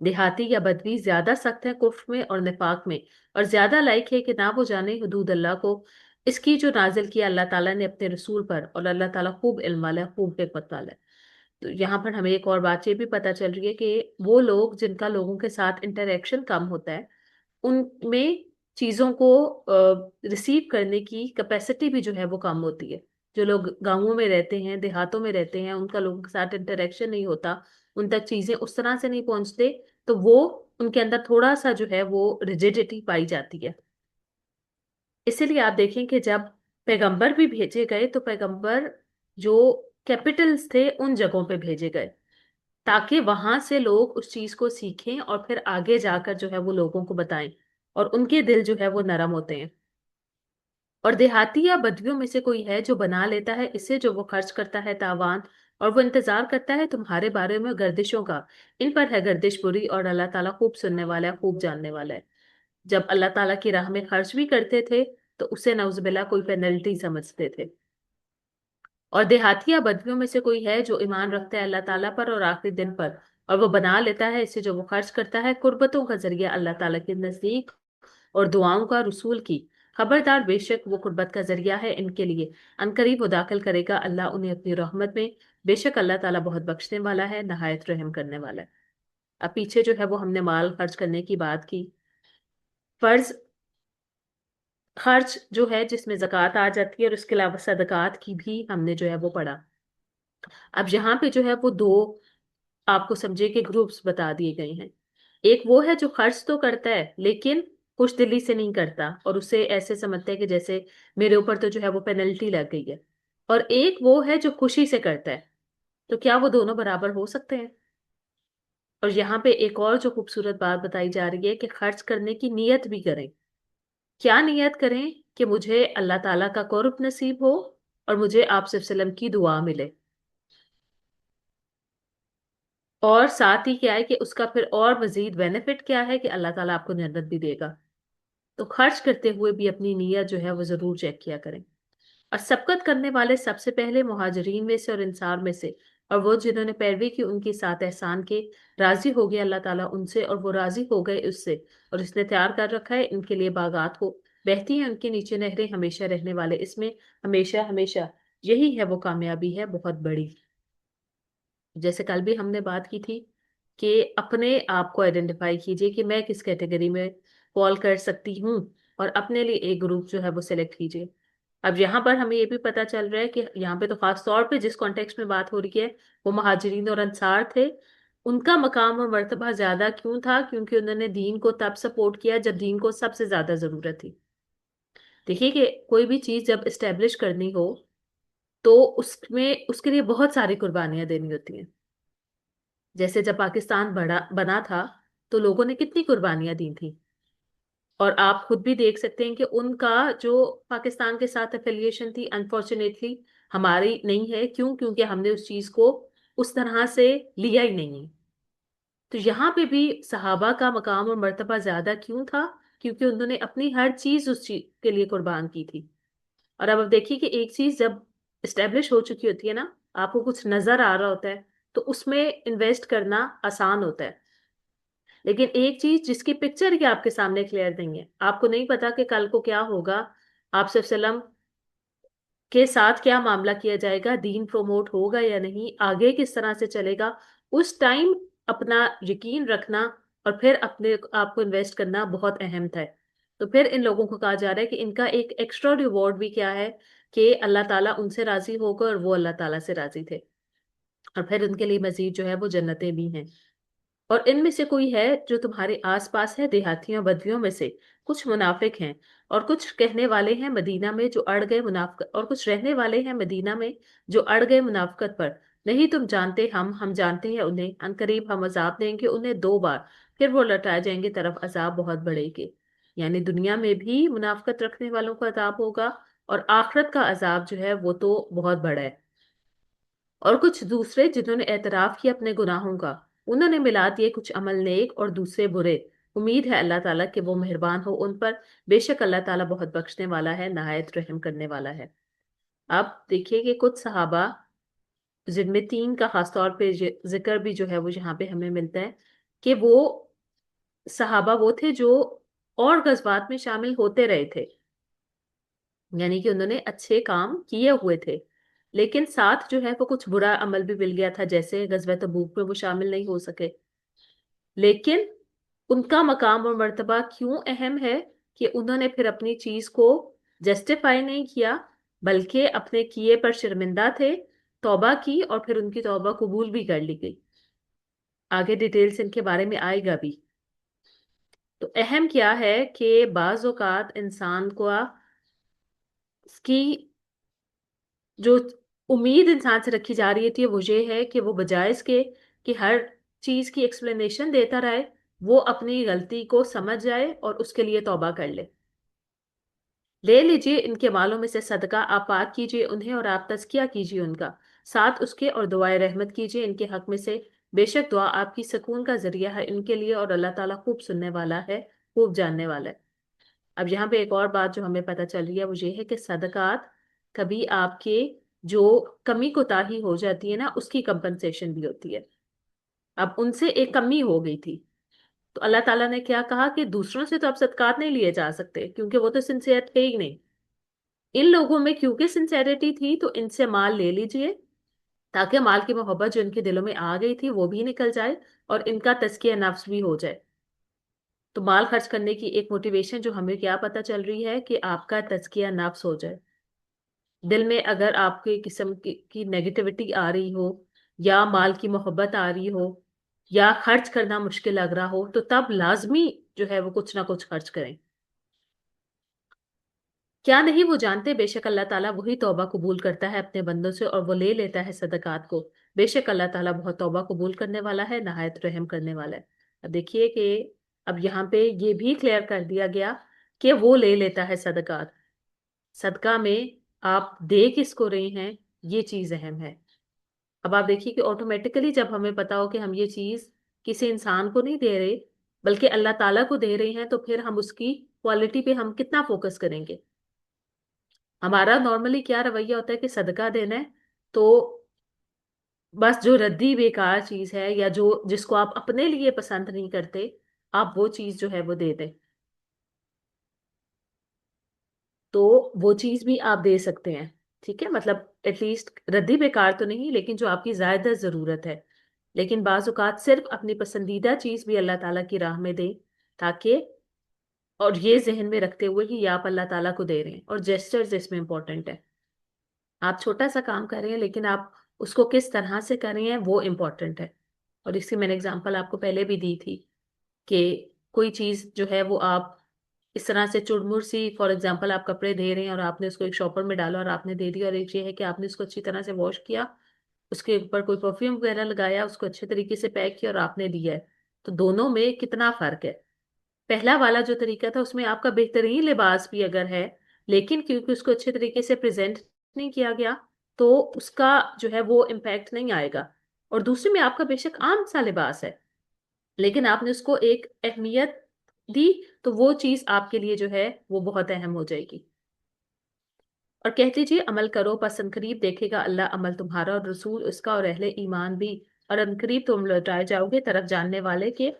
دیہاتی یا بدوی زیادہ سخت ہے کفر میں اور نفاق میں، اور زیادہ لائق ہے کہ نہ وہ جانے حدود اللہ کو، اس کی جو نازل کیا اللہ تعالیٰ نے اپنے رسول پر، اور اللہ تعالیٰ خوب علم والا ہے، خوب حکمت والا ہے۔ تو یہاں پر ہمیں ایک اور بات یہ بھی پتہ چل رہی ہے کہ وہ لوگ جن کا لوگوں کے ساتھ انٹریکشن کم ہوتا ہے، ان میں چیزوں کو ریسیو کرنے کی کیپیسٹی بھی جو ہے وہ کم ہوتی ہے۔ جو لوگ گاؤں میں رہتے ہیں، دیہاتوں میں رہتے ہیں، ان کا لوگوں کے ساتھ انٹریکشن نہیں ہوتا، ان تک چیزیں اس طرح سے نہیں پہنچتے، تو وہ ان کے اندر تھوڑا سا جو ہے وہ ریجیڈیٹی پائی جاتی ہے۔ اسی لیے آپ دیکھیں کہ جب پیغمبر بھی بھیجے گئے تو پیغمبر جو کیپٹلز تھے ان جگہوں پہ بھیجے گئے، تاکہ وہاں سے لوگ اس چیز کو سیکھیں اور پھر آگے جا کر جو ہے وہ لوگوں کو بتائیں، اور ان کے دل جو ہے وہ نرم ہوتے ہیں۔ اور دیہاتی یا بدویوں میں سے کوئی ہے جو بنا لیتا ہے اسے جو وہ خرچ کرتا ہے تاوان، اور وہ انتظار کرتا ہے تمہارے بارے میں گردشوں کا، ان پر ہے گردش بری، اور اللہ تعالیٰ خوب سننے والا ہے، خوب جاننے والا ہے۔ جب اللہ تعالیٰ کی راہ میں خرچ بھی کرتے تھے تو اسے نعوذ باللہ کوئی پینلٹی سمجھتے تھے۔ اور دیہاتی یا بدویوں میں سے کوئی ہے جو ایمان رکھتا ہے اللہ تعالیٰ پر اور آخری دن پر، اور وہ بنا لیتا ہے اسے جو وہ خرچ کرتا ہے قربتوں کا ذریعہ اللہ تعالیٰ کے نزدیک اور دعاؤں کا رسول کی، خبردار بے شک وہ قربت کا ذریعہ ہے ان کے لیے، ان قریب وہ داخل کرے گا اللہ انہیں اپنی رحمت میں، بے شک اللہ تعالیٰ بہت بخشنے والا ہے، نہایت رحم کرنے والا ہے۔ اب پیچھے جو ہے وہ ہم نے مال خرچ کرنے کی بات کی۔ فرض خرچ جو ہے جس میں زکوٰۃ آ جاتی ہے، اور اس کے علاوہ صدقات کی بھی ہم نے جو ہے وہ پڑھا۔ اب یہاں پہ جو ہے وہ دو آپ کو سمجھے کہ گروپس بتا دیے گئے ہیں۔ ایک وہ ہے جو خرچ تو کرتا ہے لیکن خوش دلی سے نہیں کرتا، اور اسے ایسے سمجھتا ہے کہ جیسے میرے اوپر تو جو ہے وہ پینلٹی لگ گئی ہے۔ اور ایک وہ ہے جو خوشی سے کرتا ہے۔ تو کیا وہ دونوں برابر ہو سکتے ہیں؟ اور یہاں پہ ایک اور جو خوبصورت بات بتائی جا رہی ہے کہ خرچ کرنے کی نیت بھی کریں۔ کیا نیت کریں؟ کہ مجھے اللہ تعالیٰ کا قرب نصیب ہو اور مجھے آپ صلی اللہ علیہ وسلم کی دعا ملے، اور ساتھ ہی کیا ہے کہ اس کا پھر اور مزید بینیفٹ کیا ہے کہ اللہ تعالیٰ آپ کو جنت بھی دے گا۔ تو خرچ کرتے ہوئے بھی اپنی نیت جو ہے وہ ضرور چیک کیا کریں۔ اور سبقت کرنے والے سب سے پہلے مہاجرین میں سے اور انصار میں سے، اور وہ جنہوں نے پیروی کی ان کے ساتھ احسان کے، راضی ہو گیا اللہ تعالیٰ ان سے اور وہ راضی ہو گئے اس سے، اور اس نے تیار کر رکھا ہے ان کے لیے باغات کو، بہتی ہیں ان کے نیچے نہریں، ہمیشہ رہنے والے اس میں ہمیشہ ہمیشہ، یہی ہے وہ کامیابی ہے بہت بڑی۔ جیسے کل بھی ہم نے بات کی تھی کہ اپنے آپ کو آئیڈینٹیفائی کیجئے کہ میں کس کیٹیگری میں فال کر سکتی ہوں، اور اپنے لیے ایک گروپ جو ہے وہ سلیکٹ کیجئے۔ اب یہاں پر ہمیں یہ بھی پتا چل رہا ہے کہ یہاں پہ تو خاص طور پہ جس کانٹیکسٹ میں بات ہو رہی ہے وہ مہاجرین اور انصار تھے۔ ان کا مقام اور مرتبہ زیادہ کیوں تھا؟ کیونکہ انہوں نے دین کو تب سپورٹ کیا جب دین کو سب سے زیادہ ضرورت تھی۔ دیکھیے کہ کوئی بھی چیز جب اسٹیبلش کرنی ہو تو اس میں اس کے لیے بہت ساری قربانیاں دینی ہوتی ہیں۔ جیسے جب پاکستان بنا تھا تو لوگوں نے کتنی قربانیاں دی تھیں، اور آپ خود بھی دیکھ سکتے ہیں کہ ان کا جو پاکستان کے ساتھ افیلیشن تھی انفارچونیٹلی ہماری نہیں ہے۔ کیوں؟ کیونکہ ہم نے اس چیز کو اس طرح سے لیا ہی نہیں ہے۔ تو یہاں پہ بھی صحابہ کا مقام اور مرتبہ زیادہ کیوں تھا؟ کیونکہ انہوں نے اپنی ہر چیز اس چیز کے لیے قربان کی تھی۔ اور اب دیکھیے کہ ایک چیز جب اسٹیبلش ہو چکی ہوتی ہے نا، آپ کو کچھ نظر آ رہا ہوتا ہے تو اس میں انویسٹ کرنا آسان ہوتا ہے۔ لیکن ایک چیز جس کی پکچر ہی آپ کے سامنے کلیئر نہیں ہے، آپ کو نہیں پتا کہ کل کو کیا ہوگا، آپ صلی اللہ علیہ وسلم کے ساتھ کیا معاملہ کیا جائے گا، دین پروموٹ ہوگا یا نہیں، آگے کس طرح سے چلے گا، اس ٹائم اپنا یقین رکھنا اور پھر اپنے آپ کو انویسٹ کرنا بہت اہم تھا۔ تو پھر ان لوگوں کو کہا جا رہا ہے کہ ان کا ایک ایکسٹرا ریوارڈ بھی کیا ہے کہ اللہ تعالیٰ ان سے راضی ہوگا اور وہ اللہ تعالیٰ سے راضی تھے، اور پھر ان کے لیے مزید جو ہے وہ جنتیں بھی ہیں۔ اور ان میں سے کوئی ہے جو تمہارے آس پاس ہے دیہاتیوں بدویوں میں سے، کچھ منافق ہیں اور کچھ کہنے والے ہیں مدینہ میں جو اڑ گئے منافقت، اور کچھ رہنے والے ہیں مدینہ میں جو اڑ گئے منافقت پر، نہیں تم جانتے ہم جانتے ہیں انہیں، ان قریب ہم عذاب دیں گے انہیں 2 بار، پھر وہ لوٹائے جائیں گے طرف عذاب بہت بڑے کے۔ یعنی دنیا میں بھی منافقت رکھنے والوں کا عذاب ہوگا، اور آخرت کا عذاب جو ہے وہ تو بہت بڑا ہے۔ اور کچھ دوسرے جنہوں نے اعتراف کیا اپنے گناہوں کا، انہوں نے ملا دیے کچھ عمل نیک اور دوسرے برے، امید ہے اللہ تعالیٰ کہ وہ مہربان ہو ان پر، بے شک اللہ تعالیٰ بہت بخشنے والا ہے، نہایت رحم کرنے والا ہے۔ اب دیکھیے کہ کچھ صحابہ جن میں 3 کا خاص طور پہ ذکر بھی جو ہے وہ یہاں پہ ہمیں ملتا ہے، کہ وہ صحابہ وہ تھے جو اور غزوات میں شامل ہوتے رہے تھے، یعنی کہ انہوں نے اچھے کام کیے ہوئے تھے، لیکن ساتھ جو ہے وہ کچھ برا عمل بھی مل گیا تھا، جیسے غزوہ تبوک میں وہ شامل نہیں ہو سکے۔ لیکن ان کا مقام اور مرتبہ کیوں اہم ہے کہ انہوں نے پھر اپنی چیز کو جسٹیفائی نہیں کیا، بلکہ اپنے کیے پر شرمندہ تھے، توبہ کی، اور پھر ان کی توبہ قبول بھی کر لی گئی۔ آگے ڈیٹیلز ان کے بارے میں آئے گا بھی۔ تو اہم کیا ہے کہ بعض اوقات انسان کو اس کی جو امید انسان سے رکھی جا رہی تھی وہ یہ ہے کہ وہ بجائے اس کے کہ ہر چیز کی ایکسپلینیشن دیتا رہے، وہ اپنی غلطی کو سمجھ جائے اور اس کے لیے توبہ کر لے لیجئے ان کے مالوں میں سے صدقہ، آپ پاک کیجئے انہیں اور آپ تزکیہ کیجئے ان کا، ساتھ اس کے، اور دعائے رحمت کیجئے ان کے حق میں سے، بے شک دعا آپ کی سکون کا ذریعہ ہے ان کے لیے، اور اللہ تعالیٰ خوب سننے والا ہے، خوب جاننے والا ہے۔ اب یہاں پہ ایک اور بات جو ہمیں پتہ چل رہی ہے وہ یہ ہے کہ صدقات کبھی آپ کے جو کمی کوتاہی ہو جاتی ہے نا، اس کی کمپنسیشن بھی ہوتی ہے۔ اب ان سے ایک کمی ہو گئی تھی، تو اللہ تعالیٰ نے کیا کہا کہ دوسروں سے تو اب صدقات نہیں لیے جا سکتے کیونکہ وہ تو سنسیئر تھے ہی نہیں، ان لوگوں میں کیونکہ سنسیریٹی تھی تو ان سے مال لے لیجئے، تاکہ مال کی محبت جو ان کے دلوں میں آ گئی تھی وہ بھی نکل جائے اور ان کا تزکیہ نفس بھی ہو جائے۔ تو مال خرچ کرنے کی ایک موٹیویشن جو ہمیں کیا پتہ چل رہی ہے کہ آپ کا تزکیہ نفس ہو جائے۔ دل میں اگر آپ کی قسم کی نیگیٹیوٹی آ رہی ہو، یا مال کی محبت آ رہی ہو، یا خرچ کرنا مشکل لگ رہا ہو، تو تب لازمی جو ہے وہ کچھ نہ کچھ خرچ کریں۔ کیا نہیں وہ جانتے بے شک اللہ تعالیٰ وہی توبہ قبول کرتا ہے اپنے بندوں سے، اور وہ لے لیتا ہے صدقات کو، بے شک اللہ تعالیٰ بہت توبہ قبول کرنے والا ہے، نہایت رحم کرنے والا ہے۔ اب دیکھیے کہ اب یہاں پہ یہ بھی کلیئر کر دیا گیا کہ وہ لے لیتا ہے صدقات، صدقہ میں آپ دے کس کو رہے ہیں، یہ چیز اہم ہے۔ اب آپ دیکھیے کہ آٹومیٹیکلی جب ہمیں پتا ہو کہ ہم یہ چیز کسی انسان کو نہیں دے رہے بلکہ اللہ تعالیٰ کو دے رہے ہیں، تو پھر ہم اس کی کوالٹی پہ ہم کتنا فوکس کریں گے۔ ہمارا نارملی کیا رویہ ہوتا ہے کہ صدقہ دینا ہے تو بس جو ردی بیکار چیز ہے، یا جو جس کو آپ اپنے لیے پسند نہیں کرتے، آپ وہ چیز جو ہے وہ دے دیں، تو وہ چیز بھی آپ دے سکتے ہیں، ٹھیک ہے، مطلب ایٹ لیسٹ ردی بیکار تو نہیں، لیکن جو آپ کی زائدہ ضرورت ہے۔ لیکن بعض اوقات صرف اپنی پسندیدہ چیز بھی اللہ تعالیٰ کی راہ میں دیں، تاکہ، اور یہ ذہن میں رکھتے ہوئے کہ یہ آپ اللہ تعالیٰ کو دے رہے ہیں، اور جیسچرز اس میں امپورٹنٹ ہے۔ آپ چھوٹا سا کام کر رہے ہیں لیکن آپ اس کو کس طرح سے کر رہے ہیں وہ امپورٹنٹ ہے۔ اور اس کی میں نے اگزامپل آپ کو پہلے بھی دی تھی کہ کوئی چیز جو ہے وہ آپ اس طرح سے چڑمر سی، فار ایگزامپل آپ کپڑے دے رہے ہیں اور آپ نے اس کو ایک شاپر میں ڈالا اور آپ نے دے دیا، اور ایک یہ ہے کہ آپ نے اس کو اچھی طرح سے واش کیا، اس کے اوپر کوئی پرفیوم وغیرہ لگایا، اس کو اچھے طریقے سے پیک کیا اور آپ نے دیا ہے، تو دونوں میں کتنا فرق ہے۔ پہلا والا جو طریقہ تھا اس میں آپ کا بہترین لباس بھی اگر ہے، لیکن کیونکہ اس کو اچھے طریقے سے پریزنٹ نہیں کیا گیا تو اس کا جو ہے وہ امپیکٹ نہیں آئے گا۔ اور دوسرے میں آپ کا بے شک عام سا لباس ہے لیکن آپ نے اس کو ایک اہمیت دی، تو وہ چیز آپ کے لیے جو ہے وہ بہت اہم ہو جائے گی۔ اور کہہ دیجیے عمل کرو، پس عنقریب دیکھے گا اللہ عمل تمہارا اور رسول اس کا اور اہل ایمان بھی، اور عنقریب تم لوٹائے جاؤ گے طرف جاننے والے کے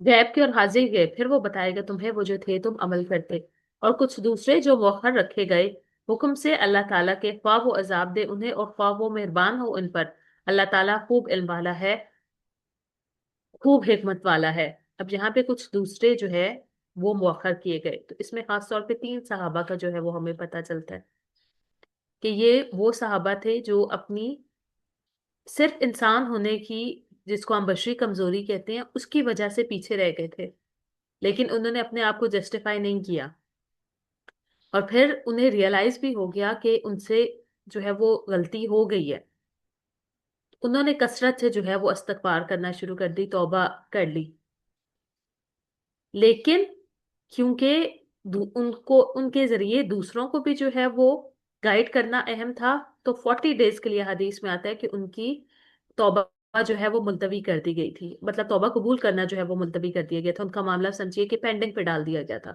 غیب کے اور حاضر گئے، پھر وہ بتائے گا تمہیں وہ جو تھے تم عمل کرتے۔ اور کچھ دوسرے جو مؤخر رکھے گئے حکم سے اللہ تعالیٰ کے، خواہ وہ عذاب دے انہیں اور خواہ وہ مہربان ہو ان پر، اللہ تعالیٰ خوب علم والا ہے، خوب حکمت والا ہے۔ اب یہاں پہ کچھ دوسرے جو ہے وہ مؤخر کیے گئے، تو اس میں خاص طور پہ 3 صحابہ کا جو ہے وہ ہمیں پتہ چلتا ہے کہ یہ وہ صحابہ تھے جو اپنی صرف انسان ہونے کی، جس کو ہم بشری کمزوری کہتے ہیں، اس کی وجہ سے پیچھے رہ گئے تھے، لیکن انہوں نے اپنے آپ کو جسٹیفائی نہیں کیا، اور پھر انہیں ریئلائز بھی ہو گیا کہ ان سے جو ہے وہ غلطی ہو گئی ہے، انہوں نے کثرت سے جو ہے وہ استغفار کرنا شروع کر دی، توبہ کر لی، لیکن کیونکہ ان کے ذریعے دوسروں کو بھی جو ہے وہ گائیڈ کرنا اہم تھا، تو 40 ڈیز کے لیے حدیث میں آتا ہے کہ ان کی توبہ جو ہے وہ ملتوی کر دی گئی تھی، مطلب توبہ قبول کرنا جو ہے وہ ملتوی کر دیا گیا تھا، ان کا معاملہ سمجھیے کہ پینڈنگ پہ ڈال دیا گیا تھا،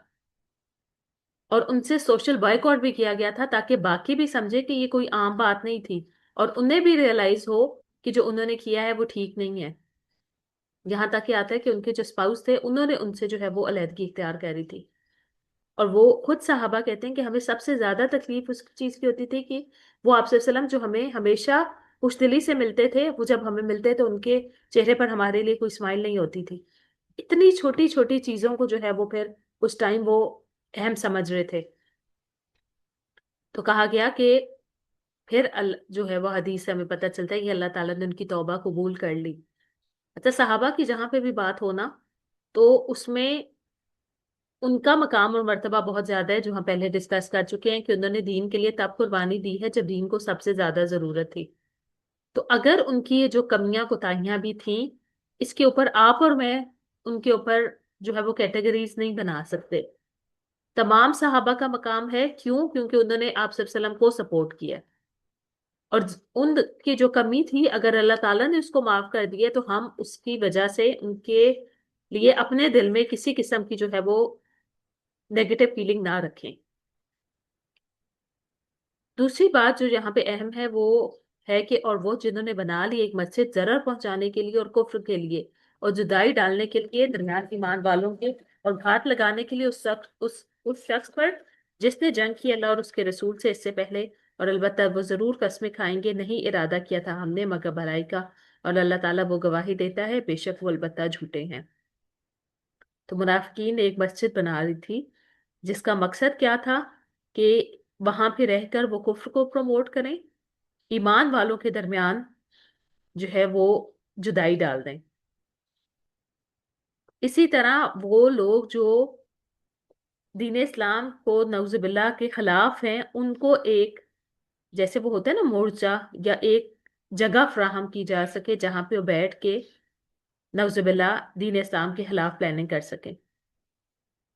اور ان سے سوشل بائیکاٹ بھی کیا گیا تھا تاکہ باقی بھی سمجھے کہ یہ کوئی عام بات نہیں تھی، اور انہیں بھی ریئلائز ہو کہ جو انہوں نے کیا ہے وہ ٹھیک نہیں ہے۔ یہاں تک کہ آتا ہے کہ ان کے جو اسپاؤس تھے انہوں نے ان سے جو ہے وہ علیحدگی اختیار کری تھی. اور وہ خود صحابہ کہتے ہیں کہ ہمیں سب سے زیادہ تکلیف اس چیز کی ہوتی تھی کہ وہ آپ صلی اللہ علیہ وسلم جو ہمیں ہمیشہ خوش دلی سے ملتے تھے، وہ جب ہمیں ملتے تو ان کے چہرے پر ہمارے لیے کوئی اسمائل نہیں ہوتی تھی. اتنی چھوٹی چھوٹی چیزوں کو جو ہے وہ پھر اس ٹائم وہ اہم سمجھ رہے تھے. تو کہا گیا کہ پھر جو ہے وہ حدیث سے ہمیں پتہ چلتا ہے کہ اللہ تعالیٰ نے ان کی توبہ قبول کر لی. اچھا، صحابہ کی جہاں پہ بھی بات ہونا تو اس میں ان کا مقام اور مرتبہ بہت زیادہ ہے، جو ہم پہلے ڈسکس کر چکے ہیں کہ انہوں نے دین کے لیے تب قربانی دی ہے جب دین کو سب سے زیادہ ضرورت تھی. تو اگر ان کی یہ جو کمیاں کوتاہیاں بھی تھیں، اس کے اوپر آپ اور میں ان کے اوپر جو ہے وہ کیٹیگریز نہیں بنا سکتے. تمام صحابہ کا مقام ہے. کیوں؟ کیونکہ انہوں نے آپ صلی اللہ علیہ وسلم کو سپورٹ کیا، اور ان کی جو کمی تھی اگر اللہ تعالیٰ نے اس کو معاف کر دیا تو ہم اس کی وجہ سے ان کے لیے اپنے دل میں کسی قسم کی جو ہے وہ نیگیٹو فیلنگ نہ رکھیں. دوسری بات جو یہاں پہ اہم ہے وہ ہے کہ اور وہ جنہوں نے بنا لی ایک مسجد ضرر پہنچانے کے لیے اور کفر کے لیے اور جدائی ڈالنے کے لیے درمیان ایمان والوں کے، اور گھات لگانے کے لیے اس شخص پر جس نے جنگ کی اللہ اور اس کے رسول سے اس سے پہلے، اور البتہ وہ ضرور قسمیں کھائیں گے، نہیں ارادہ کیا تھا ہم نے مگر بھلائی کا، اور اللہ تعالیٰ وہ گواہی دیتا ہے بے شک وہ البتہ جھوٹے ہیں. تو منافقین نے ایک مسجد بنا لی تھی جس کا مقصد کیا تھا کہ وہاں پہ رہ کر وہ کفر کو پروموٹ کریں، ایمان والوں کے درمیان جو ہے وہ جدائی ڈال دیں. اسی طرح وہ لوگ جو دین اسلام کو نعوذ باللہ کے خلاف ہیں، ان کو ایک جیسے وہ ہوتا ہے نا مورچہ یا ایک جگہ فراہم کی جا سکے جہاں پہ وہ بیٹھ کے نعوذ باللہ دین اسلام کے خلاف پلاننگ کر سکیں.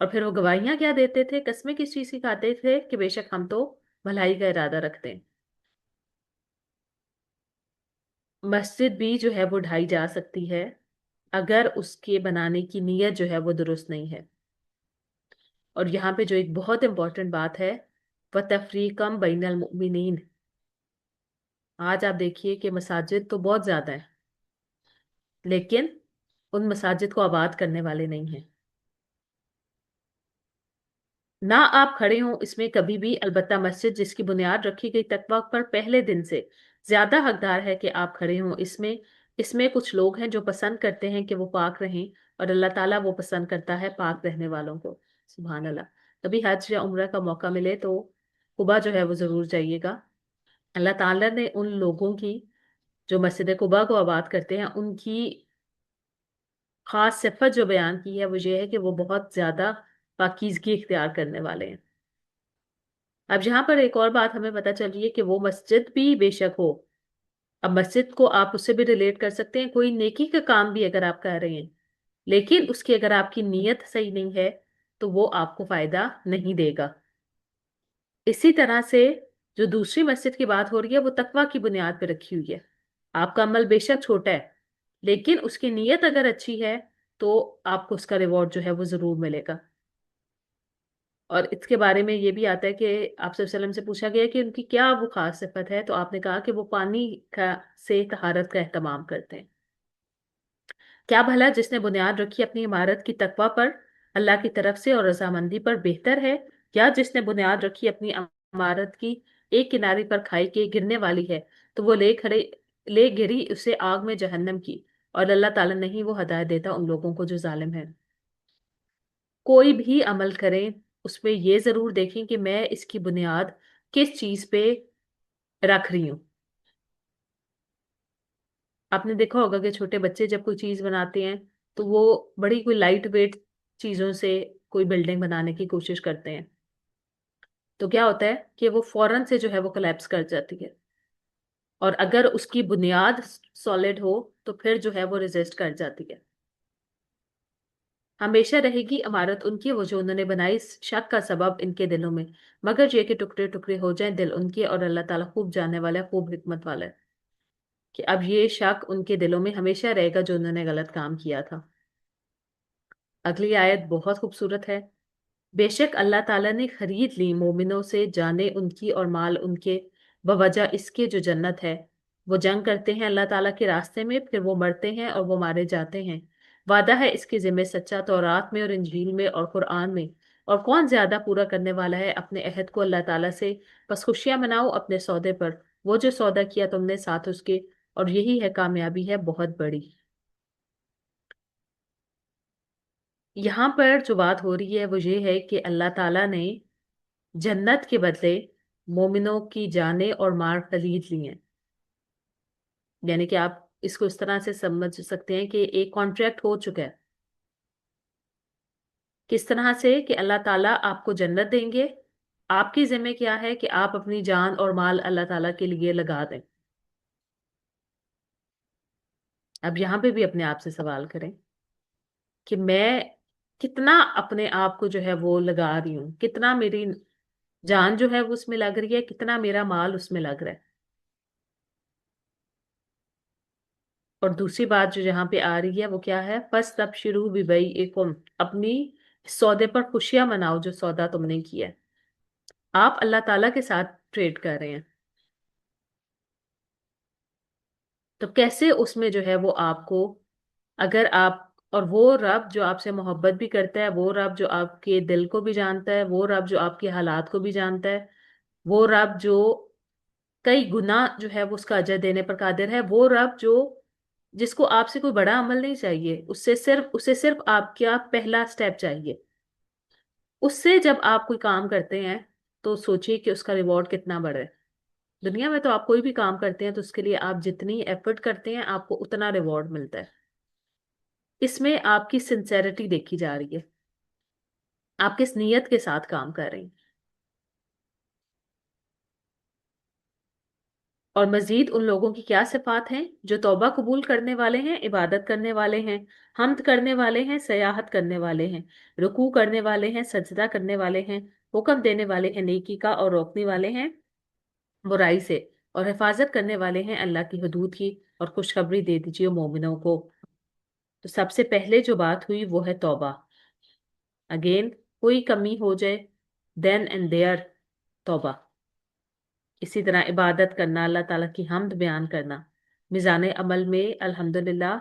اور پھر وہ گواہیاں کیا دیتے تھے، قسمیں کس چیز کی کھاتے تھے کہ بے شک ہم تو بھلائی کا ارادہ رکھتے ہیں. مسجد بھی جو ہے وہ ڈھائی جا سکتی ہے اگر اس کے بنانے کی نیت جو ہے وہ درست نہیں ہے. اور یہاں پہ جو ایک بہت امپورٹنٹ بات ہے، وَتَفْرِيقًا بَيْنَ الْمُؤْمِنِينَ. آج آپ دیکھیے کہ مساجد تو بہت زیادہ ہیں لیکن ان مساجد کو آباد کرنے والے نہیں ہیں. نہ آپ کھڑے ہوں اس میں کبھی بھی، البتہ مسجد جس کی بنیاد رکھی گئی تقویٰ پر پہلے دن سے زیادہ حقدار ہے کہ آپ کھڑے ہوں اس میں. اس میں کچھ لوگ ہیں جو پسند کرتے ہیں کہ وہ پاک رہیں، اور اللہ تعالیٰ وہ پسند کرتا ہے پاک رہنے والوں کو. سبحان اللہ. کبھی حج یا عمرہ کا موقع ملے تو قبا جو ہے وہ ضرور جائیے گا. اللہ تعالیٰ نے ان لوگوں کی جو مسجد قبا کو آباد کرتے ہیں ان کی خاص صفت جو بیان کی ہے وہ یہ ہے کہ وہ بہت زیادہ پاکیزگی اختیار کرنے والے ہیں. اب یہاں پر ایک اور بات ہمیں پتہ چل رہی ہے کہ وہ مسجد بھی بے شک ہو، اب مسجد کو آپ اس سے بھی ریلیٹ کر سکتے ہیں، کوئی نیکی کا کام بھی اگر آپ کر رہے ہیں لیکن اس کی اگر آپ کی نیت صحیح نہیں ہے تو وہ آپ کو فائدہ نہیں دے گا. اسی طرح سے جو دوسری مسجد کی بات ہو رہی ہے وہ تقویٰ کی بنیاد پہ رکھی ہوئی ہے. آپ کا عمل بے شک چھوٹا ہے لیکن اس کی نیت اگر اچھی ہے تو آپ کو اس کا ریوارڈ جو ہے وہ ضرور ملے گا. اور اس کے بارے میں یہ بھی آتا ہے کہ آپ صلی اللہ علیہ وسلم سے پوچھا گیا کہ ان کی کیا وہ خاص صفت ہے، تو آپ نے کہا کہ وہ پانی سے طہارت کا اہتمام کرتے ہیں. کیا بھلا جس نے بنیاد رکھی اپنی عمارت کی تقویٰ پر اللہ کی طرف سے اور رضامندی پر بہتر ہے، یا جس نے بنیاد رکھی اپنی عمارت کی ایک کنارے پر کھائی کے گرنے والی ہے تو وہ لے گری اسے آگ میں جہنم کی، اور اللہ تعالیٰ نہیں وہ ہدایت دیتا ان لوگوں کو جو ظالم ہیں. کوئی بھی عمل کریں اس میں یہ ضرور دیکھیں کہ میں اس کی بنیاد کس چیز پہ رکھ رہی ہوں. آپ نے دیکھا ہوگا کہ چھوٹے بچے جب کوئی چیز بناتے ہیں تو وہ بڑی کوئی لائٹ ویٹ چیزوں سے کوئی بلڈنگ بنانے کی کوشش کرتے ہیں تو کیا ہوتا ہے کہ وہ فوراً سے جو ہے وہ کولیپس کر جاتی ہے. اور اگر اس کی بنیاد سالڈ ہو تو پھر جو ہے وہ ریزسٹ کر جاتی ہے. ہمیشہ رہے گی عمارت ان کی وہ جو انہوں نے بنائی شک کا سبب ان کے دلوں میں، مگر یہ کہ ٹکڑے ٹکڑے ہو جائیں دل ان کے، اور اللہ تعالیٰ خوب جاننے والا ہے، خوب حکمت والا ہے. کہ اب یہ شک ان کے دلوں میں ہمیشہ رہے گا جو انہوں نے غلط کام کیا تھا. اگلی آیت بہت خوبصورت ہے. بے شک اللہ تعالیٰ نے خرید لی مومنوں سے جانیں ان کی اور مال ان کے، بوجہ اس کے جو جنت ہے. وہ جنگ کرتے ہیں اللہ تعالیٰ کے راستے میں، پھر وہ مرتے ہیں اور وہ مارے جاتے ہیں وعدہ ہے اس کے ذمہ سچا تورات میں اور انجیل میں اور قرآن میں، اور کون زیادہ پورا کرنے والا ہے اپنے عہد کو اللہ تعالیٰ سے؟ بس خوشیاں مناؤ اپنے سودے پر، وہ جو سودا کیا تم نے ساتھ اس کے، اور یہی ہے کامیابی ہے بہت بڑی۔ یہاں پر جو بات ہو رہی ہے وہ یہ ہے کہ اللہ تعالیٰ نے جنت کے بدلے مومنوں کی جانیں اور مال خرید لی ہیں۔ یعنی کہ آپ اس کو اس طرح سے سمجھ سکتے ہیں کہ ایک کانٹریکٹ ہو چکا ہے۔ کس طرح سے؟ کہ اللہ تعالیٰ آپ کو جنت دیں گے، آپ کی ذمہ کیا ہے کہ آپ اپنی جان اور مال اللہ تعالیٰ کے لیے لگا دیں۔ اب یہاں پہ بھی اپنے آپ سے سوال کریں کہ میں کتنا اپنے آپ کو جو ہے وہ لگا رہی ہوں، کتنا میری جان جو ہے وہ اس میں لگ رہی ہے، کتنا میرا مال اس میں لگ رہا ہے۔ اور دوسری بات جو یہاں پہ آ رہی ہے وہ کیا ہے؟ پس تب شروع ببیعکم، اپنی سودے پر خوشیاں مناؤ جو سودا تم نے کیا ہے۔ آپ اللہ تعالیٰ کے ساتھ ٹریڈ کر رہے ہیں، تو کیسے اس میں جو ہے وہ آپ کو، اگر آپ، اور وہ رب جو آپ سے محبت بھی کرتا ہے، وہ رب جو آپ کے دل کو بھی جانتا ہے، وہ رب جو آپ کے حالات کو بھی جانتا ہے، وہ رب جو کئی گنا جو ہے وہ اس کا اجر دینے پر قادر ہے، وہ رب جو جس کو آپ سے کوئی بڑا عمل نہیں چاہیے، اسے صرف آپ کا پہلا سٹیپ چاہیے، اس سے جب آپ کوئی کام کرتے ہیں تو سوچیے کہ اس کا ریوارڈ کتنا بڑا ہے۔ دنیا میں تو آپ کوئی بھی کام کرتے ہیں تو اس کے لیے آپ جتنی ایفرٹ کرتے ہیں آپ کو اتنا ریوارڈ ملتا ہے۔ اس میں آپ کی سنسیریٹی دیکھی جا رہی ہے، آپ کس نیت کے ساتھ کام کر رہے ہیں۔ اور مزید ان لوگوں کی کیا صفات ہیں؟ جو توبہ قبول کرنے والے ہیں، عبادت کرنے والے ہیں، حمد کرنے والے ہیں، سیاحت کرنے والے ہیں، رکوع کرنے والے ہیں، سجدہ کرنے والے ہیں، حکم دینے والے ہیں نیکی کا اور روکنے والے ہیں برائی سے، اور حفاظت کرنے والے ہیں اللہ کی حدود کی، اور خوشخبری دے دیجیے مومنوں کو۔ تو سب سے پہلے جو بات ہوئی وہ ہے توبہ۔ اگین کوئی کمی ہو جائے، دین اینڈ دیئر توبہ۔ اسی طرح عبادت کرنا، اللہ تعالیٰ کی حمد بیان کرنا، میزان عمل میں الحمدللہ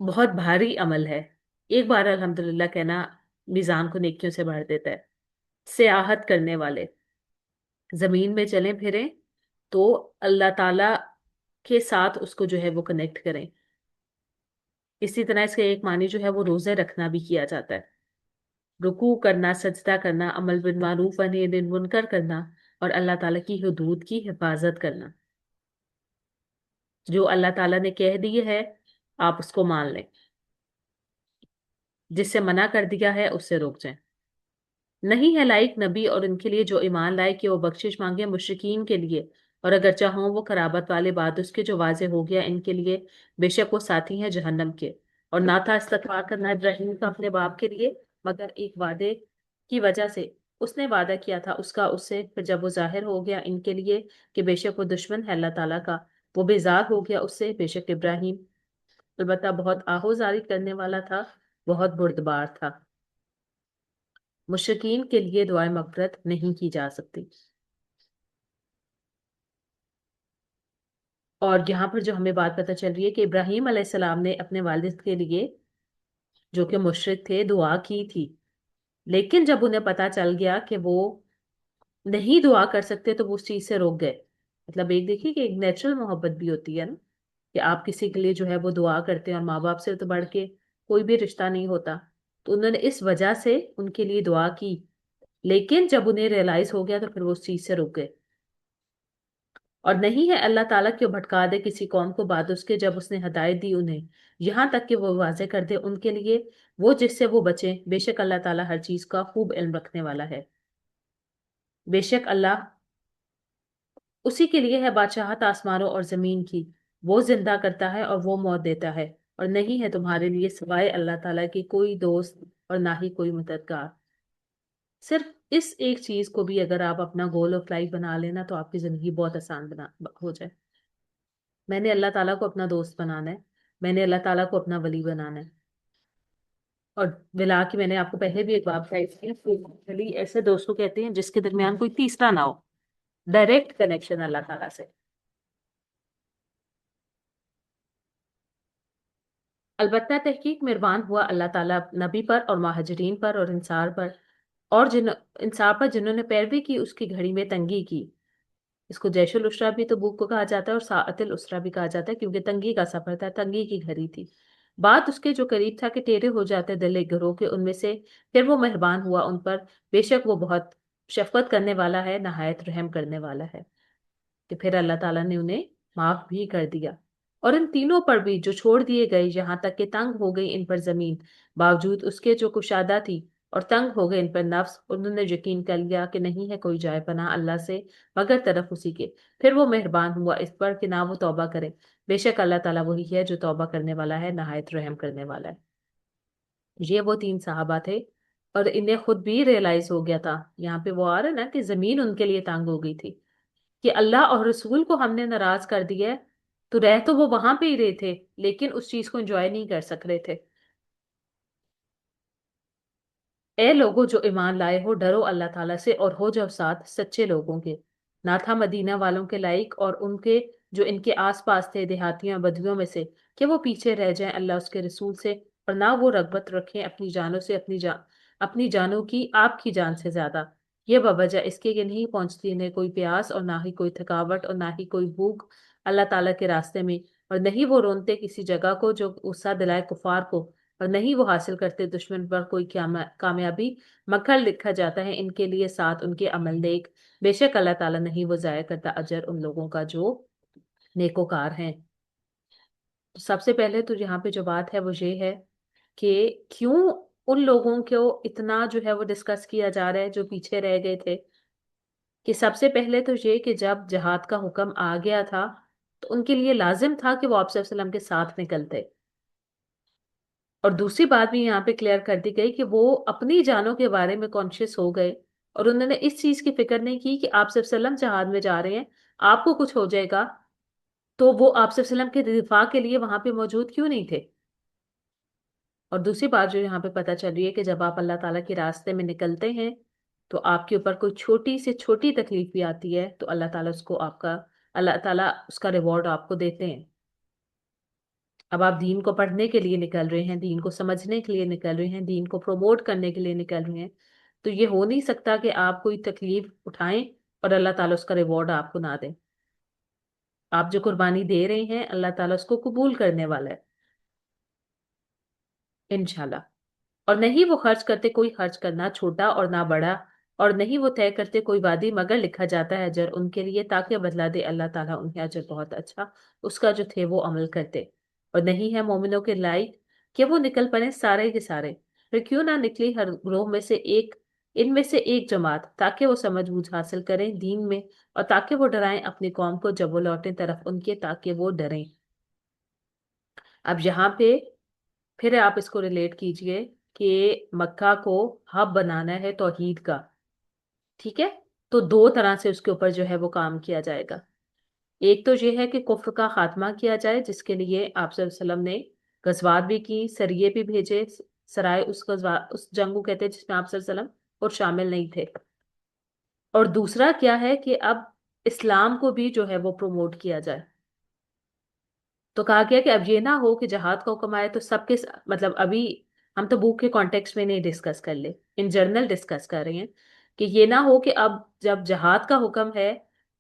بہت بھاری عمل ہے، ایک بار الحمدللہ کہنا میزان کو نیکیوں سے بھر دیتا ہے۔ سیاحت کرنے والے، زمین میں چلیں پھریں تو اللہ تعالیٰ کے ساتھ اس کو جو ہے وہ کنیکٹ کریں۔ اسی طرح اس کا ایک معنی جو ہے وہ روزے رکھنا بھی کیا جاتا ہے، رکوع کرنا، سجدہ کرنا، عمل بالمعروف و نہی عن المنکر کرنا، اور اللہ تعالیٰ کی حدود کی حفاظت کرنا۔ جو اللہ تعالیٰ نے کہہ دی ہے آپ اس کو مان لیں، جس سے منع کر دیا ہے اس سے روک جائیں۔ نہیں ہے لائق نبی اور ان کے لیے جو ایمان لائے کہ وہ بخشش مانگے مشرکین کے لیے، اور اگر چاہوں وہ قرابت والے بعد اس کے جو واضح ہو گیا ان کے لیے، بے شک وہ ساتھی ہیں جہنم کے۔ اور نہ تھا استغفار کرنا ابراہیم کا اپنے باپ کے لیے مگر ایک وعدے کی وجہ سے، اس نے وعدہ کیا تھا اس کا اس سے، پھر جب وہ ظاہر ہو گیا ان کے لیے کہ بے شک وہ دشمن ہے اللہ تعالیٰ کا، وہ بیزار ہو گیا اس سے، بے شک ابراہیم البتہ بہت آہوزاری کرنے والا تھا، بہت بردبار تھا۔ مشرکین کے لیے دعائیں مغفرت نہیں کی جا سکتی۔ اور یہاں پر جو ہمیں بات پتہ چل رہی ہے کہ ابراہیم علیہ السلام نے اپنے والد کے لیے جو کہ مشرک تھے دعا کی تھی، لیکن جب انہیں پتا چل گیا کہ وہ نہیں دعا کر سکتے تو وہ اس چیز سے روک گئے۔ مطلب ایک دیکھیے کہ ایک نیچرل محبت بھی ہوتی ہے نا، کہ آپ کسی کے لیے جو ہے وہ دعا کرتے ہیں، اور ماں باپ سے تو بڑھ کے کوئی بھی رشتہ نہیں ہوتا، تو انہوں نے اس وجہ سے ان کے لیے دعا کی، لیکن جب انہیں ریئلائز ہو گیا تو پھر وہ اس چیز سے رک گئے۔ اور نہیں ہے اللہ تعالیٰ کہ وہ بھٹکا دے کسی قوم کو بعد اس کے جب اس نے ہدایت دی انہیں، یہاں تک کہ وہ واضح کر دے ان کے لیے وہ جس سے وہ بچیں، بے شک اللہ تعالیٰ ہر چیز کا خوب علم رکھنے والا ہے۔ بے شک اللہ اسی کے لیے ہے بادشاہت آسمانوں اور زمین کی، وہ زندہ کرتا ہے اور وہ موت دیتا ہے، اور نہیں ہے تمہارے لیے سوائے اللہ تعالیٰ کی کوئی دوست اور نہ ہی کوئی مددگار۔ صرف اس ایک چیز کو بھی اگر آپ اپنا گول آف لائف بنا لینا تو آپ کی زندگی بہت آسان ہو جائے۔ میں نے اللہ تعالیٰ کو اپنا دوست بنانا ہے، میں نے اللہ تعالیٰ کو اپنا ولی بنانا ہے۔ اور ولا کی میں نے آپ کو پہلے بھی ایک بات بتائی تھی، ولی ایسے دوست کو کہتے ہیں جس کے درمیان کوئی تیسرا نہ ہو، ڈائریکٹ کنیکشن اللہ تعالیٰ سے۔ البتہ تحقیق مہربان ہوا اللہ تعالیٰ نبی پر اور مہاجرین پر اور انصار پر، اور انصار پر جنہوں نے پیروی کی اس کی گھڑی میں تنگی کی۔ اس کو جیش العسرہ بھی تبوک کو کہا جاتا ہے اور ساعت العسرہ بھی کہا جاتا ہے، کیونکہ تنگی کا سفر تھا، تنگی کی گھڑی تھی۔ بات اس کے جو قریب تھا کہ ٹیڑے ہو جاتے دل ایک گروہ کے ان میں سے، پھر وہ مہربان ہوا ان پر، بے شک وہ بہت شفقت کرنے والا ہے، نہایت رحم کرنے والا ہے، کہ پھر اللہ تعالیٰ نے انہیں معاف بھی کر دیا۔ اور ان تینوں پر بھی جو چھوڑ دیے گئے، یہاں تک کہ تنگ ہو گئی ان پر زمین، باوجود اس کے جو کشادہ تھی، اور تنگ ہو گئے ان پر نفس، انہوں نے یقین کر لیا کہ نہیں ہے کوئی جائے پناہ اللہ سے مگر طرف اسی کے، پھر وہ مہربان ہوا اس پر کہ نہ وہ توبہ کرے، بے شک اللہ تعالیٰ وہی ہے جو توبہ کرنے والا ہے، نہایت رحم کرنے والا ہے۔ یہ وہ تین صحابہ تھے، اور انہیں خود بھی ریئلائز ہو گیا تھا، یہاں پہ وہ آ رہا ہے نا کہ زمین ان کے لیے تنگ ہو گئی تھی، کہ اللہ اور رسول کو ہم نے ناراض کر دیا ہے، تو رہ تو وہ وہاں پہ ہی رہے تھے لیکن اس چیز کو انجوائے نہیں کر سک رہے تھے۔ اے لوگوں جو ایمان لائے ہو، ڈرو اللہ تعالیٰ سے اور ہو جاؤ ساتھ سچے لوگوں کے۔ نہ تھا مدینہ والوں کے لائق اور ان کے جو ان کے آس پاس تھے دیہاتیوں بدویوں میں سے، کہ وہ پیچھے رہ جائیں اللہ اس کے رسول سے، اور نہ وہ رغبت رکھیں اپنی جانوں سے اپنی جانوں کی آپ کی جان سے زیادہ، یہ بوجہ اس کے کہ نہیں پہنچتی انہیں کوئی پیاس اور نہ ہی کوئی تھکاوٹ اور نہ ہی کوئی بھوک اللہ تعالیٰ کے راستے میں، اور نہیں وہ رونتے کسی جگہ کو جو غصہ دلائے کفار کو، اور نہیں وہ حاصل کرتے دشمن پر کوئی کامیابی، مکر لکھا جاتا ہے ان کے لیے ساتھ ان کے عمل نیک، بے شک اللہ تعالیٰ نہیں وہ ضائع کرتا اجر ان لوگوں کا جو نیکوکار ہیں۔ تو سب سے پہلے تو یہاں پہ جو بات ہے وہ یہ ہے کہ کیوں ان لوگوں کو اتنا جو ہے وہ ڈسکس کیا جا رہا ہے جو پیچھے رہ گئے تھے، کہ سب سے پہلے تو یہ کہ جب جہاد کا حکم آ گیا تھا تو ان کے لیے لازم تھا کہ وہ آپ صلی اللہ علیہ وسلم کے ساتھ نکلتے، اور دوسری بات بھی یہاں پہ کلیئر کر دی گئی کہ وہ اپنی جانوں کے بارے میں کانشیس ہو گئے، اور انہوں نے اس چیز کی فکر نہیں کی کہ آپ صلی اللہ علیہ وسلم جہاد میں جا رہے ہیں، آپ کو کچھ ہو جائے گا، تو وہ آپ صلی اللہ علیہ وسلم کے دفاع کے لیے وہاں پہ موجود کیوں نہیں تھے۔ اور دوسری بات جو یہاں پہ پتہ چل رہی ہے کہ جب آپ اللہ تعالیٰ کے راستے میں نکلتے ہیں تو آپ کے اوپر کوئی چھوٹی سے چھوٹی تکلیف بھی آتی ہے تو اللہ تعالیٰ اس کا ریوارڈ آپ کو دیتے ہیں۔ اب آپ دین کو پڑھنے کے لیے نکل رہے ہیں، دین کو سمجھنے کے لیے نکل رہے ہیں، دین کو پروموٹ کرنے کے لیے نکل رہے ہیں، تو یہ ہو نہیں سکتا کہ آپ کوئی تکلیف اٹھائیں اور اللہ تعالیٰ اس کا ریوارڈ آپ کو نہ دیں۔ آپ جو قربانی دے رہے ہیں اللہ تعالیٰ اس کو قبول کرنے والا ہے انشاءاللہ۔ اور نہیں وہ خرچ کرتے کوئی خرچ کرنا چھوٹا اور نہ بڑا، اور نہیں وہ طے کرتے کوئی وعدی مگر لکھا جاتا ہے اجر ان کے لیے تاکہ بدلا دے اللہ تعالیٰ انہیں اجر بہت اچھا اس کا جو تھے وہ عمل کرتے۔ اور نہیں ہے مومنوں کے لائق کہ وہ نکل پڑیں سارے کے سارے، پھر کیوں نہ نکلی ہر گروہ میں سے ایک، ان میں سے ایک جماعت، تاکہ وہ سمجھ بوجھ حاصل کریں دین میں، اور تاکہ وہ ڈرائیں اپنی قوم کو جب وہ لوٹیں طرف ان کے تاکہ وہ ڈریں۔ اب یہاں پہ پھر آپ اس کو ریلیٹ کیجئے کہ مکہ کو ہب بنانا ہے توحید کا، ٹھیک ہے؟ تو دو طرح سے اس کے اوپر جو ہے وہ کام کیا جائے گا۔ ایک تو یہ ہے کہ کفر کا خاتمہ کیا جائے، جس کے لیے آپ صلی اللہ علیہ وسلم نے غزوات بھی کی، سریے بھی بھیجے، سرائے اس جنگ کو کہتے ہیں جس میں آپ صلی اللہ علیہ وسلم اور شامل نہیں تھے۔ اور دوسرا کیا ہے کہ اب اسلام کو بھی جو ہے وہ پروموٹ کیا جائے۔ تو کہا گیا کہ اب یہ نہ ہو کہ جہاد کا حکم آئے تو سب کے مطلب ابھی ہم تو بک کے کانٹیکس میں نہیں ڈسکس کر لے، ان جرنل ڈسکس کر رہے ہیں کہ یہ نہ ہو کہ اب جب جہاد کا حکم ہے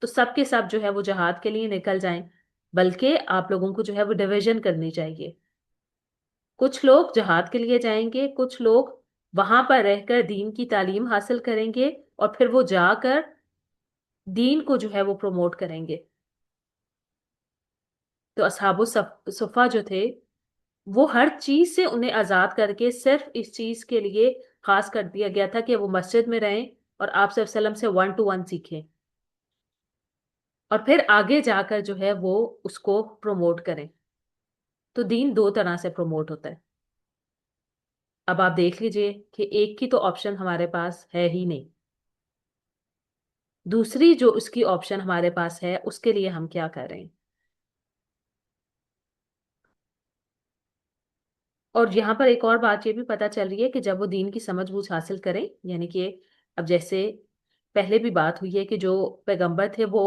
تو سب کے سب جو ہے وہ جہاد کے لیے نکل جائیں، بلکہ آپ لوگوں کو جو ہے وہ ڈویژن کرنی چاہیے۔ کچھ لوگ جہاد کے لیے جائیں گے، کچھ لوگ وہاں پر رہ کر دین کی تعلیم حاصل کریں گے، اور پھر وہ جا کر دین کو جو ہے وہ پروموٹ کریں گے۔ تو اصحاب الصفہ جو تھے وہ ہر چیز سے انہیں آزاد کر کے صرف اس چیز کے لیے خاص کر دیا گیا تھا کہ وہ مسجد میں رہیں اور آپ صلی اللہ علیہ وسلم سے 1 to 1 سیکھیں، اور پھر آگے جا کر جو ہے وہ اس کو پروموٹ کریں۔ تو دین دو طرح سے پروموٹ ہوتا ہے۔ اب آپ دیکھ لیجئے کہ ایک کی تو آپشن ہمارے پاس ہے ہی نہیں، دوسری جو اس کی آپشن ہمارے پاس ہے اس کے لیے ہم کیا کر رہے ہیں۔ اور یہاں پر ایک اور بات یہ بھی پتہ چل رہی ہے کہ جب وہ دین کی سمجھ بوجھ حاصل کریں، یعنی کہ اب جیسے پہلے بھی بات ہوئی ہے کہ جو پیغمبر تھے وہ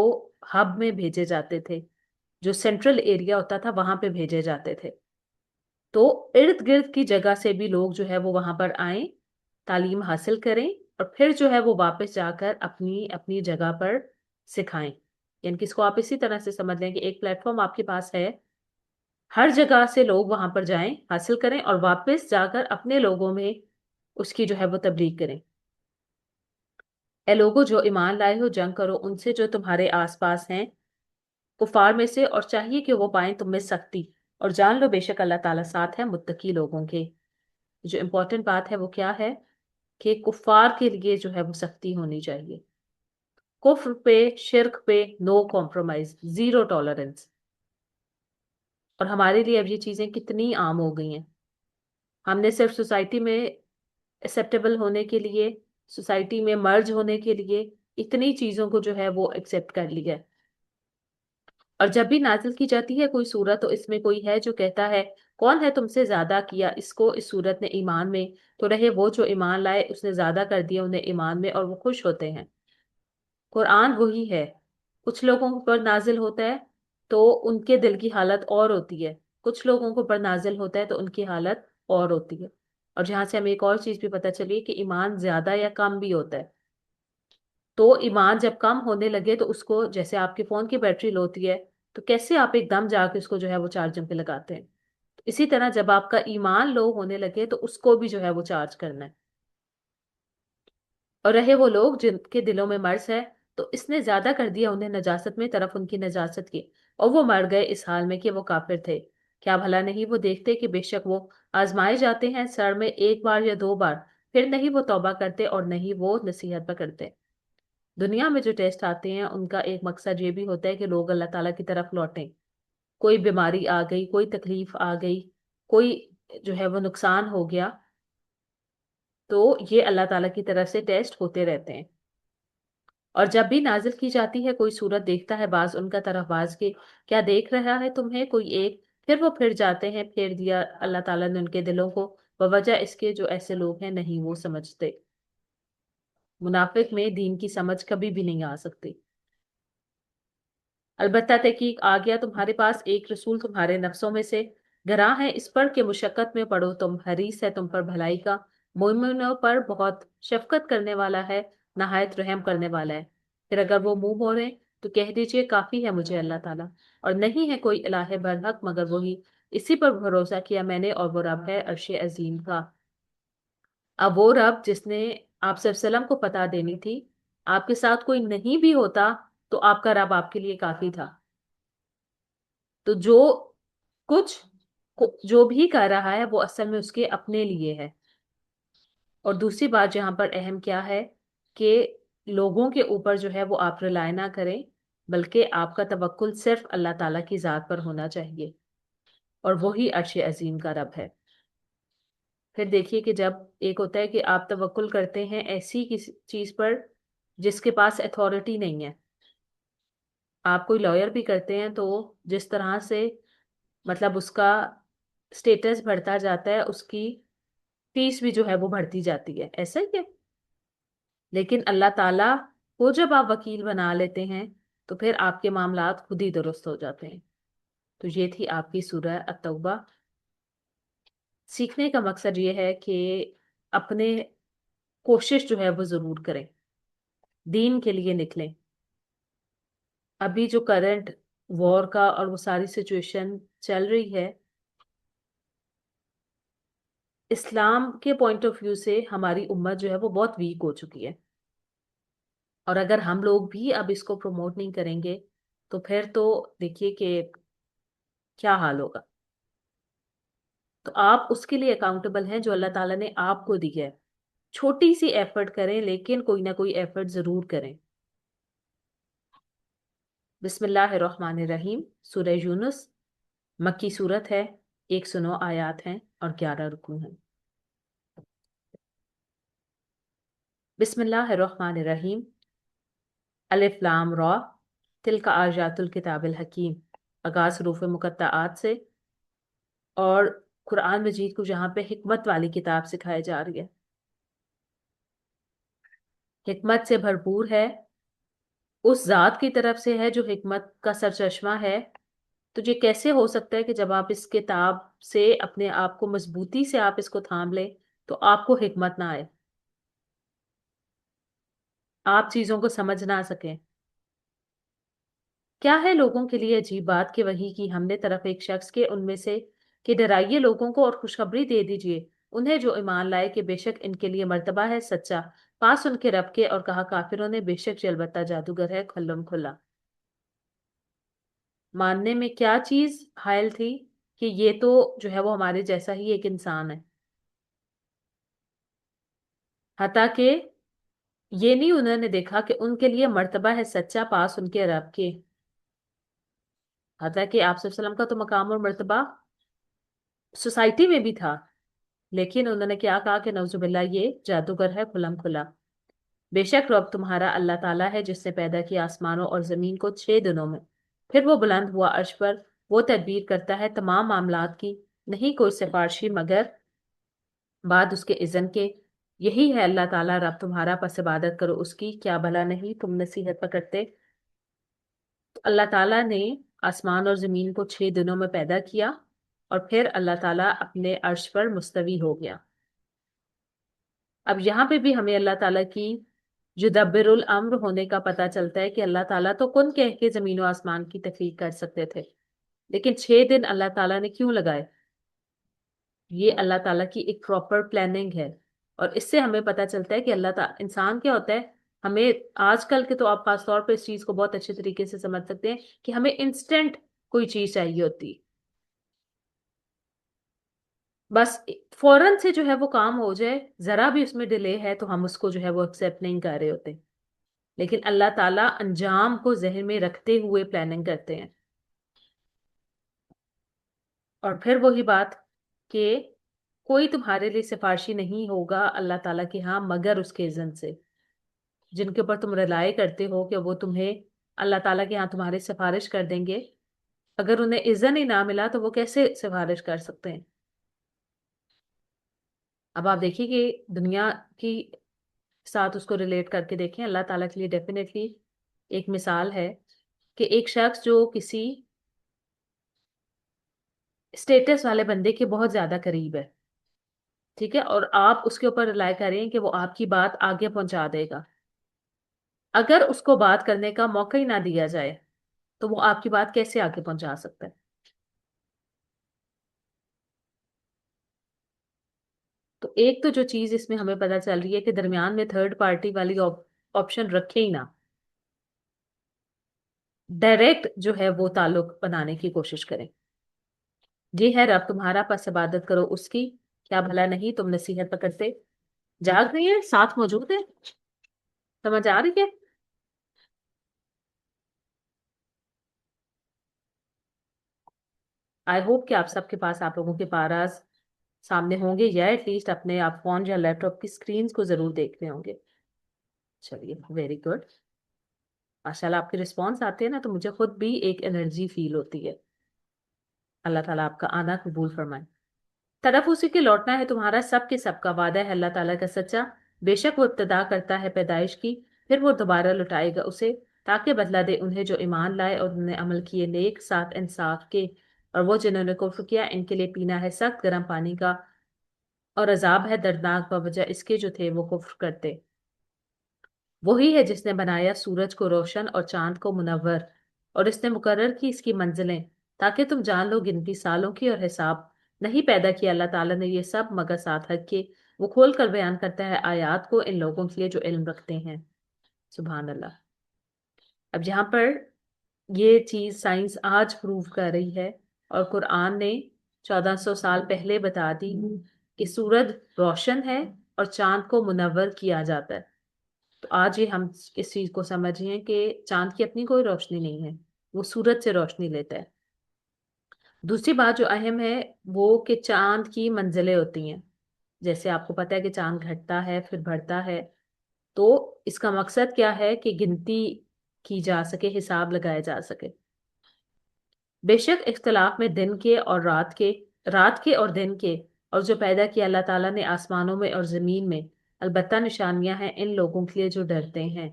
ہب میں بھیجے جاتے تھے، جو سینٹرل ایریا ہوتا تھا وہاں پہ بھیجے جاتے تھے، تو ارد گرد کی جگہ سے بھی لوگ جو ہے وہ وہاں پر آئیں، تعلیم حاصل کریں، اور پھر جو ہے وہ واپس جا کر اپنی اپنی جگہ پر سکھائیں۔ یعنی کہ اس کو آپ اسی طرح سے سمجھ لیں کہ ایک پلیٹ فارم آپ کے پاس ہے، ہر جگہ سے لوگ وہاں پر جائیں، حاصل کریں، اور واپس جا کر اپنے لوگوں میں اس کی جو ہے وہ تبلیغ کریں۔ اے لوگو جو ایمان لائے ہو، جنگ کرو ان سے جو تمہارے آس پاس ہیں کفار میں سے، اور چاہیے کہ وہ پائیں تم میں سختی، اور جان لو بے شک اللہ تعالیٰ ساتھ ہے متقی لوگوں کے۔ جو امپورٹنٹ بات ہے وہ کیا ہے کہ کفار کے لیے جو ہے وہ سختی ہونی چاہیے، کفر پہ، شرک پہ نو کمپرومائز، زیرو ٹالرنس۔ اور ہمارے لیے اب یہ چیزیں کتنی عام ہو گئی ہیں، ہم نے صرف سوسائٹی میں ایکسیپٹیبل ہونے کے لیے، سوسائٹی میں مرج ہونے کے لیے اتنی چیزوں کو جو ہے وہ ایکسیپٹ کر لیا ہے۔ اور جب بھی نازل کی جاتی ہے کوئی سورت، تو اس میں کوئی ہے جو کہتا ہے کون ہے تم سے زیادہ کیا اس کو اس سورت نے ایمان میں، تو رہے وہ جو ایمان لائے اس نے زیادہ کر دیا انہیں ایمان میں، اور وہ خوش ہوتے ہیں۔ قرآن وہی ہے، کچھ لوگوں پر نازل ہوتا ہے تو ان کے دل کی حالت اور ہوتی ہے، کچھ لوگوں کو پر نازل ہوتا ہے تو ان کی حالت اور ہوتی ہے۔ اور جہاں سے ہمیں ایک اور چیز بھی پتہ چلی کہ ایمان زیادہ یا کم بھی ہوتا ہے۔ تو ایمان جب کم ہونے لگے تو اس کو، جیسے آپ کے فون کی بیٹری لو ہوتی ہے تو کیسے آپ ایک دم جا کے اس کو جو ہے وہ چارجنگ پہ لگاتے ہیں، اسی طرح جب آپ کا ایمان لو ہونے لگے تو اس کو بھی جو ہے وہ چارج کرنا ہے۔ اور رہے وہ لوگ جن کے دلوں میں مرض ہے تو اس نے زیادہ کر دیا انہیں نجاست میں طرف ان کی نجاست کی، اور وہ مر گئے اس حال میں کہ وہ کافر تھے۔ کیا بھلا نہیں وہ دیکھتے کہ بے شک وہ آزمائے جاتے ہیں سر میں ایک بار یا دو بار، پھر نہیں وہ توبہ کرتے اور نہیں وہ نصیحت پکڑتے۔ دنیا میں جو ٹیسٹ آتے ہیں ان کا ایک مقصد یہ بھی ہوتا ہے کہ لوگ اللہ تعالیٰ کی طرف لوٹیں۔ کوئی بیماری آ گئی، کوئی تکلیف آ گئی، کوئی جو ہے وہ نقصان ہو گیا، تو یہ اللہ تعالیٰ کی طرف سے ٹیسٹ ہوتے رہتے ہیں۔ اور جب بھی نازل کی جاتی ہے کوئی صورت، دیکھتا ہے بعض ان کا طرف باز کے کیا دیکھ رہا ہے تمہیں کوئی ایک، پھر وہ پھر جاتے ہیں، پھیر دیا اللہ تعالیٰ نے ان کے دلوں کو، بوجہ اس کے جو ایسے لوگ ہیں نہیں وہ سمجھتے۔ منافق میں دین کی سمجھ کبھی بھی نہیں آ سکتی۔ البتہ تحقیق آ گیا تمہارے پاس ایک رسول تمہارے نفسوں میں سے، گراں ہے اس پر کہ مشقت میں پڑو تم، حریص ہے تم پر بھلائی کا، مومنوں پر بہت شفقت کرنے والا ہے، نہایت رحم کرنے والا ہے۔ پھر اگر وہ منہ موڑیں تو کہہ دیجئے کافی ہے مجھے اللہ تعالیٰ، اور نہیں ہے کوئی الہ برحق مگر وہی، اسی پر بھروسہ کیا میں نے، اور وہ رب ہے عرش عظیم کا۔ اب وہ رب جس نے آپ صلی اللہ علیہ وسلم کو پتہ دینی تھی، آپ کے ساتھ کوئی نہیں بھی ہوتا تو آپ کا رب آپ کے لیے کافی تھا۔ تو کچھ جو بھی کر رہا ہے وہ اصل میں اس کے اپنے لیے ہے۔ اور دوسری بات جہاں پر اہم کیا ہے کہ لوگوں کے اوپر جو ہے وہ آپ رلائے نہ کریں، بلکہ آپ کا توکل صرف اللہ تعالیٰ کی ذات پر ہونا چاہیے، اور وہی عرش عظیم کا رب ہے۔ پھر دیکھیے کہ جب ایک ہوتا ہے کہ آپ توکل کرتے ہیں ایسی کسی چیز پر جس کے پاس اتھارٹی نہیں ہے، آپ کوئی لائر بھی کرتے ہیں تو جس طرح سے مطلب اس کا سٹیٹس بڑھتا جاتا ہے، اس کی فیس بھی جو ہے وہ بڑھتی جاتی ہے، ایسا ہی ہے۔ لیکن اللہ تعالیٰ کو جب آپ وکیل بنا لیتے ہیں تو پھر آپ کے معاملات خود ہی درست ہو جاتے ہیں۔ تو یہ تھی آپ کی سورہ التوبہ۔ سیکھنے کا مقصد یہ ہے کہ اپنے کوشش جو ہے وہ ضرور کریں، دین کے لیے نکلیں۔ ابھی جو کرنٹ وار کا اور وہ ساری سچویشن چل رہی ہے، اسلام کے پوائنٹ آف ویو سے ہماری امت جو ہے وہ بہت ویک ہو چکی ہے، اور اگر ہم لوگ بھی اب اس کو پروموٹ نہیں کریں گے تو پھر تو دیکھیے کہ کیا حال ہوگا۔ تو آپ اس کے لیے اکاؤنٹیبل ہیں جو اللہ تعالیٰ نے آپ کو دی ہے۔ چھوٹی سی ایفرٹ کریں لیکن کوئی نہ کوئی ایفرٹ ضرور کریں۔ بسم اللہ الرحمن الرحیم۔ سورہ یونس مکی صورت ہے، 109 آیات ہیں اور 11 رکوع ہیں۔ بسم اللہ الرحمن الرحیم۔ الف لام را تلک آیات الکتاب الحکیم۔ آغاز حروف مقطعات سے، اور قرآن مجید کو جہاں پہ حکمت والی کتاب سکھائی جا رہی ہے، حکمت سے بھرپور ہے، اس ذات کی طرف سے ہے جو حکمت کا سرچشمہ ہے، تو یہ کیسے ہو سکتا ہے کہ جب آپ اس کتاب سے اپنے آپ کو مضبوطی سے آپ اس کو تھام لیں تو آپ کو حکمت نہ آئے، آپ چیزوں کو سمجھ نہ سکیں؟ کیا ہے لوگوں کے لیے عجیب بات کہ وحی کی ہم نے طرف ایک شخص کے ان میں سے کہ ڈرائیے لوگوں کو اور خوشخبری دے دیجیے انہیں جو ایمان لائے کہ بے شک ان کے لیے مرتبہ ہے سچا پاس ان کے رب کے، اور کہا کافروں نے بے شک البتہ جادوگر ہے کھلم کھلا۔ ماننے میں کیا چیز حائل تھی کہ یہ تو جو ہے وہ ہمارے جیسا ہی ایک انسان ہے، حتیٰ کہ یہ نہیں انہوں نے دیکھا کہ ان کے لیے مرتبہ ہے سچا پاس ان کے رب کے، حتیٰ کہ آپ صلی اللہ علیہ وسلم کا تو مقام اور مرتبہ سوسائٹی میں بھی تھا، لیکن انہوں نے کیا کہا کہ نعوذ باللہ یہ جادوگر ہے کھلم کھلا۔ بے شک رب تمہارا اللہ تعالیٰ ہے جس نے پیدا کیا آسمانوں اور زمین کو 6 دنوں میں، پھر وہ بلند ہوا عرش پر، وہ تدبیر کرتا ہے تمام معاملات کی، نہیں کوئی سفارشی مگر بعد اس کے اذن کے، یہی ہے اللہ تعالیٰ رب تمہارا، پس عبادت کرو اس کی، کیا بھلا نہیں تم نصیحت پکڑتے۔ تو اللہ تعالیٰ نے آسمان اور زمین کو 6 دنوں میں پیدا کیا اور پھر اللہ تعالیٰ اپنے عرش پر مستوی ہو گیا۔ اب یہاں پہ بھی ہمیں اللہ تعالیٰ کی یدبر الامر ہونے کا پتہ چلتا ہے کہ اللہ تعالیٰ تو کن کہہ کے زمین و آسمان کی تخلیق کر سکتے تھے، لیکن 6 دن اللہ تعالیٰ نے کیوں لگائے؟ یہ اللہ تعالیٰ کی ایک پراپر پلاننگ ہے، اور اس سے ہمیں پتہ چلتا ہے کہ اللہ تعالیٰ انسان کیا ہوتا ہے۔ ہمیں آج کل کے تو آپ خاص طور پہ اس چیز کو بہت اچھے طریقے سے سمجھ سکتے ہیں کہ ہمیں انسٹنٹ کوئی چیز چاہیے ہوتی، بس فوراً سے جو ہے وہ کام ہو جائے، ذرا بھی اس میں ڈیلے ہے تو ہم اس کو جو ہے وہ ایکسیپٹ نہیں کر رہے ہوتے، لیکن اللہ تعالیٰ انجام کو ذہن میں رکھتے ہوئے پلاننگ کرتے ہیں۔ اور پھر وہی بات کہ کوئی تمہارے لیے سفارشی نہیں ہوگا اللہ تعالیٰ کے ہاں مگر اس کے اذن سے، جن کے اوپر تم رلائے کرتے ہو کہ وہ تمہیں اللہ تعالیٰ کے ہاں تمہاری سفارش کر دیں گے، اگر انہیں اذن ہی نہ ملا تو وہ کیسے سفارش کر سکتے ہیں؟ اب آپ دیکھیے کہ دنیا کی ساتھ اس کو ریلیٹ کر کے دیکھیں، اللہ تعالیٰ کے لیے ڈیفینیٹلی ایک مثال ہے کہ ایک شخص جو کسی اسٹیٹس والے بندے کے بہت زیادہ قریب ہے، ٹھیک ہے، اور آپ اس کے اوپر رلائے کریں کہ وہ آپ کی بات آگے پہنچا دے گا، اگر اس کو بات کرنے کا موقع ہی نہ دیا جائے تو وہ آپ کی بات کیسے آگے پہنچا سکتا ہے؟ تو ایک تو جو چیز اس میں ہمیں پتہ چل رہی ہے کہ درمیان میں تھرڈ پارٹی والی آپشن رکھے ہی نہ، ڈائریکٹ جو ہے وہ تعلق بنانے کی کوشش کریں۔ یہ ہے رب تمہارا، پس عبادت کرو اس کی، کیا بھلا نہیں تم نصیحت پکڑتے۔ جاگ رہی ہیں؟ ساتھ موجود ہیں؟ سمجھ آ رہی ہے؟ آئی ہوپ کہ آپ سب کے پاس آپ لوگوں کے پاراز سامنے ہوں گے، یا ایٹ لیسٹ اپنے آپ فون یا لیپ ٹاپ کی سکرینز کو ضرور دیکھ رہے ہوں گے۔ چلیے ویری گڈ، ماشاء اللہ آپ کے رسپانس آتے ہیں نا تو مجھے خود بھی ایک انرجی فیل ہوتی ہے۔ اللہ تعالیٰ آپ کا آنا قبول فرمائے۔ طرف اسی کے لوٹنا ہے تمہارا سب کے سب کا، وعدہ ہے اللہ تعالیٰ کا سچا، بے شک وہ ابتدا کرتا ہے پیدائش کی، پھر وہ دوبارہ لٹائے گا اسے، تاکہ بدلہ دے انہیں جو ایمان لائے اور انہوں نے عمل کیے نیک ساتھ انصاف کے، اور وہ جنہوں نے کفر کیا ان کے لیے پینا ہے سخت گرم پانی کا، اور عذاب ہے دردناک بوجہ اس کے جو تھے وہ کفر کرتے۔ وہی ہے جس نے بنایا سورج کو روشن اور چاند کو منور، اور اس نے مقرر کی اس کی منزلیں تاکہ تم جان لو گنتی سالوں کی اور حساب، نہیں پیدا کیا اللہ تعالیٰ نے یہ سب مگر ساتھ حق کے، وہ کھول کر بیان کرتا ہے آیات کو ان لوگوں کے لیے جو علم رکھتے ہیں۔ سبحان اللہ۔ اب یہاں پر یہ چیز سائنس آج پروو کر رہی ہے، اور قرآن نے 1400 سال پہلے بتا دی کہ سورج روشن ہے اور چاند کو منور کیا جاتا ہے۔ تو آج یہ ہم اس چیز کو سمجھیں کہ چاند کی اپنی کوئی روشنی نہیں ہے، وہ سورج سے روشنی لیتا ہے۔ دوسری بات جو اہم ہے وہ کہ چاند کی منزلیں ہوتی ہیں، جیسے آپ کو پتہ ہے کہ چاند گھٹتا ہے پھر بڑھتا ہے، تو اس کا مقصد کیا ہے کہ گنتی کی جا سکے، حساب لگایا جا سکے۔ بے شک اختلاف میں دن کے اور رات کے اور دن کے، اور جو پیدا کیا اللہ تعالیٰ نے آسمانوں میں اور زمین میں، البتہ نشانیاں ہیں ان لوگوں کے لیے جو ڈرتے ہیں۔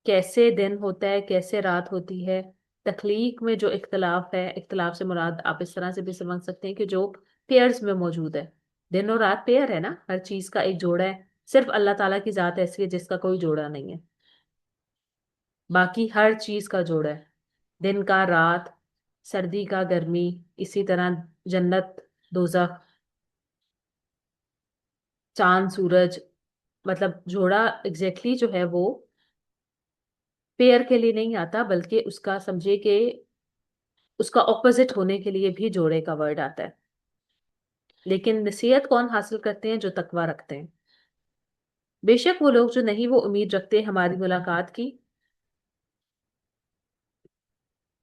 کیسے دن ہوتا ہے، کیسے رات ہوتی ہے، تخلیق میں جو اختلاف ہے، اختلاف سے مراد آپ اس طرح سے بھی سمجھ سکتے ہیں کہ جو پیئرز میں موجود ہے، دن اور رات پیئر ہے نا، ہر چیز کا ایک جوڑا ہے، صرف اللہ تعالیٰ کی ذات ایسی ہے جس کا کوئی جوڑا نہیں ہے، باقی ہر چیز کا جوڑا ہے، دن کا رات، سردی کا گرمی، اسی طرح جنت دوزخ، چاند سورج، مطلب جوڑا ایگزیکٹلی جو ہے وہ پیئر کے لیے نہیں آتا، بلکہ اس کا سمجھے کہ اس کا اپوزٹ ہونے کے لیے بھی جوڑے کا ورڈ آتا ہے۔ لیکن نصیحت کون حاصل کرتے ہیں؟ جو تقوی رکھتے ہیں۔ بے شک وہ لوگ جو نہیں وہ امید رکھتے ہماری ملاقات کی،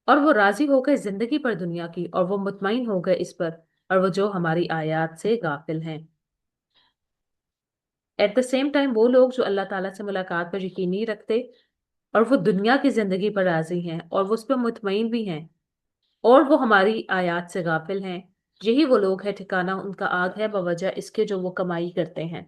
اور وہ راضی ہو گئے زندگی پر دنیا کی، اور وہ مطمئن ہو گئے اس پر، اور وہ جو ہماری آیات سے غافل ہیں۔ ایٹ دا سیم ٹائم وہ لوگ جو اللہ تعالیٰ سے ملاقات پر یقین نہیں رکھتے اور وہ دنیا کی زندگی پر راضی ہیں اور وہ اس پہ مطمئن بھی ہیں اور وہ ہماری آیات سے غافل ہیں، یہی وہ لوگ ہیں ٹھکانہ ان کا آگ ہے بوجہ اس کے جو وہ کمائی کرتے ہیں۔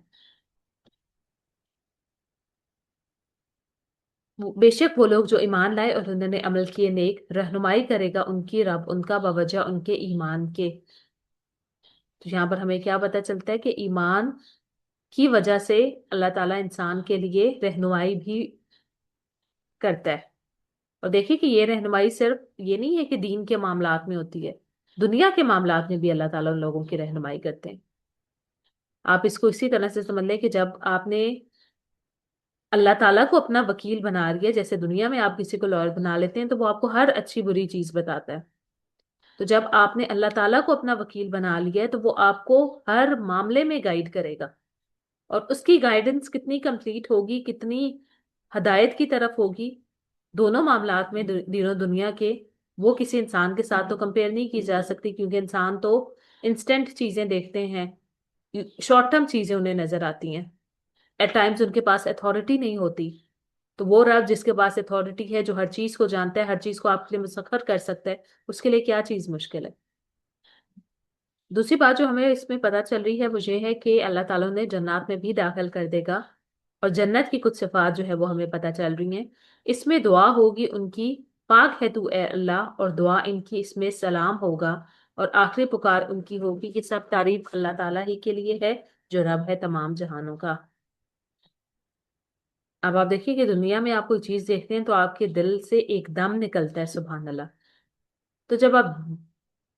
بے شک وہ لوگ جو ایمان لائے اور انہوں نے عمل کیے نیک، رہنمائی کرے گا ان کی رب ان کا بوجہ ان کے ایمان کے۔ تو یہاں پر ہمیں کیا پتہ چلتا ہے کہ ایمان کی وجہ سے اللہ تعالیٰ انسان کے لیے رہنمائی بھی کرتا ہے۔ اور دیکھیں کہ یہ رہنمائی صرف یہ نہیں ہے کہ دین کے معاملات میں ہوتی ہے، دنیا کے معاملات میں بھی اللہ تعالیٰ ان لوگوں کی رہنمائی کرتے ہیں۔ آپ اس کو اسی طرح سے سمجھ لیں کہ جب آپ نے اللہ تعالیٰ کو اپنا وکیل بنا لیا، جیسے دنیا میں آپ کسی کو لائر بنا لیتے ہیں تو وہ آپ کو ہر اچھی بری چیز بتاتا ہے، تو جب آپ نے اللہ تعالیٰ کو اپنا وکیل بنا لیا ہے تو وہ آپ کو ہر معاملے میں گائیڈ کرے گا، اور اس کی گائیڈنس کتنی کمپلیٹ ہوگی، کتنی ہدایت کی طرف ہوگی دونوں معاملات میں، دین و دنیا کے، وہ کسی انسان کے ساتھ تو کمپیئر نہیں کی جا سکتی، کیونکہ انسان تو انسٹنٹ چیزیں دیکھتے ہیں، شارٹ ٹرم چیزیں انہیں نظر آتی ہیں، ایٹ ٹائمز ان کے پاس اتھارٹی نہیں ہوتی، تو وہ رب جس کے پاس اتھارٹی ہے، جو ہر چیز کو جانتا ہے، ہر چیز کو آپ کے لیے مسخر کر سکتا ہے، اس کے لیے کیا چیز مشکل ہے؟ دوسری بات جو ہمیں اس میں پتہ چل رہی ہے وہ یہ ہے کہ اللہ تعالیٰ نے جنات میں بھی داخل کر دے گا، اور جنت کی کچھ صفات جو ہے وہ ہمیں پتہ چل رہی ہیں۔ اس میں دعا ہوگی ان کی، پاک ہے تو اے اللہ، اور دعا ان کی اس میں سلام ہوگا، اور آخری پکار ان کی ہوگی کہ سب تعریف اللہ تعالیٰ ہی کے لیے ہے جو رب ہے تمام جہانوں کا۔ اب آپ دیکھیے کہ دنیا میں آپ کوئی چیز دیکھتے ہیں تو آپ کے دل سے ایک دم نکلتا ہے سبحان اللہ، تو جب آپ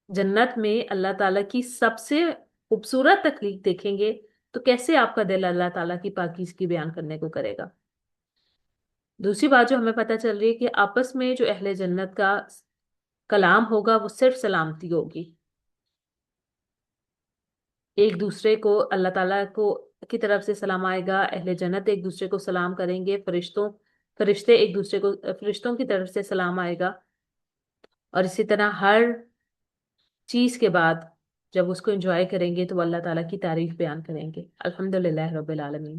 جنت میں اللہ تعالیٰ کی سب سے خوبصورت تخلیق دیکھیں گے تو کیسے آپ کا دل اللہ تعالیٰ کی پاکیزگی بیان کرنے کو کرے گا؟ دوسری بات جو ہمیں پتہ چل رہی ہے کہ آپس میں جو اہل جنت کا کلام ہوگا وہ صرف سلامتی ہوگی، ایک دوسرے کو اللہ تعالیٰ کو کی طرف سے سلام آئے گا، اہل جنت ایک دوسرے کو سلام کریں گے، فرشتے ایک دوسرے کو، فرشتوں کی طرف سے سلام آئے گا، اور اسی طرح ہر چیز کے بعد جب اس کو انجوائے کریں گے تو وہ اللہ تعالیٰ کی تعریف بیان کریں گے، الحمدللہ رب العالمین۔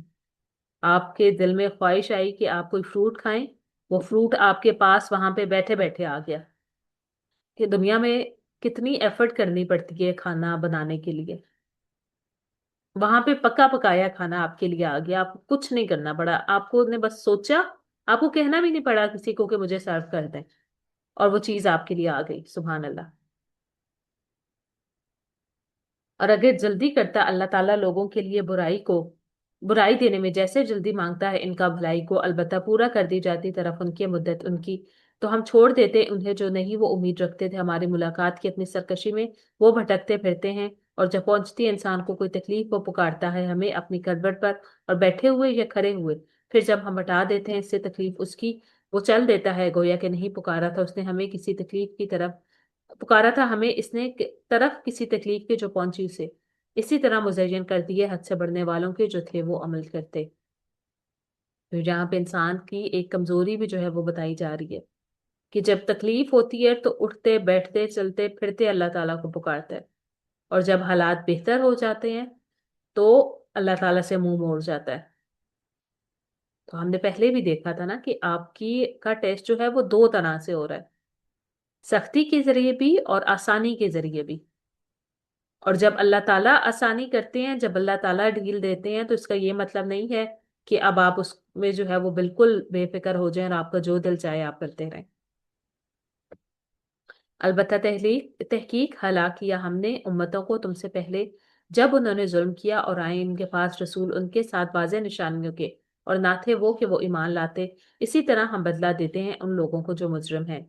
آپ کے دل میں خواہش آئی کہ آپ کوئی فروٹ کھائیں، وہ فروٹ آپ کے پاس وہاں پہ بیٹھے بیٹھے آ گیا، کہ دنیا میں کتنی ایفرٹ کرنی پڑتی ہے کھانا بنانے کے لیے، وہاں پہ پکا پکایا کھانا آپ کے لیے آ گیا، آپ کو کچھ نہیں کرنا پڑا، آپ کو نے بس سوچا، آپ کو کہنا بھی نہیں پڑا کسی کو کہ مجھے سرو کر دیں، اور وہ چیز آپ کے لیے آ گئی، سبحان اللہ۔ اور اگر جلدی کرتا اللہ تعالیٰ لوگوں کے لیے برائی دینے میں جیسے جلدی مانگتا ہے ان کا بھلائی کو، البتہ پورا کر دی جاتی طرف ان کی مدت ان کی، تو ہم چھوڑ دیتے انہیں جو نہیں وہ امید رکھتے تھے ہماری ملاقات کی اپنی سرکشی میں، وہ بھٹکتے پھرتے ہیں، اور جب پہنچتی ہے انسان کو کوئی تکلیف وہ پکارتا ہے ہمیں اپنی کروٹ پر، اور بیٹھے ہوئے یا کھڑے ہوئے، پھر جب ہم ہٹا دیتے ہیں اس سے تکلیف اس کی، وہ چل دیتا ہے گویا کہ نہیں پکارا تھا اس نے ہمیں کسی تکلیف کی طرف، پکارا تھا ہمیں اس نے طرف کسی تکلیف کے جو پہنچی اسے، اسی طرح مزین کر دیے حد سے بڑھنے والوں کے جو تھے وہ عمل کرتے۔ تو جہاں پہ انسان کی ایک کمزوری بھی جو ہے وہ بتائی جا رہی ہے کہ جب تکلیف ہوتی ہے تو اٹھتے بیٹھتے چلتے پھرتے اللہ تعالیٰ کو پکارتا ہے، اور جب حالات بہتر ہو جاتے ہیں تو اللہ تعالیٰ سے منہ موڑ جاتا ہے۔ تو ہم نے پہلے بھی دیکھا تھا نا کہ آپ کی کا ٹیسٹ جو ہے وہ دو طرح سے ہو رہا ہے، سختی کے ذریعے بھی اور آسانی کے ذریعے بھی، اور جب اللہ تعالیٰ آسانی کرتے ہیں، جب اللہ تعالیٰ ڈھیل دیتے ہیں تو اس کا یہ مطلب نہیں ہے کہ اب آپ اس میں جو ہے وہ بالکل بے فکر ہو جائیں اور آپ کا جو دل چاہے آپ کرتے رہیں۔ البتہ تحقیق ہلاک کیا ہم نے امتوں کو تم سے پہلے، جب انہوں نے ظلم کیا اور آئے ان کے پاس رسول ان کے ساتھ واضح نشانیوں کے، اور نہ تھے وہ کہ وہ ایمان لاتے۔ اسی طرح ہم بدلہ دیتے ہیں ان لوگوں کو جو مجرم ہیں۔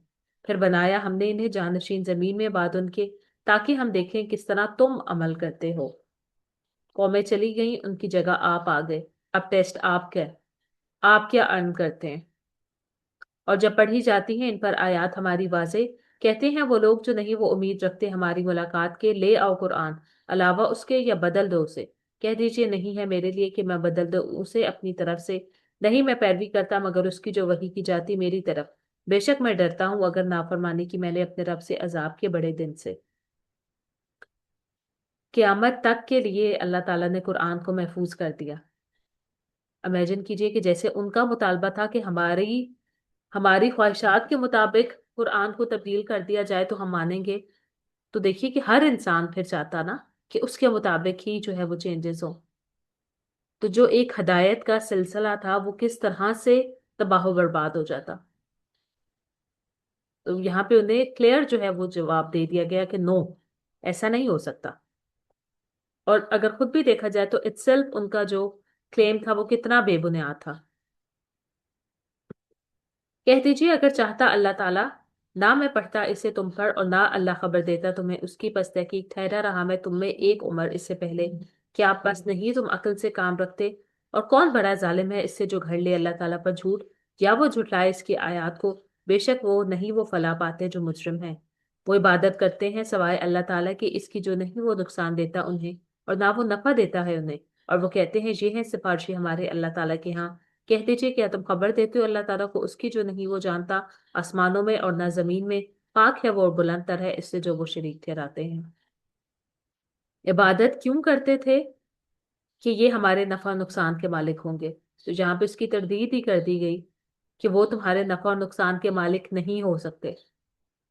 پھر بنایا ہم نے انہیں جانشین زمین میں بعد ان کے، تاکہ ہم دیکھیں کس طرح تم عمل کرتے ہو۔ قومیں چلی گئیں، ان کی جگہ آپ آ گئے۔ اب ٹیسٹ آپ کیا ارن کرتے ہیں؟ اور جب پڑھی جاتی ہیں ان پر آیات ہماری واضح، کہتے ہیں وہ لوگ جو نہیں وہ امید رکھتے ہماری ملاقات کے، لے آؤ قرآن علاوہ اس کے یا بدل دو اسے۔ کہہ دیجئے نہیں ہے میرے لیے کہ میں بدل دوں اسے اپنی طرف سے، نہیں میں پیروی کرتا مگر اس کی جو وحی کی جاتی میری طرف۔ بے شک میں ڈرتا ہوں اگر نافرمانی کی میں نے اپنے رب سے عذاب کے بڑے دن سے۔ قیامت تک کے لیے اللہ تعالیٰ نے قرآن کو محفوظ کر دیا۔ امیجن کیجئے کہ جیسے ان کا مطالبہ تھا کہ ہماری خواہشات کے مطابق قرآن کو تبدیل کر دیا جائے تو ہم مانیں گے، تو دیکھیے کہ ہر انسان پھر چاہتا نا کہ اس کے مطابق ہی جو ہے وہ چینجز ہوں۔ تو جو ایک ہدایت کا سلسلہ تھا وہ کس طرح سے تباہ و برباد ہو جاتا۔ تو یہاں پہ انہیں کلیئر جو ہے وہ جواب دے دیا گیا کہ نو، ایسا نہیں ہو سکتا۔ اور اگر خود بھی دیکھا جائے تو اٹ سیلف ان کا جو کلیم تھا وہ کتنا بے بنیاد تھا۔ کہہ دیجیے اگر چاہتا اللہ تعالیٰ، نہ میں پڑھتا اسے تم پر اور نہ اللہ خبر دیتا تمہیں اس کی، پس تحقیق ٹھہرا رہا میں تم میں ایک عمر اس سے پہلے، کیا بس نہیں تم عقل سے کام رکھتے؟ اور کون بڑا ظالم ہے اس سے جو گھڑ لے اللہ تعالیٰ پر جھوٹ، یا وہ جھٹلائے اس کی آیات کو؟ بے شک وہ نہیں وہ فلاح پاتے جو مجرم ہیں۔ وہ عبادت کرتے ہیں سوائے اللہ تعالیٰ کے اس کی جو نہیں وہ نقصان دیتا انہیں اور نہ وہ نفع دیتا ہے انہیں، اور وہ کہتے ہیں یہ ہیں سفارشی ہمارے اللہ تعالیٰ کے ہاں۔ کہہ دیجیے کیا تم خبر دیتے ہو اللہ تعالیٰ کو اس کی جو نہیں وہ جانتا آسمانوں میں اور نہ زمین میں؟ پاک ہے وہ اور بلند تر ہے اس سے جو وہ شریک ٹھہراتے ہیں۔ عبادت کیوں کرتے تھے؟ کہ یہ ہمارے نفع و نقصان کے مالک ہوں گے۔ تو جہاں پہ اس کی تردید ہی کر دی گئی کہ وہ تمہارے نفع و نقصان کے مالک نہیں ہو سکتے۔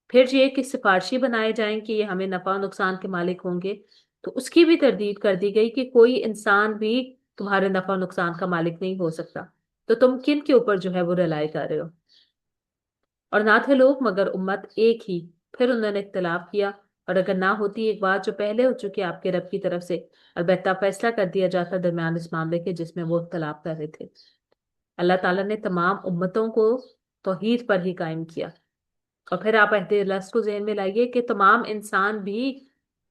پھر یہ کہ سفارشی بنائے جائیں کہ یہ ہمیں نفع و نقصان کے مالک ہوں گے، تو اس کی بھی تردید کر دی گئی کہ کوئی انسان بھی تمہارے نفع و نقصان کا مالک نہیں ہو سکتا، تو تم کن کے اوپر جو ہے وہ رلائی کر رہے ہو؟ اور نہ تھے لوگ مگر امت ایک ہی، پھر انہوں نے اختلاف کیا، اور اگر نہ ہوتی ایک بات جو پہلے ہو چکی آپ کے رب کی طرف سے، البتہ فیصلہ کر دیا جاتا درمیان اس معاملے کے جس میں وہ اختلاف کر رہے تھے۔ اللہ تعالیٰ نے تمام امتوں کو توحید پر ہی قائم کیا۔ اور پھر آپ عہد رس کو ذہن میں لائیے کہ تمام انسان بھی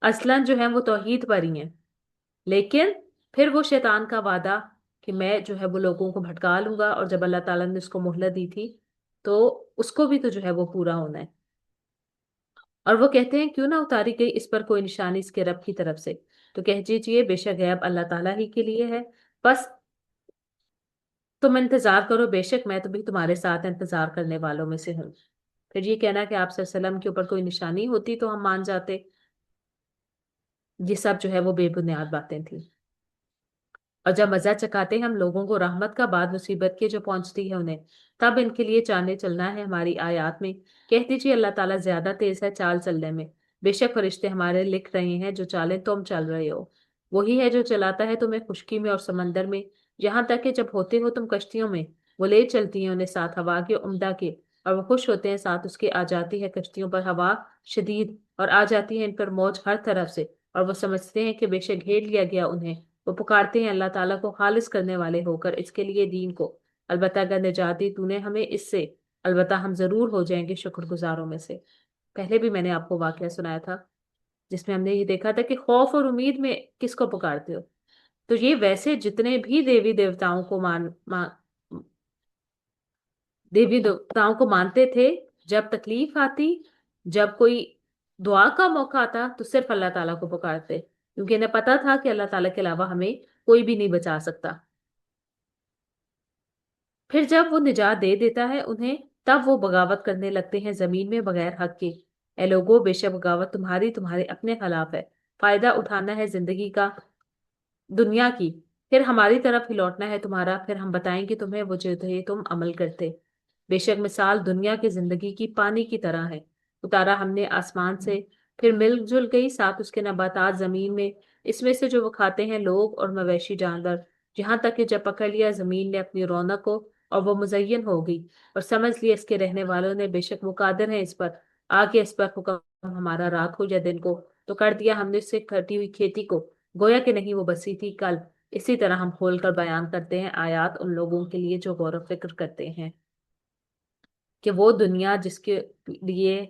اصلاً جو ہے وہ توحید پر ہی ہیں، لیکن پھر وہ شیطان کا وعدہ کہ میں جو ہے وہ لوگوں کو بھٹکا لوں گا، اور جب اللہ تعالیٰ نے اس کو مہلت دی تھی تو اس کو بھی تو جو ہے وہ پورا ہونا ہے۔ اور وہ کہتے ہیں کیوں نہ اتاری گئی اس پر کوئی نشانی اس کے رب کی طرف سے؟ تو کہہ دیجیے بے شک غیب اللہ تعالیٰ ہی کے لیے ہے، بس تم انتظار کرو، بے شک میں تو بھی تمہارے ساتھ انتظار کرنے والوں میں سے ہوں۔ پھر یہ کہنا کہ آپ صلی اللہ علیہ وسلم کے اوپر کوئی نشانی ہوتی تو ہم مان جاتے، یہ سب جو ہے وہ بے بنیاد باتیں تھیں۔ اور جب مزہ چکاتے ہیں ہم لوگوں کو رحمت کا بعد مصیبت کے جو پہنچتی ہے انہیں، تب ان کے لیے چانے چلنا ہے ہماری آیات میں۔ کہہ دیجیے اللہ تعالیٰ زیادہ تیز ہے چال چلنے میں، بے شک فرشتے ہمارے لکھ رہے ہیں جو چالیں تم چل رہے ہو۔ وہی ہے جو چلاتا ہے تمہیں خشکی میں اور سمندر میں، یہاں تک کہ جب ہوتے ہو تم کشتیوں میں، وہ لے چلتی ہیں انہیں ساتھ ہوا کے عمدہ کے، اور وہ خوش ہوتے ہیں ساتھ اس کے، آ جاتی ہے کشتیوں پر ہوا شدید اور آ جاتی ہے ان پر موج ہر طرف سے، اور وہ سمجھتے ہیں کہ بے شک گھیر لیا گیا انہیں۔ وہ پکارتے ہیں اللہ تعالیٰ کو خالص کرنے والے ہو کر اس کے لیے دین کو، البتہ اگر نجات دی تو نے ہمیں اس سے، البتہ ہم ضرور ہو جائیں گے شکر گزاروں میں سے۔ پہلے بھی میں نے آپ کو واقعہ سنایا تھا جس میں ہم نے یہ دیکھا تھا کہ خوف اور امید میں کس کو پکارتے ہو؟ تو یہ ویسے جتنے بھی دیوی دیوتاؤں کو مانتے تھے، جب تکلیف آتی، جب کوئی دعا کا موقع آتا تو صرف اللہ تعالیٰ کو پکارتے، کیونکہ انہیں پتا تھا کہ اللہ تعالیٰ کے علاوہ ہمیں کوئی بھی نہیں بچا سکتا۔ پھر جب وہ نجات دے دیتا ہے انہیں، تب وہ بغاوت کرنے لگتے ہیں زمین میں بغیر حق کے۔ اے لوگو بے شک بغاوت تمہارے اپنے خلاف ہے، فائدہ اٹھانا ہے زندگی کا دنیا کی، پھر ہماری طرف ہی لوٹنا ہے تمہارا، پھر ہم بتائیں گے تمہیں وہ جو تھے تم عمل کرتے۔ بے شک مثال دنیا کی زندگی کی پانی کی طرح ہے، اتارا ہم نے آسمان سے، پھر مل جل گئی ساتھ اس کے نباتات زمین میں، اس میں سے جو وہ کھاتے ہیں لوگ اور مویشی جانور، یہاں تک کہ جب پکڑ لیا زمین نے اپنی رونق کو اور وہ مزین ہو گئی، اور سمجھ لیا اس کے رہنے والوں نے بے شک وہ قادر ہیں اس پر، آگے اس پر حکم ہمارا رات ہو یا دن کو، تو کر دیا ہم نے اس سے کٹی ہوئی کھیتی کو، گویا کہ نہیں وہ بسی تھی کل۔ اسی طرح ہم کھول کر بیان کرتے ہیں آیات ان لوگوں کے لیے جو غور و فکر کرتے ہیں، کہ وہ دنیا جس کے لیے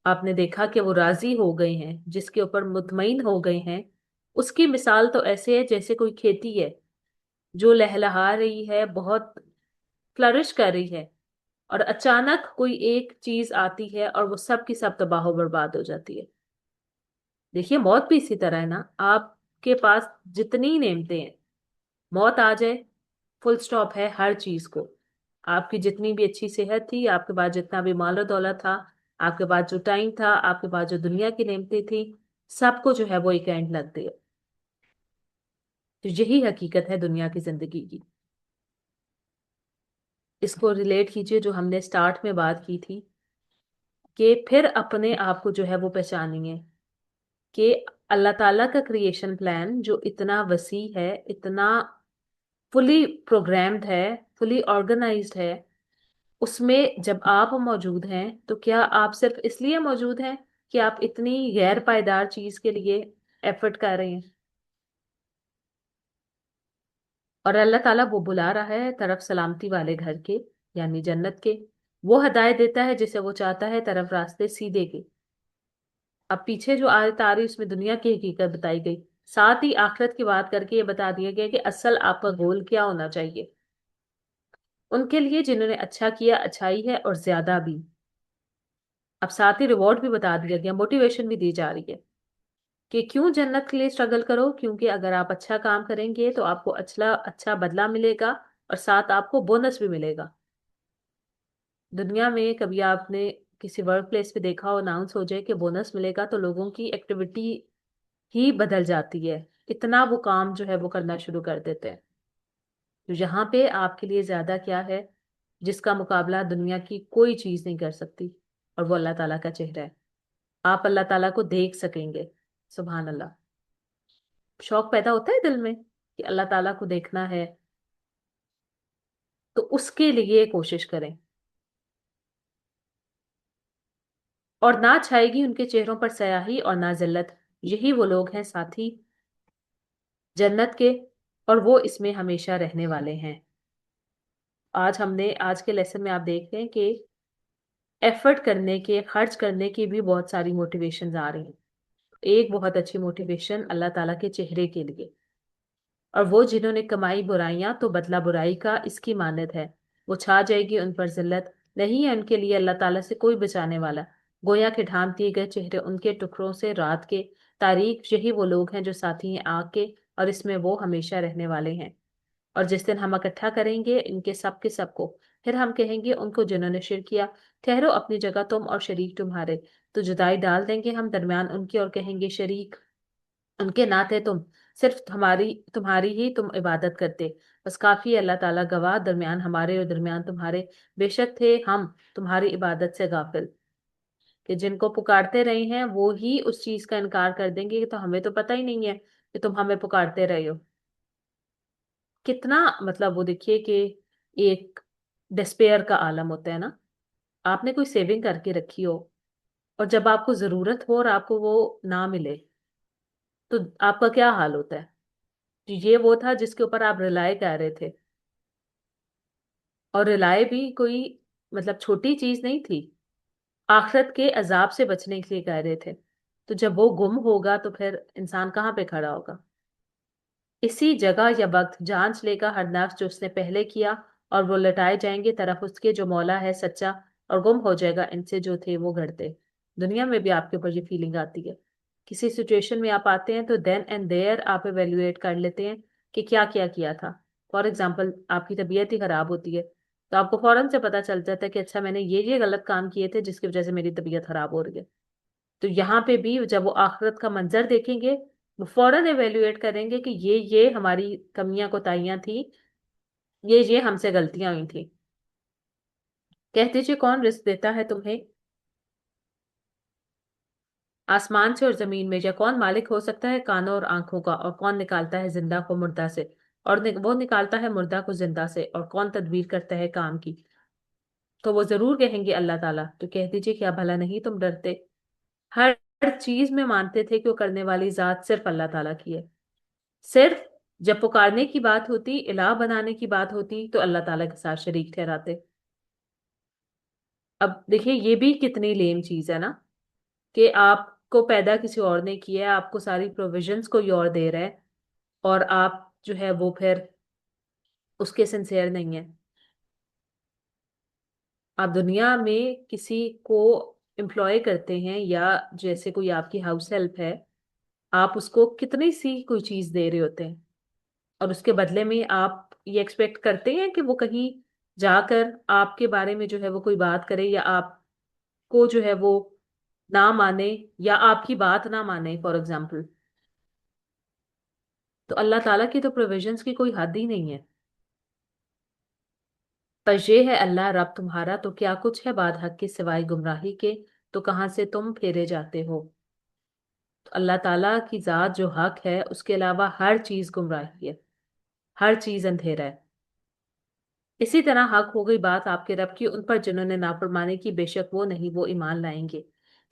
آپ نے دیکھا کہ وہ راضی ہو گئے ہیں، جس کے اوپر مطمئن ہو گئے ہیں، اس کی مثال تو ایسے ہے جیسے کوئی کھیتی ہے جو لہلہا رہی ہے، بہت فلرش کر رہی ہے، اور اچانک کوئی ایک چیز آتی ہے اور وہ سب کی سب تباہ و برباد ہو جاتی ہے۔ دیکھیے موت بھی اسی طرح ہے نا، آپ کے پاس جتنی نعمتیں ہیں، موت آ جائے، فل سٹاپ ہے ہر چیز کو۔ آپ کی جتنی بھی اچھی صحت تھی، آپ کے پاس جتنا بھی مال و دولت تھا، آپ کے پاس جو ٹائم تھا، آپ کے پاس جو دنیا کی نعمتیں تھی، سب کو جو ہے وہ ایک اینڈ لگتے ہے۔ تو یہی حقیقت ہے دنیا کی زندگی کی۔ اس کو ریلیٹ کیجئے جو ہم نے سٹارٹ میں بات کی تھی، کہ پھر اپنے آپ کو جو ہے وہ پہچانیے کہ اللہ تعالیٰ کا کریشن پلان جو اتنا وسیع ہے، اتنا فلی پروگرامڈ ہے، فلی آرگنائزڈ ہے، اس میں جب آپ موجود ہیں تو کیا آپ صرف اس لیے موجود ہیں کہ آپ اتنی غیر پائیدار چیز کے لیے ایفرٹ کر رہے ہیں؟ اور اللہ تعالیٰ وہ بلا رہا ہے طرف سلامتی والے گھر کے، یعنی جنت کے۔ وہ ہدایت دیتا ہے جسے وہ چاہتا ہے طرف راستے سیدھے کے۔ اب پیچھے جو آیت آ رہی اس میں دنیا کی حقیقت بتائی گئی، ساتھ ہی آخرت کی بات کر کے یہ بتا دیا گیا کہ اصل آپ کا گول کیا ہونا چاہیے ان کے لیے جنہوں نے اچھا کیا، اچھائی ہے اور زیادہ بھی۔ اب ساتھ ہی ریوارڈ بھی بتا دیا گیا، موٹیویشن بھی دی جا رہی ہے کہ کیوں جنت کے لیے اسٹرگل کرو، کیونکہ اگر آپ اچھا کام کریں گے تو آپ کو اچھا بدلہ ملے گا، اور ساتھ آپ کو بونس بھی ملے گا۔ دنیا میں کبھی آپ نے کسی ورک پلیس پہ دیکھا ہو اناؤنس ہو جائے کہ بونس ملے گا، تو لوگوں کی ایکٹیویٹی ہی بدل جاتی ہے، اتنا وہ کام جو ہے وہ کرنا شروع کر دیتے ہیں۔ تو یہاں پہ آپ کے لیے زیادہ کیا ہے جس کا مقابلہ دنیا کی کوئی چیز نہیں کر سکتی، اور وہ اللہ تعالیٰ کا چہرہ ہے۔ آپ اللہ تعالیٰ کو دیکھ سکیں گے، سبحان اللہ۔ شوق پیدا ہوتا ہے دل میں کہ اللہ تعالیٰ کو دیکھنا ہے، تو اس کے لیے کوشش کریں، اور نہ چھائے گی ان کے چہروں پر سیاہی اور نہ ذلت۔ یہی وہ لوگ ہیں ساتھی جنت کے، اور وہ اس میں ہمیشہ رہنے والے ہیں۔ آج کے لیسن میں آپ دیکھ رہے ہیں کہ ایفرٹ کرنے کے، خرچ کرنے کی بھی بہت ساری موٹیویشنز آ رہی ہیں۔ ایک بہت اچھی موٹیویشن اللہ تعالیٰ کے چہرے کے لیے، اور وہ جنہوں نے کمائی برائیاں تو بدلہ برائی کا اس کی مانند ہے، وہ چھا جائے گی ان پر ذلت، نہیں ہے ان کے لیے اللہ تعالیٰ سے کوئی بچانے والا۔ گویا کے ڈھانپ دیے گئے چہرے ان کے ٹکڑوں سے رات کے تاریک، یہی وہ لوگ ہیں جو ساتھی ہیں آگ کے، اور اس میں وہ ہمیشہ رہنے والے ہیں۔ اور جس دن ہم اکٹھا کریں گے ان کے سب کو، پھر ہم کہیں گے ان کو جنہوں نے شرک کیا، ٹھہرو اپنی جگہ تم اور شریک تمہارے، تو جدائی ڈال دیں گے ہم درمیان ان کی، اور کہیں گے شریک ان کے نہ تھے تم، صرف تمہاری ہی تم عبادت کرتے، بس کافی ہے اللہ تعالیٰ گواہ درمیان ہمارے اور درمیان تمہارے، بے شک تھے ہم تمہاری عبادت سے غافل۔ کہ جن کو پکارتے رہے ہیں وہ ہی اس چیز کا انکار کر دیں گے کہ تو ہمیں تو پتہ ہی نہیں ہے کہ تم ہمیں پکارتے رہے ہو۔ کتنا مطلب وہ دیکھیے کہ ایک ڈسپیئر کا عالم ہوتا ہے نا۔ آپ نے کوئی سیونگ کر کے رکھی ہو، اور جب آپ کو ضرورت ہو اور آپ کو وہ نہ ملے، تو آپ کا کیا حال ہوتا ہے؟ تو یہ وہ تھا جس کے اوپر آپ ریلائے کر رہے تھے، اور ریلائے بھی کوئی مطلب چھوٹی چیز نہیں تھی، آخرت کے عذاب سے بچنے کے لیے کہہ رہے تھے۔ تو جب وہ گم ہوگا تو پھر انسان کہاں پہ کھڑا ہوگا؟ اسی جگہ یا وقت جانچ لے گا ہر نفس جو اس نے پہلے کیا، اور وہ لٹائے جائیں گے طرف اس کے جو مولا ہے سچا، اور گم ہو جائے گا ان سے جو تھے وہ گھڑتے۔ دنیا میں بھی آپ کے اوپر یہ فیلنگ آتی ہے، کسی سچویشن میں آپ آتے ہیں تو دین اینڈ دیئر آپ ایویلویٹ کر لیتے ہیں کہ کیا کیا کیا تھا۔ فار ایگزامپل آپ کی طبیعت ہی خراب ہوتی ہے تو آپ کو فوراً سے پتا چل جاتا ہے کہ اچھا میں نے یہ غلط کام کیے تھے جس کی وجہ سے میری طبیعت خراب ہو رہی ہے۔ تو یہاں پہ بھی جب وہ آخرت کا منظر دیکھیں گے، وہ فوراً ایویلویٹ کریں گے کہ یہ ہماری کمیاں کوتاہیاں تھیں، یہ ہم سے غلطیاں ہوئی تھیں۔ کہہ دیجیے کون رزق دیتا ہے تمہیں آسمان سے اور زمین میں، یا کون مالک ہو سکتا ہے کانوں اور آنکھوں کا، اور کون نکالتا ہے زندہ کو مردہ سے، اور وہ نکالتا ہے مردہ کو زندہ سے، اور کون تدبیر کرتا ہے کام کی۔ تو وہ ضرور کہیں گے اللہ تعالیٰ، تو کہہ دیجئے کیا بھلا نہیں تم ڈرتے؟ ہر ہر چیز میں مانتے تھے کہ وہ کرنے والی ذات صرف اللہ تعالیٰ کی ہے۔ صرف جب پکارنے کی بات ہوتی، الہ بنانے کی بات ہوتی، تو اللہ تعالیٰ کے ساتھ شریک ٹھہراتے۔ اب دیکھیں یہ بھی کتنی لیم چیز ہے نا، کہ آپ کو پیدا کسی اور نے کیا ہے، آپ کو ساری پروویژنز کوئی اور دے رہا ہے، اور آپ جو ہے وہ پھر اس کے سنسیئر نہیں ہیں۔ آپ دنیا میں کسی کو امپلوائے کرتے ہیں، یا جیسے کوئی آپ کی ہاؤس ہیلپ ہے، آپ اس کو کتنی سی کوئی چیز دے رہے ہوتے ہیں، اور اس کے بدلے میں آپ یہ ایکسپیکٹ کرتے ہیں کہ وہ کہیں جا کر آپ کے بارے میں جو ہے وہ کوئی بات کرے، یا آپ کو جو ہے وہ نہ مانے، یا آپ کی بات نہ مانے فار ایگزامپل۔ تو اللہ تعالیٰ کی تو پروویژنز کی کوئی حد ہی نہیں ہے۔ پر یہ ہے اللہ رب تمہارا، تو کیا کچھ ہے بعد حق کے سوائے گمراہی کے، تو کہاں سے تم پھیرے جاتے ہو؟ تو اللہ تعالیٰ کی ذات جو حق ہے، اس کے علاوہ ہر چیز گمراہی ہے، ہر چیز اندھیرا ہے۔ اسی طرح حق ہو گئی بات آپ کے رب کی ان پر جنہوں نے نافرمانی کی، بے شک وہ نہیں، وہ ایمان لائیں گے۔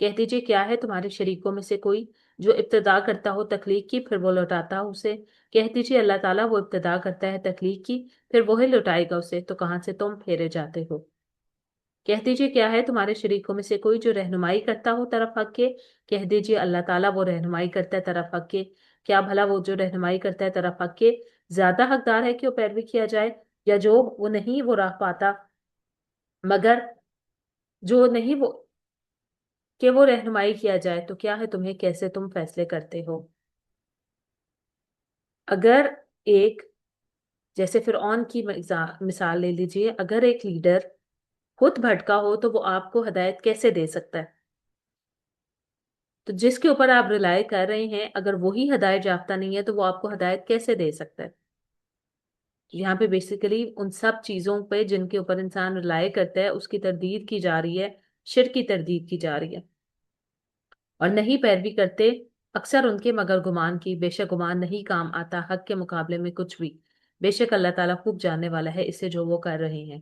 کہہ دیجئے کیا ہے تمہارے شریکوں میں سے کوئی جو ابتدا کرتا ہو تخلیق کی، پھر وہ لوٹاتا ہو اسے؟ کہہ دیجئے اللہ تعالیٰ وہ ابتدا کرتا ہے تخلیق کی، پھر وہی لوٹائے گا اسے، تو کہاں سے تم پھیرے جاتے ہو؟ کہہ دیجئے کیا ہے تمہارے شریکوں میں سے کوئی جو رہنمائی کرتا ہو طرف حق کے؟ کہہ دیجئے اللہ تعالیٰ وہ رہنمائی کرتا ہے طرف حق کے۔ کیا بھلا وہ جو رہنمائی کرتا ہے طرف حق کے زیادہ حقدار ہے کہ وہ پیروی کیا جائے، یا جو وہ نہیں وہ راہ پاتا؟ مگر جو نہیں وہ کہ وہ رہنمائی کیا جائے، تو کیا ہے تمہیں، کیسے تم فیصلے کرتے ہو؟ اگر ایک جیسے فرعون کی مثال لے لیجئے، اگر ایک لیڈر خود بھٹکا ہو تو وہ آپ کو ہدایت کیسے دے سکتا ہے؟ تو جس کے اوپر آپ ریلائی کر رہے ہیں، اگر وہی ہدایت یافتہ نہیں ہے تو وہ آپ کو ہدایت کیسے دے سکتا ہے؟ یہاں پہ بیسیکلی ان سب چیزوں پہ جن کے اوپر انسان ریلائی کرتا ہے، اس کی تردید کی جا رہی ہے، شرک کی تردید کی جا رہی ہے، اور نہیں پیروی کرتے اکثر ان کے مگر گمان کی، بے شک گمان نہیں کام آتا حق کے مقابلے میں کچھ بھی، بے شک اللہ تعالیٰ خوب جاننے والا ہے اسے جو وہ کر رہے ہیں۔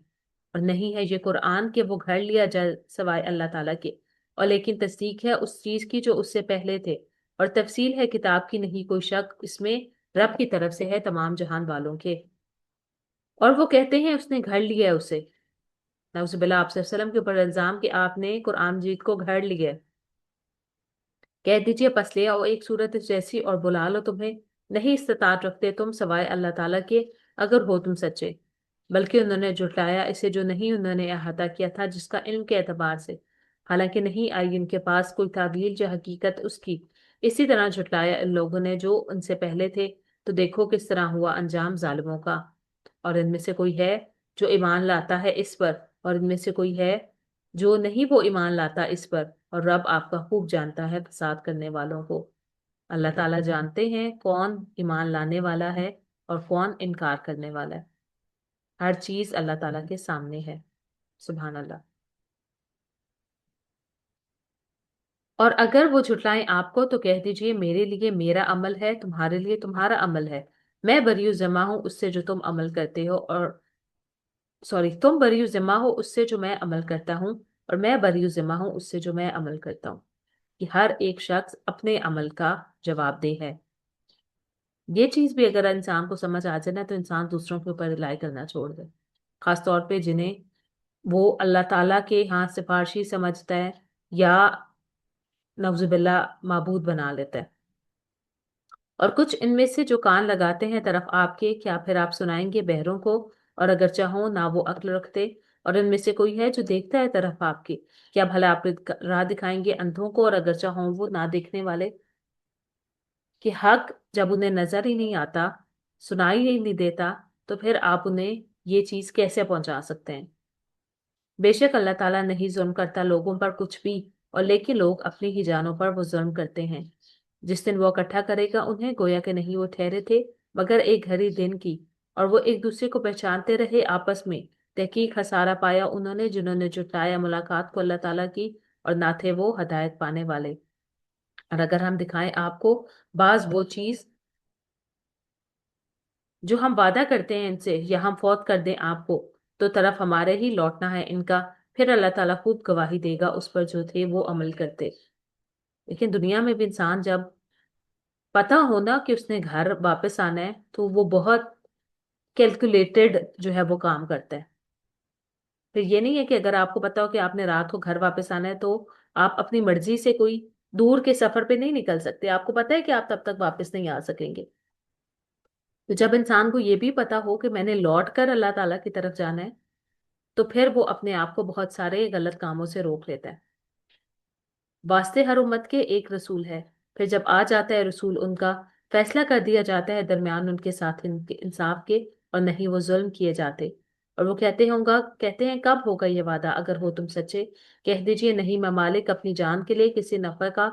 اور نہیں ہے یہ قرآن کہ وہ گھڑ لیا جائے سوائے اللہ تعالیٰ کے، اور لیکن تصدیق ہے اس چیز کی جو اس سے پہلے تھے، اور تفصیل ہے کتاب کی، نہیں کوئی شک اس میں رب کی طرف سے ہے تمام جہان والوں کے۔ اور وہ کہتے ہیں اس نے گھڑ لیا ہے اسے، نعوذ باللہ آپ صلی اللہ علیہ وسلم کے اوپر الزام کہ آپ نے قرآن مجید کو گھڑ لیا ہے۔ کہہ دیجئے پس لے آؤ ایک صورت جیسی اور بلا لو تمہیں، نہیں استطاعت رکھتے تم سوائے اللہ تعالیٰ کے اگر ہو تم سچے، بلکہ انہوں نے جھٹلایا اسے جو نہیں انہوں نے احاطہ کیا تھا جس کا علم کے اعتبار سے، حالانکہ نہیں آئی ان کے پاس کوئی تعویل یا حقیقت اس کی، اسی طرح جھٹلایا ان لوگوں نے جو ان سے پہلے تھے، تو دیکھو کس طرح ہوا انجام ظالموں کا۔ اور ان میں سے کوئی ہے جو ایمان لاتا ہے اس پر، اور ان میں سے کوئی ہے جو نہیں وہ ایمان لاتا اس پر، اور رب آپ کا خوب جانتا ہے فساد کرنے والوں کو۔ اللہ تعالیٰ جانتے ہیں کون ایمان لانے والا ہے اور کون انکار کرنے والا ہے۔ ہر چیز اللہ تعالیٰ کے سامنے ہے، سبحان اللہ۔ اور اگر وہ جھٹلائیں آپ کو تو کہہ دیجئے میرے لیے میرا عمل ہے، تمہارے لیے تمہارا عمل ہے، میں بری ذمہ ہوں اس سے جو تم عمل کرتے ہو، اور تم بری ذمہ ہو اس سے جو میں عمل کرتا ہوں، اور میں بری ذمہ ہوں اس سے جو میں عمل کرتا ہوں، کہ ہر ایک شخص اپنے عمل کا جواب دہ ہے۔ یہ چیز بھی اگر انسان کو سمجھ آ جائے نا، تو انسان دوسروں کے اوپر رلائی کرنا چھوڑ دے، خاص طور پہ جنہیں وہ اللہ تعالیٰ کے ہاں سفارشی سمجھتا ہے، یا نعوذ باللہ معبود بنا لیتا ہے۔ اور کچھ ان میں سے جو کان لگاتے ہیں طرف آپ کے، کیا پھر آپ سنائیں گے بہروں کو، اور اگر چاہو نہ وہ عقل رکھتے؟ اور ان میں سے کوئی ہے جو دیکھتا ہے طرف آپ کے، کیا بھلا آپ راہ دکھائیں گے اندھوں کو، اور اگر چاہو وہ نہ دیکھنے والے؟ کہ حق جب انہیں نظر ہی نہیں آتا، سنائی ہی نہیں دیتا، تو پھر آپ انہیں یہ چیز کیسے پہنچا سکتے ہیں؟ بے شک اللہ تعالیٰ نہیں ظلم کرتا لوگوں پر کچھ بھی، اور لیکن لوگ اپنی ہی جانوں پر وہ ظلم کرتے ہیں۔ جس دن وہ اکٹھا کرے گا انہیں، گویا کہ نہیں وہ ٹھہرے تھے مگر ایک گھڑی دن کی، اور وہ ایک دوسرے کو پہچانتے رہے آپس میں۔ تحقیق خسارہ پایا انہوں نے جنہوں نے جھٹلایا ملاقات کو اللہ تعالیٰ کی، اور نہ تھے وہ ہدایت پانے والے۔ اور اگر ہم دکھائیں آپ کو بعض وہ چیز جو ہم وعدہ کرتے ہیں ان سے، یا ہم فوت کر دیں آپ کو، تو طرف ہمارے ہی لوٹنا ہے ان کا، پھر اللہ تعالیٰ خوب گواہی دے گا اس پر جو تھے وہ عمل کرتے۔ لیکن دنیا میں بھی انسان جب پتا ہونا کہ اس نے گھر واپس آنا ہے تو وہ بہت کیلکولیٹڈ جو ہے وہ کام کرتا ہے۔ پھر یہ نہیں ہے کہ اگر آپ کو پتا ہو کہ آپ نے رات کو گھر واپس آنا ہے تو آپ اپنی مرضی سے کوئی دور کے سفر پہ نہیں نکل سکتے، آپ کو پتا ہے کہ آپ تب تک واپس نہیں آ سکیں گے۔ تو جب انسان کو یہ بھی پتا ہو کہ میں نے لوٹ کر اللہ تعالیٰ کی طرف جانا ہے تو پھر وہ اپنے آپ کو بہت سارے غلط کاموں سے روک لیتا ہے۔ واسطے ہر امت کے ایک رسول ہے، پھر جب آ جاتا ہے رسول ان کا، فیصلہ کر دیا جاتا ہے درمیان ان کے ساتھ انصاف کے، اور نہیں وہ ظلم کیے جاتے۔ اور وہ کہتے ہیں کب ہوگا یہ وعدہ اگر ہو تم سچے؟ کہہ دیجئے نہیں ممالک اپنی جان کے لیے کسی نفع کا،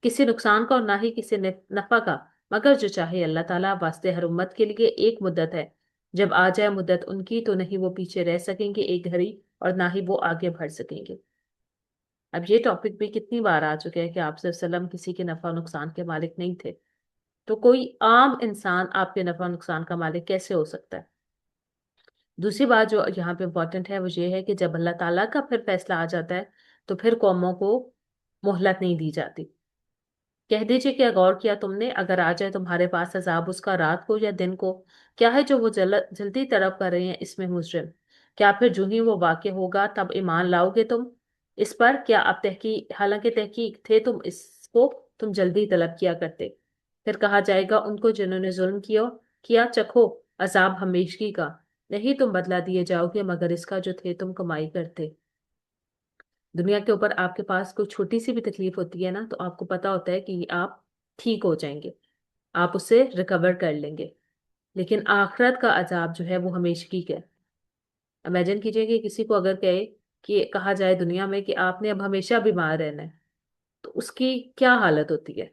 کسی نقصان کا، اور نہ ہی کسی نفع کا، مگر جو چاہے اللہ تعالیٰ۔ واسطے ہر امت کے لیے ایک مدت ہے، جب آ جائے مدت ان کی تو نہیں وہ پیچھے رہ سکیں گے ایک گھڑی، اور نہ ہی وہ آگے بڑھ سکیں گے۔ اب یہ ٹاپک بھی کتنی بار آ چکے ہیں کہ آپ صلی اللہ علیہ وسلم کسی کے نفع و نقصان کے مالک نہیں تھے، تو کوئی عام انسان آپ کے نفع و نقصان کا مالک کیسے ہو سکتا ہے؟ دوسری بات جو یہاں پہ امپورٹنٹ ہے وہ یہ ہے کہ جب اللہ تعالیٰ کا پھر فیصلہ آ جاتا ہے تو پھر قوموں کو مہلت نہیں دی جاتی۔ کہہ دیجئے کہ غور کیا تم نے، اگر آ جائے تمہارے پاس عذاب اس کا رات کو یا دن کو، کیا ہے جو وہ جلدی طلب کر رہے ہیں اس میں مجرم؟ کیا پھر جو ہی وہ واقع ہوگا تب ایمان لاؤ گے تم اس پر؟ کیا اب حالانکہ تحقیق تھے تم اس کو تم جلدی طلب کیا کرتے۔ پھر کہا جائے گا ان کو جنہوں نے ظلم کیا چکھو عذاب ہمیشگی کا، نہیں تم بدلہ دیے جاؤ گے مگر اس کا جو تھے تم کمائی کرتے۔ دنیا کے اوپر آپ کے پاس کوئی چھوٹی سی بھی تکلیف ہوتی ہے نا تو آپ کو پتا ہوتا ہے کہ آپ ٹھیک ہو جائیں گے، آپ اسے ریکور کر لیں گے، لیکن آخرت کا عذاب جو ہے وہ ہمیشگی کا ہے۔ امیجن کیجئے کہ کسی کو اگر کہا جائے دنیا میں کہ آپ نے اب ہمیشہ بیمار رہنا ہے تو اس کی کیا حالت ہوتی ہے؟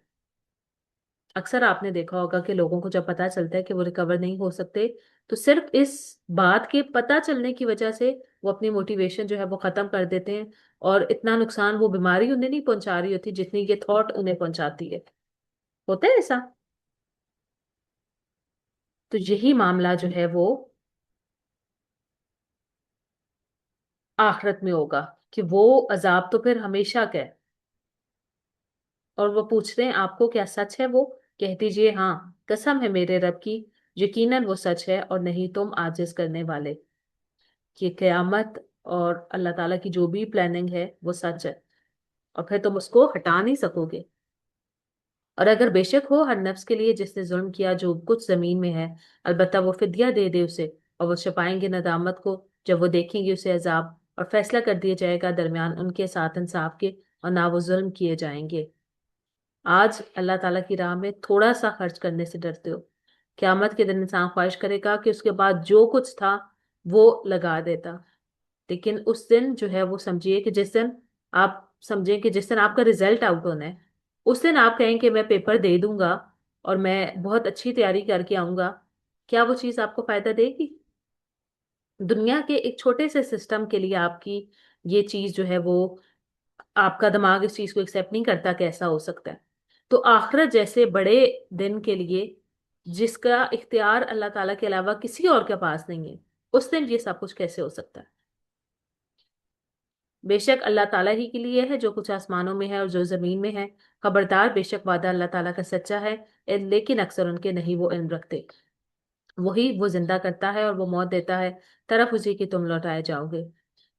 اکثر آپ نے دیکھا ہوگا کہ لوگوں کو جب پتا چلتا ہے کہ وہ ریکور نہیں ہو سکتے تو صرف اس بات کے پتا چلنے کی وجہ سے وہ اپنی موٹیویشن جو ہے وہ ختم کر دیتے ہیں، اور اتنا نقصان وہ بیماری انہیں نہیں پہنچا رہی ہوتی جتنی یہ تھاٹ انہیں پہنچاتی ہے۔ ہوتا ہے ایسا؟ تو یہی معاملہ جو ہے وہ آخرت میں ہوگا کہ وہ عذاب تو پھر ہمیشہ کا ہے۔ اور وہ پوچھتے ہیں آپ کو کیا سچ ہے وہ؟ کہہ دیجئے ہاں، قسم ہے میرے رب کی، یقیناً وہ سچ ہے اور نہیں تم عاجز کرنے والے۔ کہ قیامت اور اللہ تعالیٰ کی جو بھی پلاننگ ہے وہ سچ ہے، اور پھر تم اس کو ہٹا نہیں سکو گے۔ اور اگر بے شک ہو ہر نفس کے لیے جس نے ظلم کیا جو کچھ زمین میں ہے، البتہ وہ فدیہ دے دے اسے، اور وہ چھپائیں گے ندامت کو جب وہ دیکھیں گے اسے عذاب، اور فیصلہ کر دیا جائے گا درمیان ان کے ساتھ انصاف کے، اور نہ وہ ظلم کیے جائیں گے۔ آج اللہ تعالیٰ کی راہ میں تھوڑا سا خرچ کرنے سے ڈرتے ہو، قیامت کے دن انسان خواہش کرے گا کہ اس کے بعد جو کچھ تھا وہ لگا دیتا۔ لیکن اس دن جو ہے وہ سمجھیے کہ جس دن آپ سمجھیں کہ جس دن آپ کا ریزلٹ آؤٹ ہونا ہے، اس دن آپ کہیں کہ میں پیپر دے دوں گا اور میں بہت اچھی تیاری کر کے آؤں گا، کیا وہ چیز آپ کو فائدہ دے گی؟ دنیا کے ایک چھوٹے سے سسٹم کے لیے آپ کی یہ چیز جو ہے وہ، آپ کا دماغ اس چیز کو ایکسیپٹ نہیں کرتا کہ ایسا ہو سکتا ہے۔ تو آخرت جیسے بڑے دن کے لیے جس کا اختیار اللہ تعالیٰ کے علاوہ کسی اور کے پاس نہیں ہے، اس دن یہ سب کچھ کیسے ہو سکتا ہے؟ بے شک اللہ تعالیٰ ہی کے لیے ہے جو کچھ آسمانوں میں ہے اور جو زمین میں ہے، خبردار بے شک وعدہ اللہ تعالیٰ کا سچا ہے، لیکن اکثر ان کے نہیں وہ علم رکھتے۔ وہی وہ زندہ کرتا ہے اور وہ موت دیتا ہے، طرف اسی کی تم لوٹائے جاؤ گے۔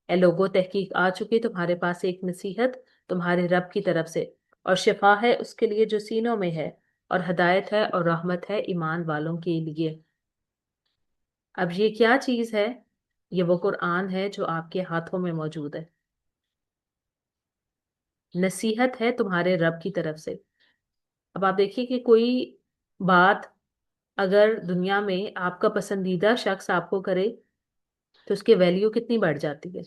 اے لوگو، تحقیق آ چکی تمہارے پاس ایک نصیحت تمہارے رب کی طرف سے، اور شفا ہے اس کے لیے جو سینوں میں ہے، اور ہدایت ہے اور رحمت ہے ایمان والوں کے لیے۔ اب یہ کیا چیز ہے؟ یہ وہ قرآن ہے جو آپ کے ہاتھوں میں موجود ہے، نصیحت ہے تمہارے رب کی طرف سے۔ اب آپ دیکھیے کہ کوئی بات اگر دنیا میں آپ کا پسندیدہ شخص آپ کو کرے تو اس کی ویلیو کتنی بڑھ جاتی ہے،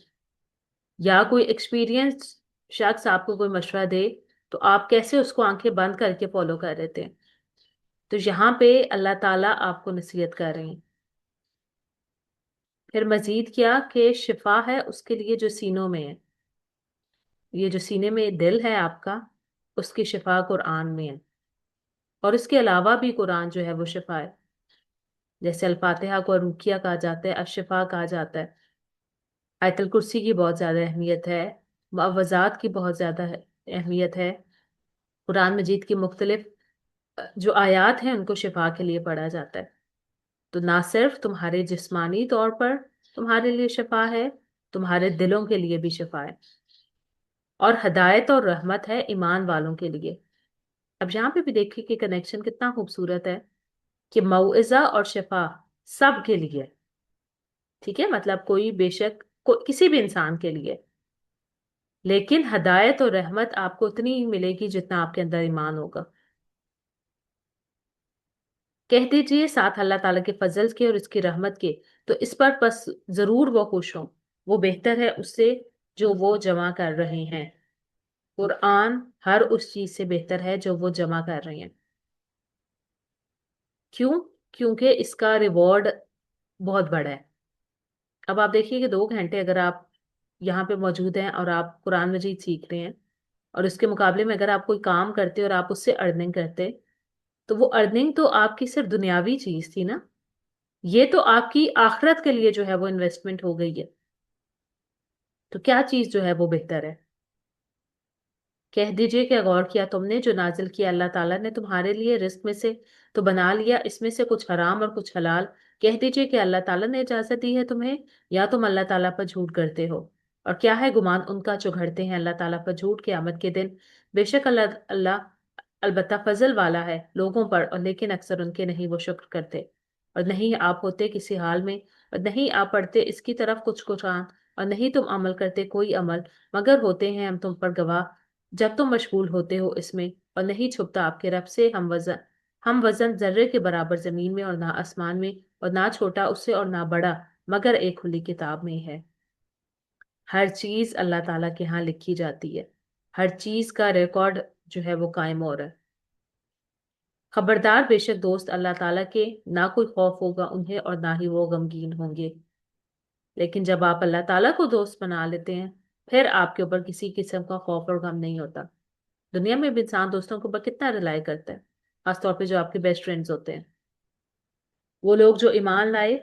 یا کوئی ایکسپیرینس شخص آپ کو کوئی مشورہ دے تو آپ کیسے اس کو آنکھیں بند کر کے فالو کر لیتے ہیں۔ تو یہاں پہ اللہ تعالیٰ آپ کو نصیحت کر رہے ہیں۔ پھر مزید کیا کہ شفا ہے اس کے لیے جو سینوں میں ہے، یہ جو سینے میں دل ہے آپ کا، اس کی شفا قرآن میں ہے، اور اس کے علاوہ بھی قرآن جو ہے وہ شفا ہے۔ جیسے الفاتحہ کو رقیہ کہا جاتا ہے، الشفا کہا جاتا ہے۔ آیت الکرسی کی بہت زیادہ اہمیت ہے، معوذات کی بہت زیادہ اہمیت ہے، قرآن مجید کی مختلف جو آیات ہیں ان کو شفا کے لیے پڑھا جاتا ہے۔ تو نہ صرف تمہارے جسمانی طور پر تمہارے لیے شفا ہے، تمہارے دلوں کے لیے بھی شفا ہے، اور ہدایت اور رحمت ہے ایمان والوں کے لیے۔ اب یہاں پہ بھی دیکھیں کہ کنیکشن کتنا خوبصورت ہے کہ موعظہ اور شفا سب کے لیے، ٹھیک ہے، مطلب کوئی بے شک کسی بھی انسان کے لیے، لیکن ہدایت اور رحمت آپ کو اتنی ہی ملے گی جتنا آپ کے اندر ایمان ہوگا۔ کہہ دیجئے ساتھ اللہ تعالیٰ کے فضل کے اور اس کی رحمت کے، تو اس پر بس ضرور وہ خوش ہوں، وہ بہتر ہے اس سے جو وہ جمع کر رہے ہیں۔ قرآن ہر اس چیز سے بہتر ہے جو وہ جمع کر رہے ہیں۔ کیوں؟ کیونکہ اس کا ریوارڈ بہت بڑا ہے۔ اب آپ دیکھیے کہ 2 گھنٹے اگر آپ یہاں پہ موجود ہیں اور آپ قرآن مجید سیکھ رہے ہیں، اور اس کے مقابلے میں اگر آپ کوئی کام کرتے اور آپ اس سے ارننگ کرتے، تو وہ ارننگ تو آپ کی صرف دنیاوی چیز تھی نا، یہ تو آپ کی آخرت کے لیے جو ہے وہ انویسٹمنٹ ہو گئی ہے۔ تو کیا چیز جو ہے وہ بہتر ہے؟ کہہ دیجئے کہ غور کیا تم نے جو نازل کیا اللہ تعالیٰ نے تمہارے لیے رزق میں سے، تو بنا لیا اس میں سے کچھ حرام اور کچھ حلال۔ کہہ دیجئے کہ اللہ تعالیٰ نے اجازت دی ہے تمہیں، یا تم اللہ تعالیٰ پر جھوٹ کرتے ہو۔ اور کیا ہے گمان ان کا جو گھڑتے ہیں اللہ تعالیٰ پر جھوٹ قیامت کے دن۔ بے شک اللہ البتہ فضل والا ہے لوگوں پر، اور لیکن اکثر ان کے نہیں وہ شکر کرتے۔ اور نہیں آپ ہوتے کسی حال میں، اور نہیں آپ پڑھتے اس کی طرف کچھ قرآن، اور نہیں تم عمل کرتے کوئی عمل، مگر ہوتے ہیں ہم تم پر گواہ جب تم مشغول ہوتے ہو اس میں۔ اور نہیں چھپتا آپ کے رب سے ہم وزن ذرے کے برابر زمین میں اور نہ آسمان میں، اور نہ چھوٹا اس سے اور نہ بڑا، مگر ایک کھلی کتاب میں ہے۔ ہر چیز اللہ تعالیٰ کے ہاں لکھی جاتی ہے، ہر چیز کا ریکارڈ جو ہے وہ قائم ہو رہا ہے۔ خبردار بے شک دوست اللہ تعالیٰ کے نہ کوئی خوف ہوگا انہیں، اور نہ ہی وہ غمگین ہوں گے۔ لیکن جب آپ اللہ تعالیٰ کو دوست بنا لیتے ہیں، پھر آپ کے اوپر کسی قسم کا خوف اور غم نہیں ہوتا۔ دنیا میں بھی انسان دوستوں کے اوپر کتنا ریلائی کرتا ہے، خاص طور پہ جو آپ کے بیسٹ فرینڈز ہوتے ہیں، وہ لوگ جو ایمان لائے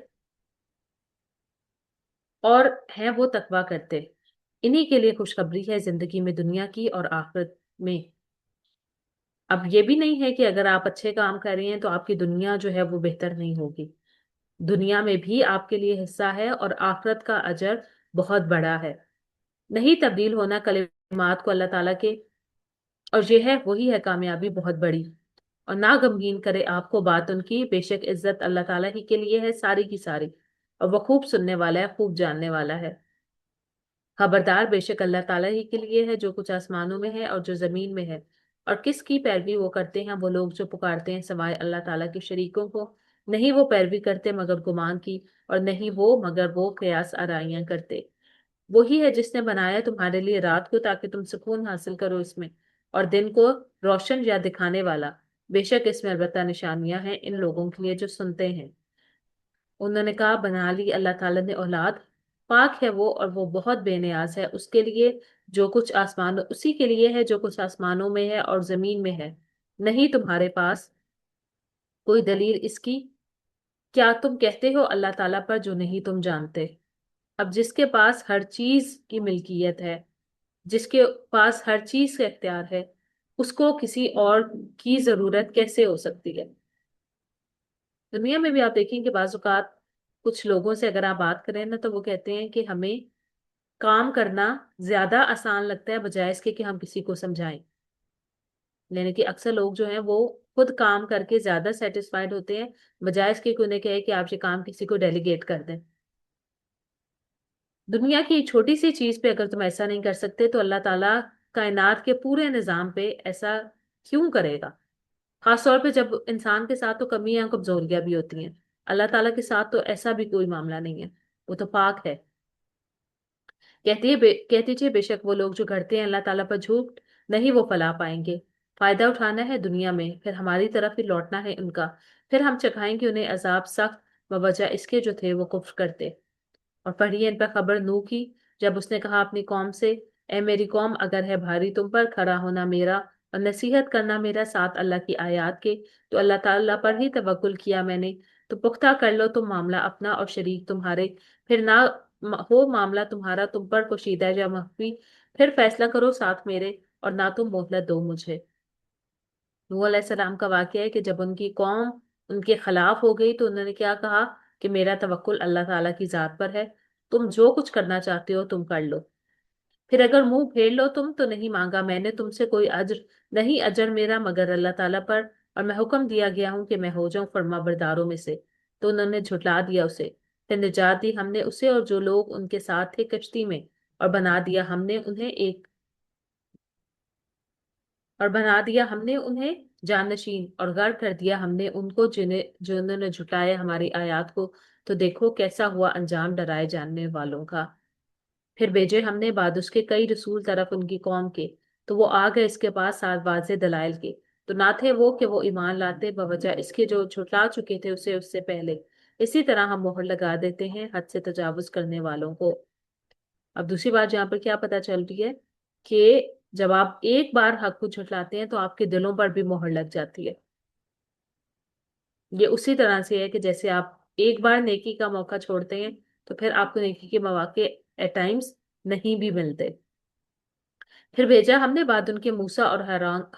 اور ہیں وہ تقویٰ کرتے، انہی کے لیے خوشخبری ہے زندگی میں دنیا کی اور آخرت میں۔ اب یہ بھی نہیں ہے کہ اگر آپ اچھے کام کر رہے ہیں تو آپ کی دنیا جو ہے وہ بہتر نہیں ہوگی، دنیا میں بھی آپ کے لیے حصہ ہے، اور آخرت کا اجر بہت بڑا ہے۔ نہیں تبدیل ہونا کلمات کو اللہ تعالیٰ کے، اور یہ ہے وہی ہے کامیابی بہت بڑی۔ اور نہ غمگین کرے آپ کو بات ان کی، بے شک عزت اللہ تعالیٰ ہی کے لیے ہے ساری کی ساری، اور وہ خوب سننے والا ہے، خوب جاننے والا ہے۔ خبردار بے شک اللہ تعالیٰ ہی کے لیے ہے جو کچھ آسمانوں میں ہے اور جو زمین میں ہے۔ اور کس کی پیروی وہ کرتے ہیں وہ لوگ جو پکارتے ہیں سوائے اللہ تعالیٰ کے شریکوں کو؟ نہیں وہ پیروی کرتے مگر گمان کی، اور نہیں وہ مگر وہ قیاس آرائیاں کرتے۔ وہی ہے جس نے بنایا تمہارے لیے رات کو تاکہ تم سکون حاصل کرو اس میں، اور دن کو روشن یا دکھانے والا۔ بے شک اس میں البتہ نشانیاں ہیں ان لوگوں کے لیے جو سنتے ہیں۔ انہوں نے کہا بنا لی اللہ تعالیٰ نے اولاد، پاک ہے وہ اور وہ بہت بے نیاز ہے اس کے لیے جو کچھ اسی کے لیے ہے جو کچھ آسمانوں میں ہے اور زمین میں ہے۔ نہیں تمہارے پاس کوئی دلیل اس کی؟ کیا تم کہتے ہو اللہ تعالیٰ پر جو نہیں تم جانتے؟ اب جس کے پاس ہر چیز کی ملکیت ہے، جس کے پاس ہر چیز کا اختیار ہے، اس کو کسی اور کی ضرورت کیسے ہو سکتی ہے؟ دنیا میں بھی آپ دیکھیں کہ بعض اوقات کچھ لوگوں سے اگر آپ بات کریں نا تو وہ کہتے ہیں کہ ہمیں کام کرنا زیادہ آسان لگتا ہے بجائے اس کے کہ ہم کسی کو سمجھائیں۔ یعنی کہ اکثر لوگ جو ہیں وہ خود کام کر کے زیادہ سیٹسفائیڈ ہوتے ہیں بجائے اس کے کہ انہیں کہے کہ آپ یہ کام کسی کو ڈیلیگیٹ کر دیں۔ دنیا کی چھوٹی سی چیز پہ اگر تم ایسا نہیں کر سکتے تو اللہ تعالیٰ کائنات کے پورے نظام پہ ایسا کیوں کرے گا؟ خاص طور پہ جب انسان کے ساتھ تو کمیاں کمزوریاں بھی ہوتی ہیں، اللہ تعالیٰ کے ساتھ تو ایسا بھی کوئی معاملہ نہیں ہے، وہ تو پاک ہے۔ کہہ دیجیے بے شک وہ لوگ جو گھڑتے ہیں اللہ تعالیٰ پر جھوٹ، نہیں وہ فلاح پائیں گے۔ فائدہ اٹھانا ہے دنیا میں، پھر ہماری طرف ہی لوٹنا ہے ان کا، پھر ہم چکھائیں گے انہیں عذاب سخت بوجہ اس کے جو تھے وہ کفر کرتے۔ اور پڑھیے ان پر خبر نوح کی، جب اس نے کہا اپنی قوم سے، اے میری قوم اگر ہے بھاری تم پر کھڑا ہونا میرا اور نصیحت کرنا میرا ساتھ اللہ کی آیات کے، تو اللہ تعالیٰ پر ہی توکل کیا میں نے، تو پختہ کر لو تم معاملہ اپنا اور شریک تمہارے، پھر نہ ہو معاملہ تمہارا تم پر کشیدہ یا مخفی، پھر فیصلہ کرو ساتھ میرے، اور نہ تم مہلت دو مجھے۔ نوح علیہ السلام کا واقعہ ہے کہ جب ان کی قوم ان کے خلاف ہو گئی تو انہوں نے کیا کہا کہ میرا توکل اللہ تعالیٰ کی ذات پر ہے، تم جو کچھ کرنا چاہتے ہو تم کر لو، پھر اگر منہ پھیر لو تم تو نہیں مانگا میں نے تم سے کوئی اجر، نہیں اجر میرا مگر اللہ تعالیٰ پر، اور میں حکم دیا گیا ہوں کہ میں ہو جاؤں فرما برداروں میں سے۔ تو انہوں نے جھٹلا دیا اسے، پھر نجات دی ہم نے اسے اور جو لوگ ان کے ساتھ تھے کشتی میں، اور بنا دیا ہم نے انہیں جانشین، اور غرق کر دیا ہم نے ان کو جو انہوں نے جھٹلایا ہماری آیات کو، تو دیکھو کیسا ہوا انجام ڈرائے جاننے والوں کا۔ پھر بھیجے ہم نے بعد اس کے کئی رسول طرف ان کی قوم کے، تو وہ آ گئے اس کے پاس ساتھ واضح دلائل کے، تو نہ تھے وہ کہ وہ ایمان لاتے بوجہ اس کے جو جھٹلا چکے تھے اسے اس سے پہلے۔ اسی طرح ہم مہر لگا دیتے ہیں حد سے تجاوز کرنے والوں کو۔ اب دوسری بات یہاں پر کیا پتہ چل رہی ہے کہ جب آپ ایک بار حق کو جھٹلاتے ہیں تو آپ کے دلوں پر بھی مہر لگ جاتی ہے۔ یہ اسی طرح سے ہے کہ جیسے آپ ایک بار نیکی کا موقع چھوڑتے ہیں تو پھر آپ کو نیکی کے مواقع ایٹ ٹائمز نہیں بھی ملتے۔ پھر بھیجا ہم نے بعد ان کے موسیٰ اور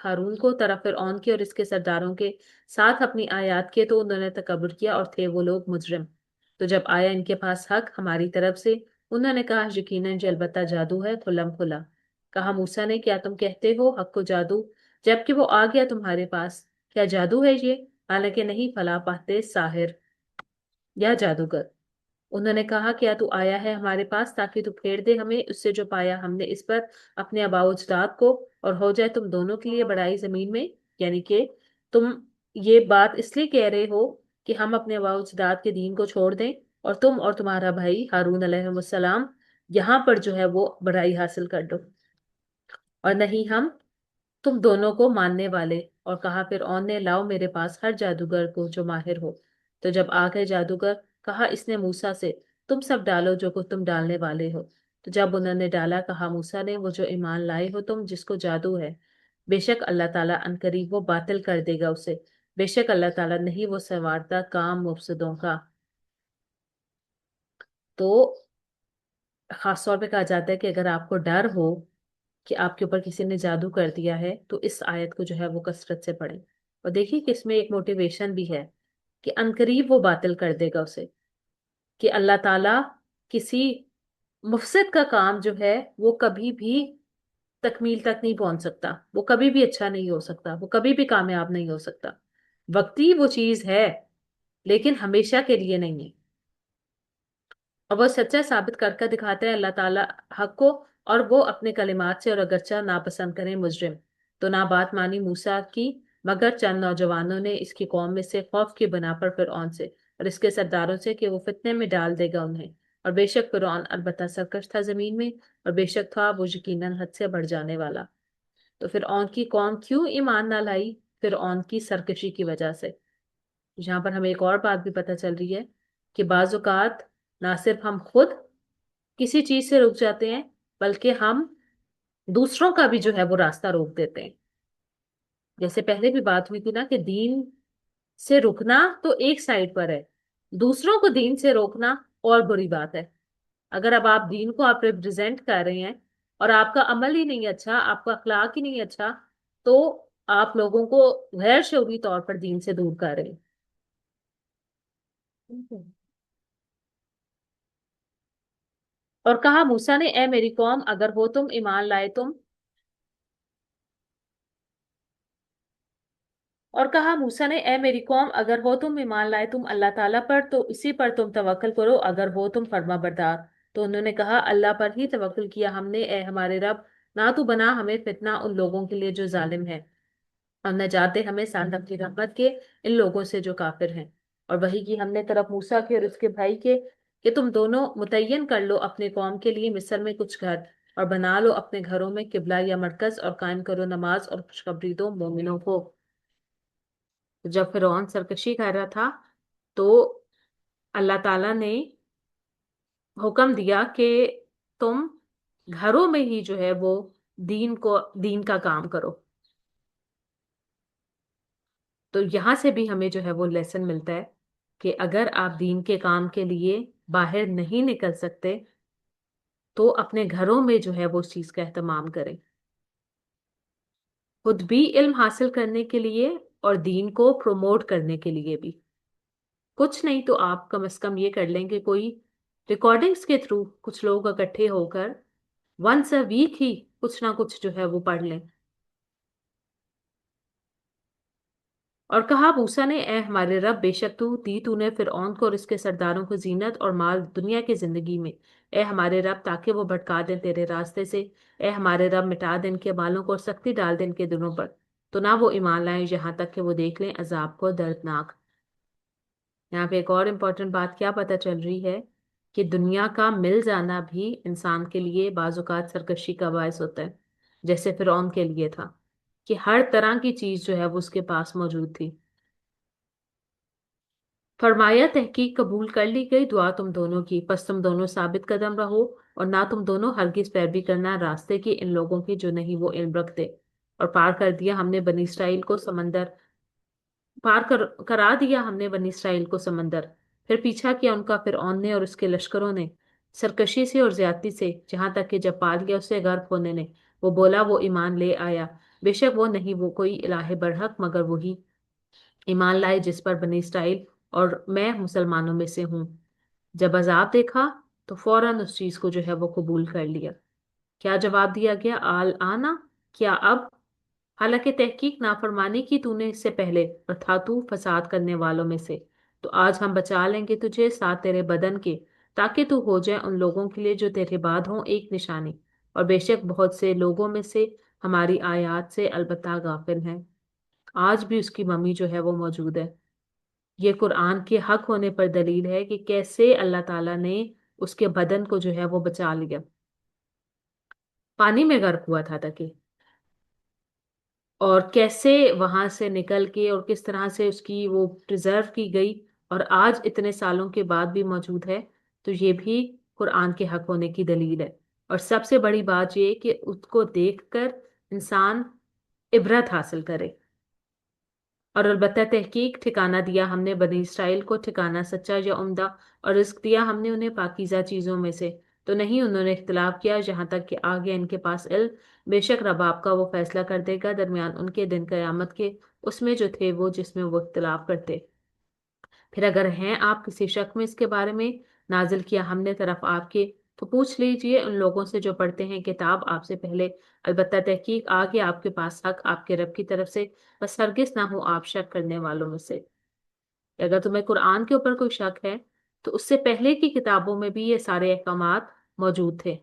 ہارون کو طرف فرعون کے اور اس کے سرداروں کے ساتھ اپنی آیات کے، تو انہوں نے تکبر کیا اور تھے وہ لوگ مجرم۔ تو جب آیا ان کے پاس حق ہماری طرف سے، انہوں نے کہا یقیناً جو البتہ جادو ہے کھلم کھلا۔ کہا موسیٰ نے کیا تم کہتے ہو حق کو جادو، جبکہ وہ آ گیا تمہارے پاس، کیا جادو ہے یہ؟ حالانکہ نہیں، فلا پاتے ساحر یا جادوگر۔ انہوں نے کہا کیا تو آیا ہے ہمارے پاس تاکہ تو پھیر دے ہمیں اس سے جو پایا ہم نے اس پر اپنے آباء و اجداد کو، اور ہو جائے تم دونوں کے لیے بڑائی زمین میں، یعنی کہ تم یہ بات اس لیے کہہ رہے ہو کہ ہم اپنے آباء و اجداد کے دین کو چھوڑ دیں، اور تم اور تمہارا بھائی ہارون علیہ السلام یہاں پر جو ہے وہ بڑائی حاصل کر دو، اور نہیں ہم تم دونوں کو ماننے والے۔ اور کہا فرعون نے لاؤ میرے پاس ہر جادوگر کو جو ماہر ہو۔ تو جب آ گئے جادوگر، کہا اس نے موسیٰ سے تم سب ڈالو جو کچھ تم ڈالنے والے ہو۔ تو جب انہوں نے ڈالا، کہا موسیٰ نے وہ جو ایمان لائے ہو تم جس کو جادو ہے، بے شک اللہ تعالیٰ عنقریب وہ باطل کر دے گا اسے، بے شک اللہ تعالیٰ نہیں وہ سنوارتا کام مفسدوں کا۔ تو خاص طور پہ کہا جاتا ہے کہ اگر آپ کو ڈر ہو کہ آپ کے اوپر کسی نے جادو کر دیا ہے تو اس آیت کو جو ہے وہ کثرت سے پڑھیں، اور دیکھیے کہ اس میں ایک موٹیویشن بھی ہے کہ عنقریب وہ باطل کر دے گا اسے، کہ اللہ تعالیٰ کسی مفسد کا کام جو ہے وہ کبھی بھی تکمیل تک نہیں پہنچ سکتا، وہ کبھی بھی اچھا نہیں ہو سکتا، وہ کبھی بھی کامیاب نہیں ہو سکتا۔ وقتی وہ چیز ہے لیکن ہمیشہ کے لیے نہیں ہے، اور وہ سچا ثابت کر کر دکھاتا ہے اللہ تعالیٰ حق کو، اور وہ اپنے کلمات سے، اور اگرچہ ناپسند کریں مجرم۔ تو نہ بات مانی موسیٰ کی مگر چند نوجوانوں نے اس کی قوم میں سے، خوف کی بنا پر فرعون سے اور اس کے سرداروں سے کہ وہ فتنے میں ڈال دے گا انہیں، اور بے شک فرعون البتہ سرکش تھا زمین میں، اور بے شک تھا وہ یقیناً حد سے بڑھ جانے والا۔ تو فرعون کی قوم کیوں ایمان نہ لائی؟ فرعون کی سرکشی کی وجہ سے۔ یہاں پر ہمیں ایک اور بات بھی پتہ چل رہی ہے کہ بعض اوقات نہ صرف ہم خود کسی چیز سے رک جاتے ہیں بلکہ ہم دوسروں کا بھی جو ہے وہ راستہ روک دیتے ہیں۔ جیسے پہلے بھی بات ہوئی تھی نا کہ دین سے رکنا تو ایک سائڈ پر ہے، دوسروں کو دین سے روکنا اور بری بات ہے۔ اگر اب آپ دین کو آپ ریپرزینٹ کر رہے ہیں اور آپ کا عمل ہی نہیں اچھا، آپ کا اخلاق ہی نہیں اچھا، تو آپ لوگوں کو غیر شعوری طور پر دین سے دور کر رہے ہیں۔ اور کہا موسیٰ نے اے میری قوم اگر ہو تم ایمان لائے تم اور کہا موسیٰ نے اے میری قوم اگر ہو تم ایمان لائے تم اللہ تعالیٰ پر تو اسی پر تم توکل کرو اگر ہو تم فرما بردار۔ تو انہوں نے کہا اللہ پر ہی توکل کیا ہم نے، اے ہمارے رب نہ تو بنا ہمیں فتنہ ان لوگوں کے لیے جو ظالم ہیں، اور نجات دے ہمیں ساتھ اپنی رحمت کے ان لوگوں سے جو کافر ہیں۔ اور وحی کی ہم نے طرف موسیٰ کے اور اس کے بھائی کے کہ تم دونوں متعین کر لو اپنے قوم کے لیے مصر میں کچھ گھر، اور بنا لو اپنے گھروں میں قبلہ یا مرکز، اور قائم کرو نماز اور خوشخبری دو مومنوں کو۔ جب فرعون سرکشی کر رہا تھا تو اللہ تعالیٰ نے حکم دیا کہ تم گھروں میں ہی جو ہے وہ دین کا کام کرو۔ تو یہاں سے بھی ہمیں جو ہے وہ لیسن ملتا ہے کہ اگر آپ دین کے کام کے لیے باہر نہیں نکل سکتے تو اپنے گھروں میں جو ہے وہ اس چیز کا اہتمام کریں، خود بھی علم حاصل کرنے کے لیے اور دین کو پروموٹ کرنے کے لیے بھی۔ کچھ نہیں تو آپ کم از کم یہ کر لیں کہ کوئی ریکارڈنگز کے تھرو کچھ لوگ اکٹھے ہو کر ونس اے ویک ہی کچھ نہ کچھ جو ہے وہ پڑھ لیں۔ اور کہا موسیٰ نے، اے ہمارے رب، بے شک تو نے فرعون کو اور اس کے سرداروں کو زینت اور مال دنیا کی زندگی میں، اے ہمارے رب، تاکہ وہ بھٹکا دیں تیرے راستے سے، اے ہمارے رب، مٹا دیں ان کے بالوں کو اور سختی ڈال دیں ان کے دلوں پر، تو نہ وہ ایمان لائیں یہاں تک کہ وہ دیکھ لیں عذاب کو دردناک۔ یہاں پہ ایک اور امپورٹنٹ بات کیا پتہ چل رہی ہے کہ دنیا کا مل جانا بھی انسان کے لیے بعض اوقات سرکشی کا باعث ہوتا ہے، جیسے فرعون کے لیے تھا کہ ہر طرح کی چیز جو ہے وہ اس کے پاس موجود تھی۔ فرمایا تحقیق قبول کر لی گئی دعا تم دونوں کی، پس تم دونوں ثابت قدم رہو اور نہ تم دونوں ہرگز پیروی کرنا راستے کی ان لوگوں کی جو نہیں وہ علم رکھتے۔ اور پار کر دیا ہم نے بنی اسرائیل کو سمندر، کرا دیا ہم نے بنی اسرائیل کو سمندر، پھر پیچھا کیا ان کا فرعون نے اور اس کے لشکروں نے سرکشی سے اور زیادتی سے، جہاں تک کہ جب پا لیا اسے غرق ہونے نے، وہ بولا وہ ایمان لے آیا، بے شک وہ نہیں وہ کوئی الہ برحق مگر وہی ایمان لائے جس پر بنی اسرائیل اور میں مسلمانوں میں سے ہوں۔ جب عذاب دیکھا تو فوراً اس چیز کو جو ہے وہ قبول کر لیا۔ کیا جواب دیا گیا؟ آل آنا، کیا اب؟ حالانکہ تحقیق نافرمانی کی تو نے اس سے پہلے اور تھا تو فساد کرنے والوں میں سے، تو آج ہم بچا لیں گے تجھے ساتھ تیرے بدن کے، تاکہ تو ہو جائے ان لوگوں کے لیے جو تیرے بعد ہوں ایک نشانی، اور بے شک بہت سے لوگوں میں سے ہماری آیات سے البتہ غافل ہیں۔ آج بھی اس کی ممی جو ہے وہ موجود ہے۔ یہ قرآن کے حق ہونے پر دلیل ہے کہ کیسے اللہ تعالیٰ نے اس کے بدن کو جو ہے وہ بچا لیا، پانی میں غرق ہوا تھا تاکہ، اور کیسے وہاں سے نکل کے اور کس طرح سے اس کی وہ پریزرو کی گئی اور آج اتنے سالوں کے بعد بھی موجود ہے، تو یہ بھی قرآن کے حق ہونے کی دلیل ہے۔ اور سب سے بڑی بات یہ کہ اس کو دیکھ کر انسان عبرت حاصل کرے۔ اور البتہ تحقیق ٹھکانہ دیا ہم نے بنی اسرائیل کو ٹھکانہ سچا یا عمدہ، اور رزق دیا ہم نے انہیں پاکیزہ چیزوں میں سے، تو نہیں انہوں نے اختلاف کیا جہاں تک کہ آ گیا ان کے پاس علم۔ بے شک رب آپ کا وہ فیصلہ کر دے گا درمیان ان کے دن قیامت کے اس میں جو تھے وہ جس میں وہ اختلاف کرتے۔ پھر اگر ہیں آپ کسی شک میں اس کے بارے میں، نازل کیا ہم نے طرف آپ کے، تو پوچھ لیجئے ان لوگوں سے جو پڑھتے ہیں کتاب آپ سے پہلے، البتہ تحقیق آ گیا آپ کے پاس حق آپ کے رب کی طرف سے، بس ہرگز نہ ہو آپ شک کرنے والوں میں سے۔ اگر تمہیں قرآن کے اوپر کوئی شک ہے تو اس سے پہلے کی کتابوں میں بھی یہ سارے احکامات موجود تھے،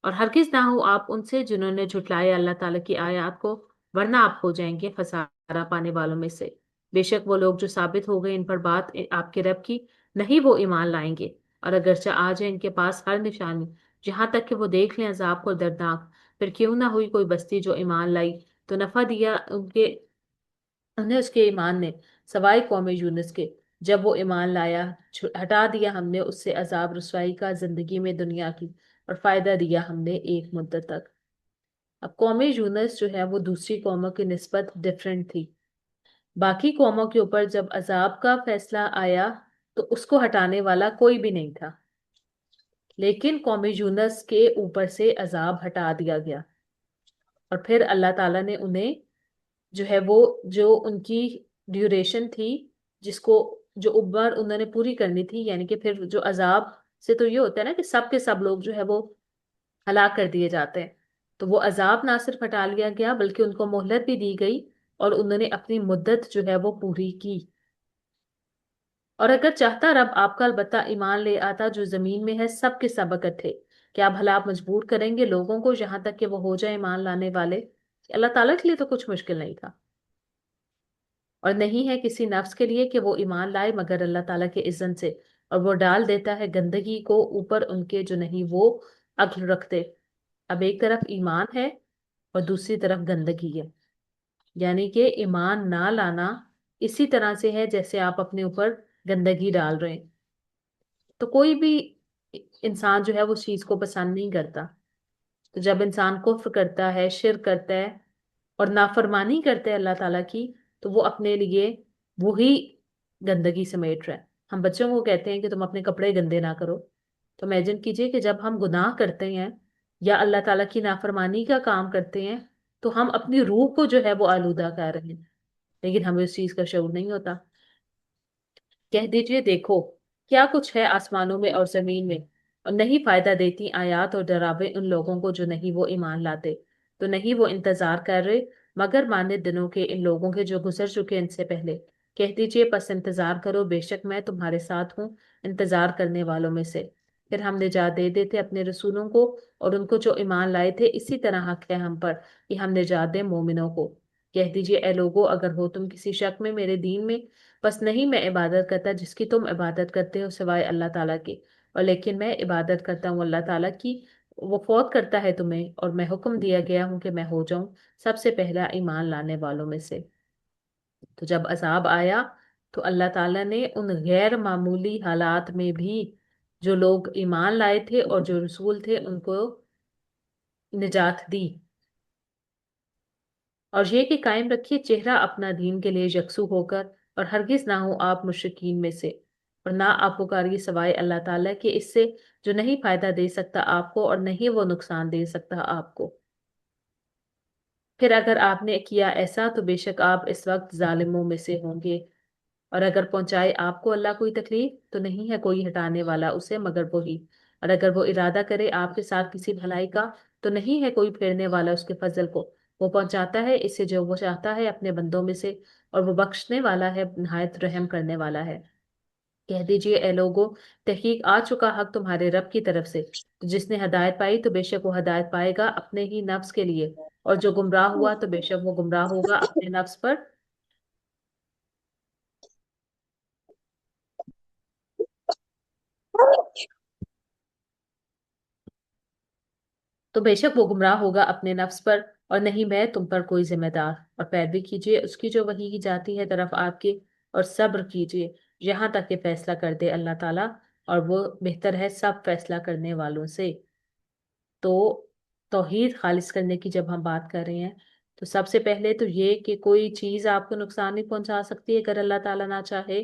اور ہرگز نہ ہو آپ ان سے جنہوں نے جھٹلایا اللہ تعالیٰ کی آیات کو، ورنہ آپ ہو جائیں گے خسارہ پانے والوں میں سے۔ بے شک وہ لوگ جو ثابت ہو گئے ان پر بات آپ کے رب کی، نہیں وہ ایمان لائیں گے، اور اگرچہ آ جائے ان کے پاس ہر نشانی، جہاں تک کہ وہ دیکھ لیں عذاب کو دردناک، پھر کیوں نہ ہوئی کوئی بستی جو ایمان لائی تو نفع دیا انہیں اس کے ایمان نے، سوائے قوم یونس کے، جب وہ ایمان لایا ہٹا دیا ہم نے اس سے عذاب رسوائی کا زندگی میں دنیا کی، اور فائدہ دیا ہم نے ایک مدت تک۔ اب قوم یونس جو ہے وہ دوسری قوموں کی نسبت ڈیفرنٹ تھی۔ باقی قوموں کے اوپر جب عذاب کا فیصلہ آیا تو اس کو ہٹانے والا کوئی بھی نہیں تھا، لیکن قوم یونس کے اوپر سے عذاب ہٹا دیا گیا، اور پھر اللہ تعالیٰ نے انہیں جو ہے وہ جو ان کی ڈیوریشن تھی، جس کو جو عمر انہوں نے پوری کرنی تھی، یعنی کہ پھر جو عذاب سے تو یہ ہوتا ہے نا کہ سب کے سب لوگ جو ہے وہ ہلاک کر دیے جاتے ہیں، تو وہ عذاب نہ صرف ہٹا لیا گیا بلکہ ان کو مہلت بھی دی گئی، اور انہوں نے اپنی مدت جو ہے وہ پوری کی۔ اور اگر چاہتا رب آپ کا البتہ ایمان لے آتا جو زمین میں ہے سب کے سب اکٹھے، کیا بھلا آپ مجبور کریں گے لوگوں کو یہاں تک کہ وہ ہو جائے ایمان لانے والے؟ اللہ تعالیٰ کے لیے تو کچھ مشکل نہیں تھا، اور نہیں ہے کسی نفس کے لیے کہ وہ ایمان لائے مگر اللہ تعالیٰ کے اذن سے، اور وہ ڈال دیتا ہے گندگی کو اوپر ان کے جو نہیں وہ عقل رکھتے۔ اب ایک طرف ایمان ہے اور دوسری طرف گندگی ہے، یعنی کہ ایمان نہ لانا اسی طرح سے ہے جیسے آپ اپنے اوپر گندگی ڈال رہے ہیں، تو کوئی بھی انسان جو ہے وہ اس چیز کو پسند نہیں کرتا۔ تو جب انسان کفر کرتا ہے، شرک کرتا ہے اور نافرمانی کرتا ہے اللہ تعالیٰ کی، تو وہ اپنے لیے وہی گندگی سمیٹ رہا ہے۔ ہم بچوں کو کہتے ہیں کہ تم اپنے کپڑے گندے نہ کرو، تو امیجن کیجئے کہ جب ہم گناہ کرتے ہیں یا اللہ تعالیٰ کی نافرمانی کا کام کرتے ہیں تو ہم اپنی روح کو جو ہے وہ آلودہ کر رہے ہیں، لیکن ہمیں اس چیز کا شعور نہیں ہوتا۔ کہہ دیجئے دیکھو کیا کچھ ہے آسمانوں میں اور زمین میں، اور نہیں فائدہ دیتی آیات اور ڈراوے ان لوگوں کو جو نہیں وہ ایمان لاتے، تو نہیں وہ انتظار کر رہے مگر مانے دنوں کے ان لوگوں کے جو گزر چکے ان سے پہلے۔ کہہ دیجئے پس انتظار کرو، بے شک میں تمہارے ساتھ ہوں انتظار کرنے والوں میں سے۔ پھر ہم نجات دے دیتے اپنے رسولوں کو اور ان کو جو ایمان لائے تھے، اسی طرح حق ہے ہم پر کہ ہم نجات دیں مومنوں کو۔ کہہ دیجئے اے لوگو اگر ہو تم کسی شک میں میرے دین میں، بس نہیں میں عبادت کرتا جس کی تم عبادت کرتے ہو سوائے اللہ تعالیٰ کے، اور لیکن میں عبادت کرتا ہوں اللہ تعالیٰ کی، وہ فوت کرتا ہے تمہیں، اور میں حکم دیا گیا ہوں کہ میں ہو جاؤں سب سے پہلا ایمان لانے والوں میں سے۔ تو جب عذاب آیا تو اللہ تعالیٰ نے ان غیر معمولی حالات میں بھی جو لوگ ایمان لائے تھے اور جو رسول تھے ان کو نجات دی، اور یہ کہ قائم رکھیے چہرہ اپنا دین کے لیے یکسو ہو کر، اور ہرگز نہ ہو آپ مشرکین میں سے، اور نہ آپ پکاریے سوائے اللہ تعالیٰ کے اس سے جو نہیں فائدہ دے سکتا آپ کو اور نہیں وہ نقصان دے سکتا آپ کو۔ پھر اگر آپ نے کیا ایسا تو بے شک آپ اس وقت ظالموں میں سے ہوں گے، اور اگر پہنچائے آپ کو اللہ کوئی تکلیف تو نہیں ہے کوئی ہٹانے والا اسے مگر وہی، اور اگر وہ ارادہ کرے آپ کے ساتھ کسی بھلائی کا تو نہیں ہے کوئی پھیرنے والا اس کے فضل کو، وہ پہنچاتا ہے اسے جو وہ چاہتا ہے اپنے بندوں میں سے، اور وہ بخشنے والا ہے نہایت رحم کرنے والا ہے۔ کہہ دیجئے اے لوگو تحقیق آ چکا حق تمہارے رب کی طرف سے، تو جس نے ہدایت پائی تو بے شک وہ ہدایت پائے گا اپنے ہی نفس کے لیے، اور جو گمراہ ہوا تو بے شک وہ گمراہ ہوگا اپنے نفس پر، تو بے شک وہ گمراہ ہوگا اپنے نفس پر، اور نہیں میں تم پر کوئی ذمہ دار۔ اور پیروی کیجیے اس کی جو وحی کی جاتی ہے طرف آپ کے، اور صبر کیجیے یہاں تک کہ فیصلہ کر دے اللہ تعالیٰ، اور وہ بہتر ہے سب فیصلہ کرنے والوں سے۔ تو توحید خالص کرنے کی جب ہم بات کر رہے ہیں تو سب سے پہلے تو یہ کہ کوئی چیز آپ کو نقصان نہیں پہنچا سکتی اگر اللہ تعالیٰ نہ چاہے،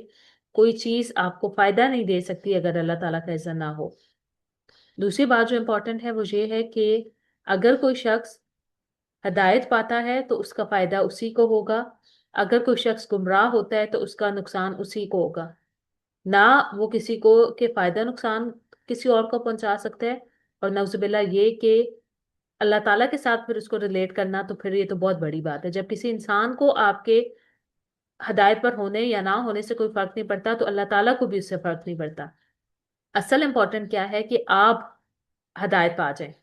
کوئی چیز آپ کو فائدہ نہیں دے سکتی اگر اللہ تعالیٰ کا اذن نہ ہو۔ دوسری بات جو امپورٹنٹ ہے وہ یہ ہے کہ اگر کوئی شخص ہدایت پاتا ہے تو اس کا فائدہ اسی کو ہوگا، اگر کوئی شخص گمراہ ہوتا ہے تو اس کا نقصان اسی کو ہوگا، نہ وہ کسی کو کہ فائدہ نقصان کسی اور کو پہنچا سکتا ہے، اور نعوذ باللہ یہ کہ اللہ تعالیٰ کے ساتھ پھر اس کو ریلیٹ کرنا، تو پھر یہ تو بہت بڑی بات ہے۔ جب کسی انسان کو آپ کے ہدایت پر ہونے یا نہ ہونے سے کوئی فرق نہیں پڑتا تو اللہ تعالیٰ کو بھی اس سے فرق نہیں پڑتا۔ اصل امپورٹنٹ کیا ہے کہ آپ ہدایت پا جائیں،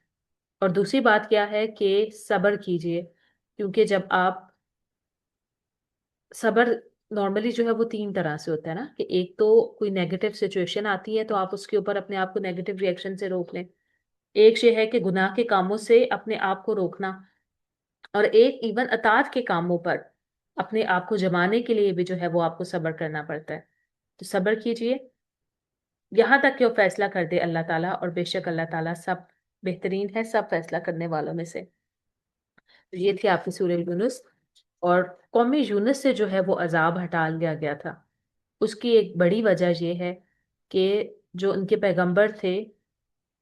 اور دوسری بات کیا ہے کہ صبر کیجئے، کیونکہ جب آپ صبر نارملی جو ہے وہ تین طرح سے ہوتا ہے نا، کہ ایک تو کوئی نیگیٹو سچویشن آتی ہے تو آپ اس کے اوپر اپنے آپ کو نیگیٹو ری ایکشن سے روک لیں، ایک یہ ہے کہ گناہ کے کاموں سے اپنے آپ کو روکنا، اور ایک ایون اطاعت کے کاموں پر اپنے آپ کو جمانے کے لیے بھی جو ہے وہ آپ کو صبر کرنا پڑتا ہے۔ تو صبر کیجئے یہاں تک کہ وہ فیصلہ کر دے اللہ تعالیٰ، اور بے شک اللہ تعالیٰ سب بہترین ہے سب فیصلہ کرنے والوں میں سے۔ تو یہ تھی آپ کی سورہ یونس، اور قوم یونس سے جو ہے وہ عذاب ہٹا لیا گیا تھا۔ اس کی ایک بڑی وجہ یہ ہے کہ جو ان کے پیغمبر تھے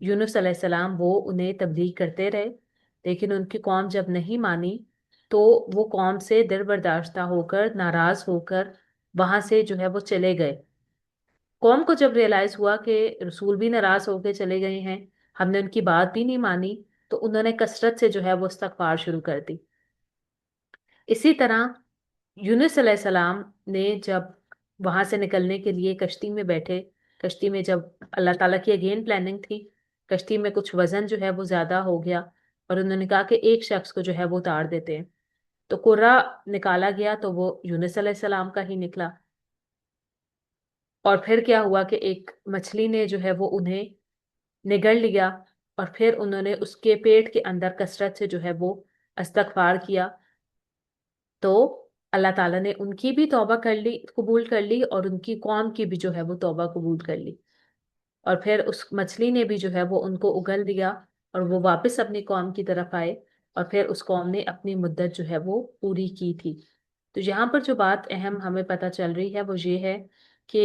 یونس علیہ السلام، وہ انہیں تبلیغ کرتے رہے، لیکن ان کی قوم جب نہیں مانی تو وہ قوم سے دل برداشتہ ہو کر ناراض ہو کر وہاں سے جو ہے وہ چلے گئے۔ قوم کو جب ریئلائز ہوا کہ رسول بھی ناراض ہو کے چلے گئے ہیں، ہم نے ان کی بات بھی نہیں مانی، تو انہوں نے کثرت سے جو ہے وہ استغفار شروع کر دی۔ اسی طرح یونس علیہ السلام نے جب وہاں سے نکلنے کے لیے کشتی میں بیٹھے، کشتی میں جب اللہ تعالیٰ کی اگین پلاننگ تھی، کشتی میں کچھ وزن جو ہے وہ زیادہ ہو گیا، اور انہوں نے کہا کہ ایک شخص کو جو ہے وہ اتار دیتے ہیں، تو قرہ نکالا گیا تو وہ یونس علیہ السلام کا ہی نکلا، اور پھر کیا ہوا کہ ایک مچھلی نے جو ہے وہ انہیں نگل لیا، اور پھر انہوں نے اس کے پیٹ کے اندر کثرت سے جو ہے وہ استغفار کیا، تو اللہ تعالیٰ نے ان کی بھی توبہ کر لی، قبول کر لی، اور ان کی قوم کی بھی جو ہے وہ توبہ قبول کر لی، اور پھر اس مچھلی نے بھی جو ہے وہ ان کو اگل دیا، اور وہ واپس اپنی قوم کی طرف آئے، اور پھر اس قوم نے اپنی مدت جو ہے وہ پوری کی تھی۔ تو یہاں پر جو بات اہم ہمیں پتہ چل رہی ہے وہ یہ ہے کہ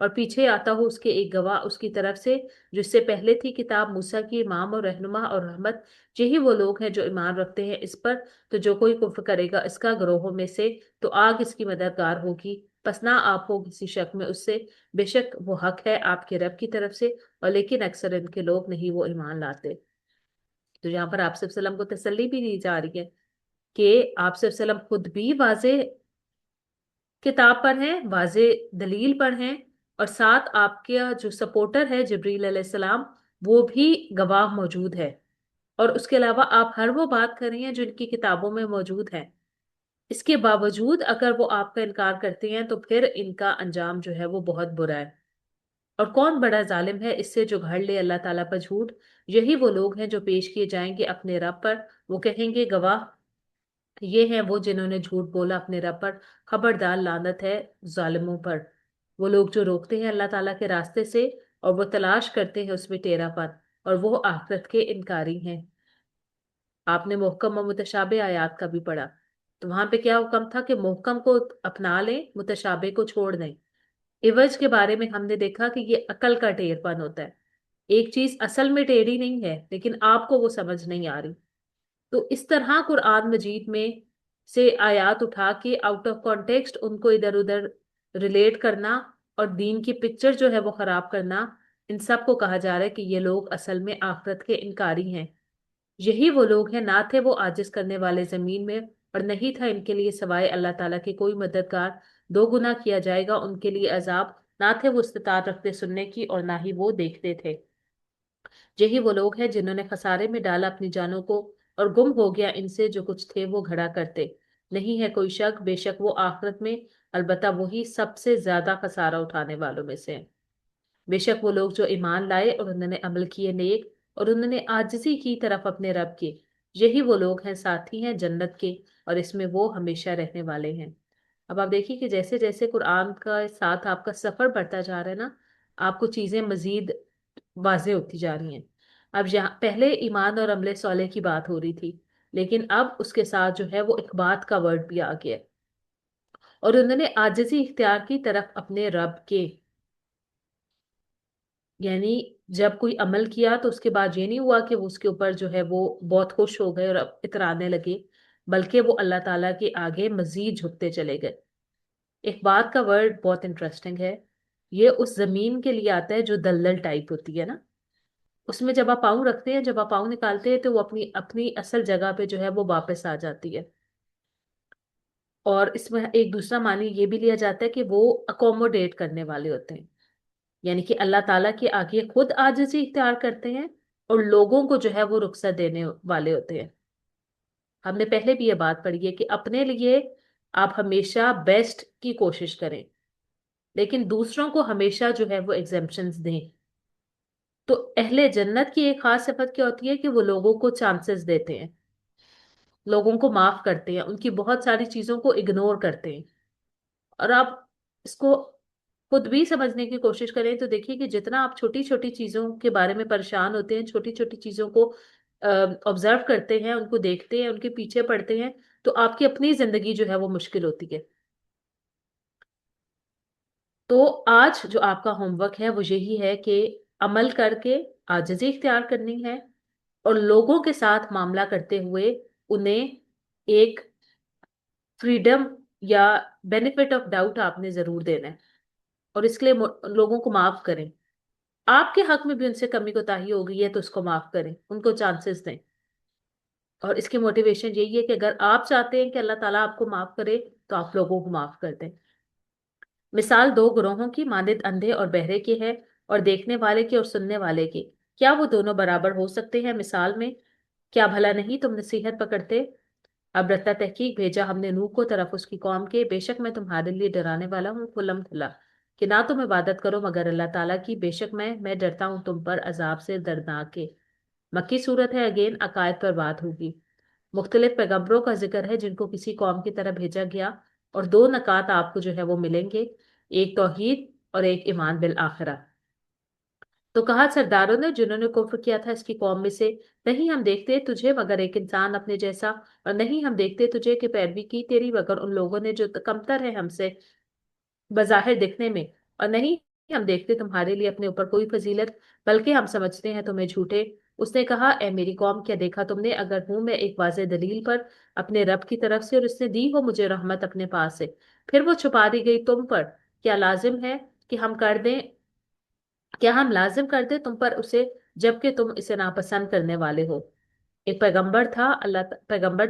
اور پیچھے آتا ہو اس کے ایک گواہ اس کی طرف سے جس سے پہلے تھی کتاب موسیٰ کی امام اور رہنما اور رحمت، یہی وہ لوگ ہیں جو ایمان رکھتے ہیں اس پر، تو جو کوئی کفر کرے گا اس کا گروہوں میں سے تو آگ اس کی مددگار ہوگی، پس نہ آپ ہو کسی شک میں اس سے، بے شک وہ حق ہے آپ کے رب کی طرف سے، اور لیکن اکثر ان کے لوگ نہیں وہ ایمان لاتے۔ تو یہاں پر آپ صلی اللہ علیہ وسلم کو تسلی بھی دی جا رہی ہے کہ آپ صلی اللہ علیہ وسلم خود بھی واضح کتاب پر ہیں، واضح دلیل پر ہیں، اور ساتھ آپ کا جو سپورٹر ہے جبریل علیہ السلام وہ بھی گواہ موجود ہے، اور اس کے علاوہ آپ ہر وہ بات کر رہی ہیں جو ان کی کتابوں میں موجود ہے۔ اس کے باوجود اگر وہ آپ کا انکار کرتے ہیں تو پھر ان کا انجام جو ہے وہ بہت برا ہے۔ اور کون بڑا ظالم ہے اس سے جو گھڑ لے اللہ تعالیٰ پر جھوٹ؟ یہی وہ لوگ ہیں جو پیش کیے جائیں گے اپنے رب پر، وہ کہیں گے گواہ یہ ہیں وہ جنہوں نے جھوٹ بولا اپنے رب پر، خبردار لعنت ہے ظالموں پر۔ وہ لوگ جو روکتے ہیں اللہ تعالیٰ کے راستے سے اور وہ تلاش کرتے ہیں اس میں ٹیڑھا پن، اور وہ آخرت کے انکاری ہیں۔ آپ نے محکم و متشابہ آیات کا بھی پڑھا، تو وہاں پہ کیا حکم تھا کہ محکم کو اپنا لیں، متشابہ کو چھوڑ دیں۔ عوج کے بارے میں ہم نے دیکھا کہ یہ عقل کا ٹیڑھ پن ہوتا ہے، ایک چیز اصل میں ٹیڑھی نہیں ہے لیکن آپ کو وہ سمجھ نہیں آ رہی، تو اس طرح قرآن مجید میں سے آیات اٹھا کے آؤٹ آف کانٹیکسٹ ان کو ادھر ادھر ریلیٹ کرنا اور دین کی پکچر جو ہے وہ خراب کرنا، ان سب کو کہا جا رہا ہے کہ یہ لوگ اصل میں آخرت کے انکاری ہیں۔ یہی وہ لوگ ہیں، نہ تھے وہ عاجز کرنے والے زمین میں، اور نہیں تھا ان کے لیے سوائے اللہ تعالیٰ کے کوئی مددگار، دو گنا کیا جائے گا ان کے لیے عذاب، نہ تھے وہ استطاعت رکھتے سننے کی اور نہ ہی وہ دیکھتے تھے۔ یہی وہ لوگ ہیں جنہوں نے خسارے میں ڈالا اپنی جانوں کو، اور گم ہو گیا ان سے جو کچھ تھے وہ گھڑا کرتے۔ نہیں ہے کوئی شک، بے شک وہ آخرت میں البتہ وہی سب سے زیادہ خسارہ اٹھانے والوں میں سے ہیں۔ بے شک وہ لوگ جو ایمان لائے اور انہوں نے عمل کیے نیک، اور انہوں نے عاجزی کی طرف اپنے رب کے، یہی وہ لوگ ہیں ساتھی ہیں جنت کے، اور اس میں وہ ہمیشہ رہنے والے ہیں۔ اب آپ دیکھیے کہ جیسے جیسے قرآن کا ساتھ آپ کا سفر بڑھتا جا رہا ہے نا، آپ کو چیزیں مزید واضح ہوتی جا رہی ہیں۔ اب یہاں پہلے ایمان اور عمل صالح کی بات ہو رہی تھی، لیکن اب اس کے ساتھ جو ہے وہ اقبات کا ورڈ بھی آ گیا ہے، اور انہوں نے عاجزی اختیار کی طرف اپنے رب کے، یعنی جب کوئی عمل کیا تو اس کے بعد یہ نہیں ہوا کہ وہ اس کے اوپر جو ہے وہ بہت خوش ہو گئے اور اترانے لگے، بلکہ وہ اللہ تعالیٰ کے آگے مزید جھکتے چلے گئے۔ ایک بات کا ورڈ بہت انٹرسٹنگ ہے، یہ اس زمین کے لیے آتا ہے جو دلدل ٹائپ ہوتی ہے نا، اس میں جب آپ پاؤں رکھتے ہیں، جب آپ پاؤں نکالتے ہیں تو وہ اپنی اپنی اصل جگہ پہ جو ہے وہ واپس آ جاتی ہے۔ اور اس میں ایک دوسرا معنی یہ بھی لیا جاتا ہے کہ وہ اکوموڈیٹ کرنے والے ہوتے ہیں، یعنی کہ اللہ تعالیٰ کے آگے خود عاجزی اختیار کرتے ہیں اور لوگوں کو جو ہے وہ رخصت دینے والے ہوتے ہیں۔ ہم نے پہلے بھی یہ بات پڑھی ہے کہ اپنے لیے آپ ہمیشہ بیسٹ کی کوشش کریں، لیکن دوسروں کو ہمیشہ جو ہے وہ ایگزمپشنز دیں۔ تو اہل جنت کی ایک خاص صفت کیا ہوتی ہے کہ وہ لوگوں کو چانسز دیتے ہیں، لوگوں کو معاف کرتے ہیں، ان کی بہت ساری چیزوں کو اگنور کرتے ہیں۔ اور آپ اس کو خود بھی سمجھنے کی کوشش کریں تو دیکھیے کہ جتنا آپ چھوٹی چھوٹی چیزوں کے بارے میں پریشان ہوتے ہیں، چھوٹی چھوٹی چیزوں کو آبزرو کرتے ہیں، ان کو دیکھتے ہیں، ان کے پیچھے پڑتے ہیں، تو آپ کی اپنی زندگی جو ہے وہ مشکل ہوتی ہے۔ تو آج جو آپ کا ہوم ورک ہے وہ یہی ہے کہ عمل کر کے عاجزی اختیار کرنی ہے، اور لوگوں کے ساتھ معاملہ کرتے ہوئے انہیں ایک فریڈم یا بینیفٹ آف ڈاؤٹ آپ نے ضرور دینا ہے، اور اس کے لیے لوگوں کو معاف کریں۔ آپ کے حق میں بھی ان سے کمی کوتاہی ہو گئی ہے تو اس کو معاف کریں، ان کو چانسز دیں۔ اور اس کی موٹیویشن یہی ہے کہ اگر آپ چاہتے ہیں کہ اللہ تعالیٰ آپ کو معاف کرے تو آپ لوگوں کو معاف کر دیں۔ مثال دو گروہوں کی مانند اندھے اور بہرے کی ہے، اور دیکھنے والے کی اور سننے والے کی، کیا وہ دونوں برابر ہو سکتے ہیں مثال میں؟ کیا بھلا نہیں تم نصیحت پکڑتے؟ اب رتہ تحقیق بھیجا ہم نے نوح کو طرف اس کی قوم کے، بے شک میں تمہارے لیے ڈرانے والا ہوں کھلم کھلا، کہ نہ تم عبادت کرو مگر اللہ تعالیٰ کی، بے شک میں ڈرتا ہوں تم پر عذاب سے دردناک کے۔ مکی صورت ہے، اگین عقائد پر بات ہوگی۔ مختلف پیغمبروں کا ذکر ہے جن کو کسی قوم کی طرف بھیجا گیا، اور دو نکات آپ کو جو ہے وہ ملیں گے، ایک توحید اور ایک ایمان بالآخرہ۔ تو کہا سرداروں نے جنہوں نے کفر کیا تھا اس کی قوم میں سے، نہیں ہم دیکھتے تجھے مگر ایک انسان اپنے جیسا، اور نہیں ہم دیکھتے تجھے کہ پیروی کی تیری مگر ان لوگوں نے جو کمتر ہے ہم سے بظاہر دکھنے میں، اور نہیں ہم دیکھتے تمہارے لیے اپنے اوپر کوئی فضیلت، بلکہ ہم سمجھتے ہیں تمہیں جھوٹے۔ اس نے کہا، اے میری قوم، کیا دیکھا تم نے، اگر ہوں میں ایک واضح دلیل پر اپنے رب کی طرف سے، اور اس نے دی ہو مجھے رحمت اپنے پاس سے، پھر وہ چھپا دی گئی تم پر، کیا لازم ہے کہ ہم کر دیں، کیا ہم لازم کر دیں تم پر اسے، جبکہ تم اسے ناپسند کرنے والے ہو؟ ایک پیغمبر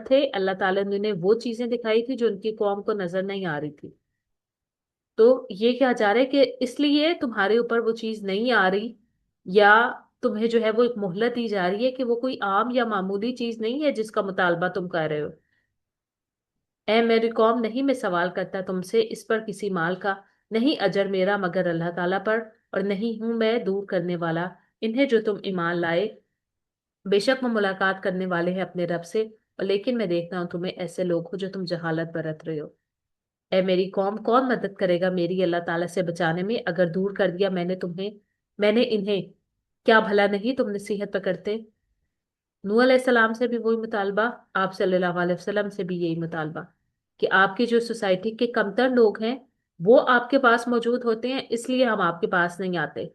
تھے، اللہ تعالیٰ نے انہیں وہ چیزیں دکھائی تھی جو ان کی قوم کو نظر نہیں آ رہی تھی۔ تو یہ کہا جا رہا ہے کہ اس لیے تمہارے اوپر وہ چیز نہیں آ رہی، یا تمہیں جو ہے وہ ایک مہلت دی جا رہی ہے کہ وہ کوئی عام یا معمولی چیز نہیں ہے جس کا مطالبہ تم کر رہے ہو۔ اے میری قوم، نہیں میں سوال کرتا تم سے اس پر کسی مال کا، نہیں اجر میرا مگر اللہ تعالیٰ پر، اور نہیں ہوں میں دور کرنے والا انہیں جو تم ایمان لائے، بے شک وہ ملاقات کرنے والے ہیں اپنے رب سے، اور لیکن میں دیکھتا ہوں تمہیں ایسے لوگ ہو جو تم جہالت برت رہے ہو۔ اے میری قوم، کون مدد کرے گا میری اللہ تعالیٰ سے بچانے میں، اگر دور کر دیا میں نے انہیں، کیا بھلا نہیں تم نصیحت پکڑتے؟ نوح علیہ السلام سے بھی وہی مطالبہ، آپ صلی اللہ علیہ وسلم سے بھی یہی مطالبہ، کہ آپ کی جو سوسائٹی کے کمتر لوگ ہیں وہ آپ کے پاس موجود ہوتے ہیں، اس لیے ہم آپ کے پاس نہیں آتے،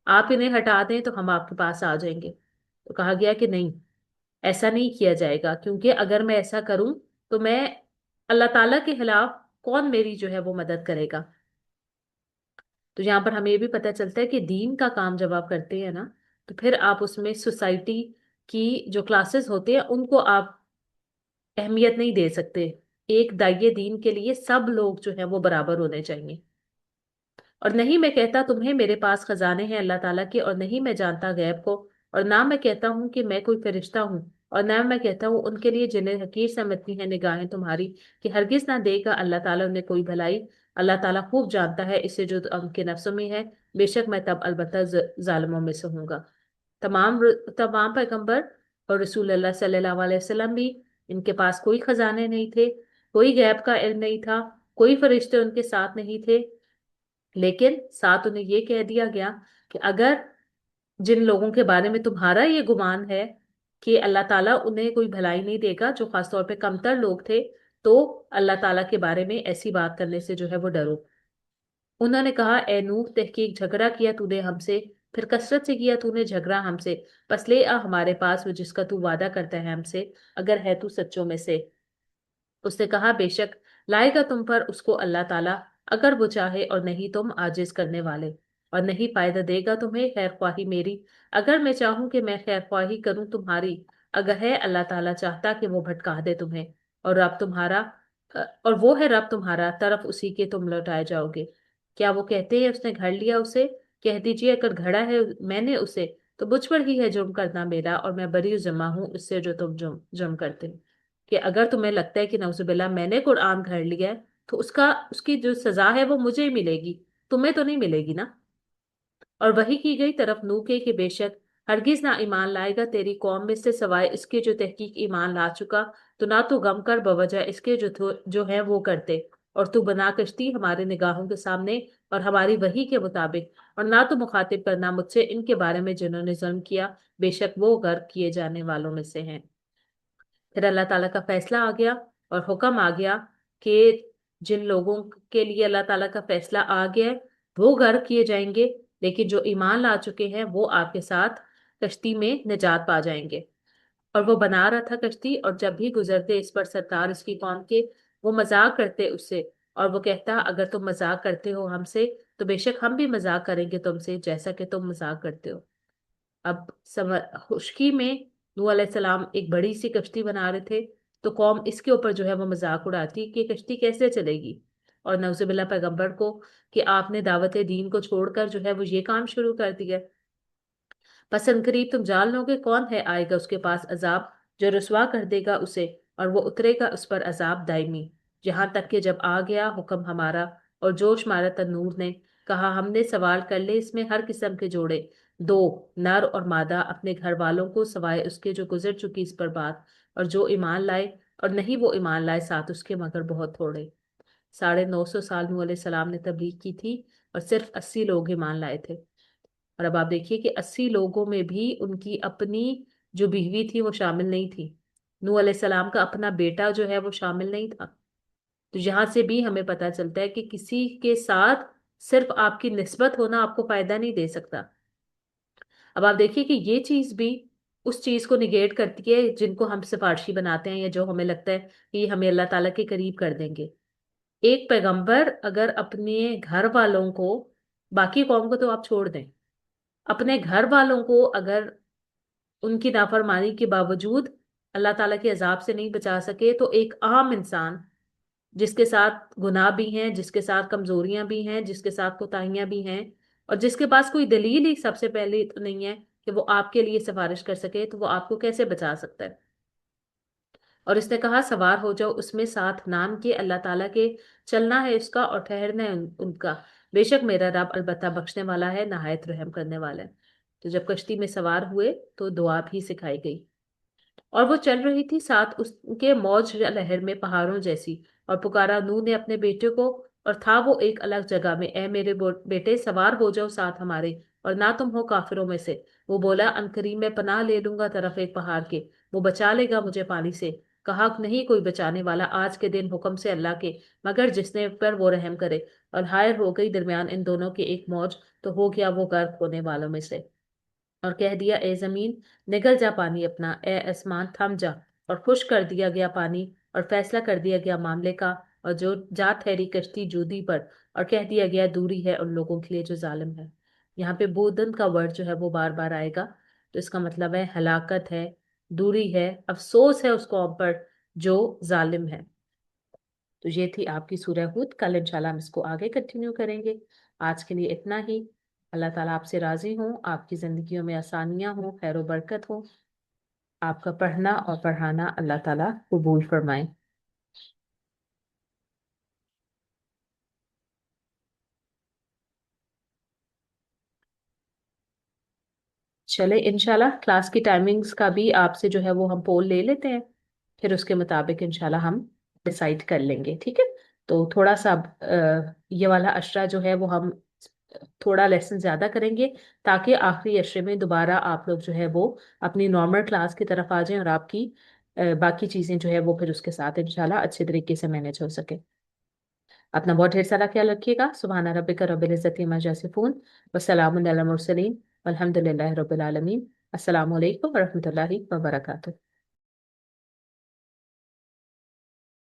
آپ انہیں ہٹا دیں تو ہم آپ کے پاس آ جائیں گے۔ تو کہا گیا کہ نہیں، ایسا نہیں کیا جائے گا، کیونکہ اگر میں ایسا کروں تو میں اللہ تعالیٰ کے خلاف کون میری جو ہے وہ مدد کرے گا؟ تو یہاں پر ہمیں یہ بھی پتہ چلتا ہے کہ دین کا کام جب آپ کرتے ہیں نا، تو پھر آپ اس میں سوسائٹی کی جو کلاسز ہوتے ہیں ان کو آپ اہمیت نہیں دے سکتے۔ ایک داعیے دین کے لیے سب لوگ جو ہیں وہ برابر ہونے چاہیے۔ اور نہیں میں کہتا تمہیں میرے پاس خزانے ہیں اللہ تعالیٰ کے، اور نہیں میں جانتا غیب کو، اور نہ میں کہتا ہوں کہ میں کوئی فرشتہ ہوں، اور نہ میں کہتا ہوں ان کے لیے جنہیں حقیر سمجھتی ہیں نگاہیں تمہاری، کہ ہرگز نہ دے گا اللہ تعالیٰ انہیں کوئی بھلائی۔ اللہ تعالیٰ خوب جانتا ہے اسے جو ان کے نفسوں میں ہے، بے شک میں تب البتہ ظالموں میں سے ہوں گا۔ تمام پیغمبر اور رسول اللہ صلی اللہ علیہ وسلم بھی، ان کے پاس کوئی خزانے نہیں تھے، کوئی غیب کا علم نہیں تھا، کوئی فرشتے ان کے ساتھ نہیں تھے، لیکن ساتھ انہیں یہ کہہ دیا گیا کہ اگر جن لوگوں کے بارے میں تمہارا یہ گمان ہے کہ اللہ تعالیٰ انہیں کوئی بھلائی نہیں دے گا، جو خاص طور پہ کمتر لوگ تھے، تو اللہ تعالیٰ کے بارے میں ایسی بات کرنے سے جو ہے وہ ڈرو۔ انہوں نے کہا، اے نوح، تحقیق جھگڑا کیا تو نے ہم سے، پھر کثرت سے کیا تو نے جھگڑا ہم سے، بس لے آ ہمارے پاس وہ جس کا تو وعدہ کرتا ہے ہم سے، اگر ہے تو سچوں میں سے۔ اس نے کہا، بے شک لائے گا تم پر اس کو اللہ تعالیٰ، اگر وہ چاہے، اور نہیں تم عاجز کرنے والے، اور نہیں فائدہ دے گا تمہیں خیر خواہی میری، اگر میں چاہوں کہ میں خیر خواہی کروں تمہاری، اگر ہے اللہ تعالیٰ چاہتا کہ وہ بھٹکا دے تمہیں، اور رب تمہارا اور وہ ہے رب تمہارا، طرف اسی کے تم لوٹائے جاؤ گے۔ کیا وہ کہتے ہیں اس نے گھڑ لیا اسے؟ کہہ دیجئے اگر گھڑا ہے میں نے اسے، تو مجھ پر ہی ہے جرم کرنا میرا، اور میں بری ذمہ ہوں اس سے جو تم جرم کرتے ہو۔ کہ اگر تمہیں لگتا ہے کہ نعوذ باللہ میں نے قرآن گھڑ لیا ہے، تو اس کی جو سزا ہے وہ مجھے ہی ملے گی، تمہیں تو نہیں ملے گی نا۔ اور وحی کی گئی طرف نوح کے کہ بے شک ہرگز نہ ایمان لائے گا تیری قوم میں سے سوائے اس کے جو تحقیق ایمان لا چکا، تو نہ تو غم کر بوجہ اس کے جو ہے وہ کرتے، اور تو بنا کشتی ہمارے نگاہوں کے سامنے اور ہماری وحی کے مطابق، اور نہ تو مخاطب کرنا مجھ سے ان کے بارے میں جنہوں نے ظلم کیا، بے شک وہ غرق کیے جانے والوں میں سے ہیں۔ پھر اللہ تعالیٰ کا فیصلہ آ گیا اور حکم آ گیا کہ جن لوگوں کے لیے اللہ تعالیٰ کا فیصلہ آ گیا ہے وہ غرق کیے جائیں گے، لیکن جو ایمان لا چکے ہیں وہ آپ کے ساتھ کشتی میں نجات پا جائیں گے۔ اور وہ بنا رہا تھا کشتی، اور جب بھی گزرتے اس پر سرکار اس کی قوم کے، وہ مذاق کرتے اس سے، اور وہ کہتا، اگر تم مذاق کرتے ہو ہم سے تو بے شک ہم بھی مذاق کریں گے تم سے، جیسا کہ تم مذاق کرتے ہو۔ اب خشکی میں نوح علیہ السلام ایک بڑی سی کشتی بنا رہے تھے، تو قوم اس کے اوپر جو ہے وہ مذاق اڑاتی کہ کشتی کیسے چلے گی، اور نعوذ باللہ پیغمبر کو کہ آپ نے دعوت دین کو چھوڑ کر جو ہے وہ یہ کام شروع کر دیا۔ پس عنقریب تم جان لو گے کون ہے آئے گا اس کے پاس عذاب جو رسوا کر دے گا اسے، اور وہ اترے گا اس پر عذاب دائمی، جہاں تک کہ جب آ گیا حکم ہمارا اور جوش مارا تنور نے، کہا ہم نے سوال کر لے اس میں ہر قسم کے جوڑے، دو نر اور مادہ اپنے گھر والوں کو، سوائے اس کے جو گزر چکی اس پر بات، اور جو ایمان لائے، اور نہیں وہ ایمان لائے ساتھ اس کے مگر بہت تھوڑے۔ 950 سال نوح علیہ السلام نے تبلیغ کی تھی، اور صرف 80 لوگ ایمان لائے تھے۔ اور اب آپ دیکھیے کہ 80 لوگوں میں بھی ان کی اپنی جو بیوی تھی وہ شامل نہیں تھی، نوح علیہ السلام کا اپنا بیٹا جو ہے وہ شامل نہیں تھا۔ تو یہاں سے بھی ہمیں پتہ چلتا ہے کہ کسی کے ساتھ صرف آپ کی نسبت ہونا آپ کو فائدہ نہیں دے سکتا۔ اب آپ دیکھیے کہ یہ چیز بھی اس چیز کو نگیٹ کرتی ہے جن کو ہم سفارشی بناتے ہیں، یا جو ہمیں لگتا ہے کہ یہ ہمیں اللہ تعالیٰ کے قریب کر دیں گے۔ ایک پیغمبر اگر اپنے گھر والوں کو، باقی قوم کو تو آپ چھوڑ دیں، اپنے گھر والوں کو اگر ان کی نافرمانی کے باوجود اللہ تعالیٰ کے عذاب سے نہیں بچا سکے، تو ایک عام انسان جس کے ساتھ گناہ بھی ہیں، جس کے ساتھ کمزوریاں بھی ہیں، جس کے ساتھ کوتاہیاں بھی ہیں، اور جس کے پاس کوئی دلیل ہی سب سے پہلے تو نہیں ہے کہ وہ آپ کے لیے سفارش کر سکے، تو وہ آپ کو کیسے بچا سکتا ہے؟ اور اس نے کہا سوار ہو جاؤ اس میں ساتھ نام کے اللہ تعالیٰ کے، چلنا ہے اس کا اور ٹھہرنا ہے ان کا، بے شک میرا رب البتہ بخشنے والا ہے، نہایت رحم کرنے والا ہے۔ تو جب کشتی میں سوار ہوئے تو دعا بھی سکھائی گئی، اور وہ چل رہی تھی ساتھ اس کے موج لہر میں پہاڑوں جیسی، اور پکارا نوح نے اپنے بیٹے کو، اور تھا وہ ایک الگ جگہ میں، اے میرے بیٹے سوار ہو جاؤ ساتھ ہمارے، اور نہ تم ہو کافروں میں سے۔ وہ بولا عنقریب میں پناہ لے لوں گا طرف ایک پہاڑ کے، وہ بچا لے گا مجھے پانی سے۔ کہا نہیں کوئی بچانے والا آج کے دن حکم سے اللہ کے، مگر جس نے پر وہ رحم کرے۔ اور ہائر ہو گئی درمیان ان دونوں کے ایک موج، تو ہو گیا وہ غرق ہونے والوں میں سے۔ اور کہہ دیا اے زمین نگل جا پانی اپنا، اے آسمان تھم جا، اور خشک کر دیا گیا پانی، اور فیصلہ کر دیا گیا معاملے کا، اور جو جا ٹھہری کشتی جودی پر، اور کہہ دیا گیا دوری ہے ان لوگوں کے لیے جو ظالم ہے۔ یہاں پہ بودن کا ورڈ جو ہے وہ بار بار آئے گا، تو اس کا مطلب ہے ہلاکت ہے، دوری ہے، افسوس ہے اس قوم پر جو ظالم ہے۔ تو یہ تھی آپ کی سورہ ہود، کل انشاءاللہ ہم اس کو آگے کنٹینیو کریں گے۔ آج کے لیے اتنا ہی۔ اللہ تعالیٰ آپ سے راضی ہوں، آپ کی زندگیوں میں آسانیاں ہوں، خیر و برکت ہوں، آپ کا پڑھنا اور پڑھانا اللہ تعالیٰ قبول فرمائیں۔ چلے انشاءاللہ کلاس کی ٹائمنگز کا بھی آپ سے جو ہے وہ ہم پول لے لیتے ہیں، پھر اس کے مطابق انشاءاللہ ہم ڈیسائیڈ کر لیں گے، ٹھیک ہے؟ تو تھوڑا سا یہ والا عشرہ جو ہے وہ ہم تھوڑا لیسن زیادہ کریں گے، تاکہ آخری عشرے میں دوبارہ آپ لوگ جو ہے وہ اپنی نارمل کلاس کی طرف آ جائیں، اور آپ کی باقی چیزیں جو ہے وہ پھر اس کے ساتھ انشاءاللہ اچھے طریقے سے مینج ہو سکے۔ اپنا بہت ڈھیر سارا خیال رکھیے گا۔ سبحان ربک رب العزت عما یصفون، وسلام علی المرسلین، والحمد للہ رب العالمین۔ السلام علیکم ورحمۃ اللہ وبرکاتہ۔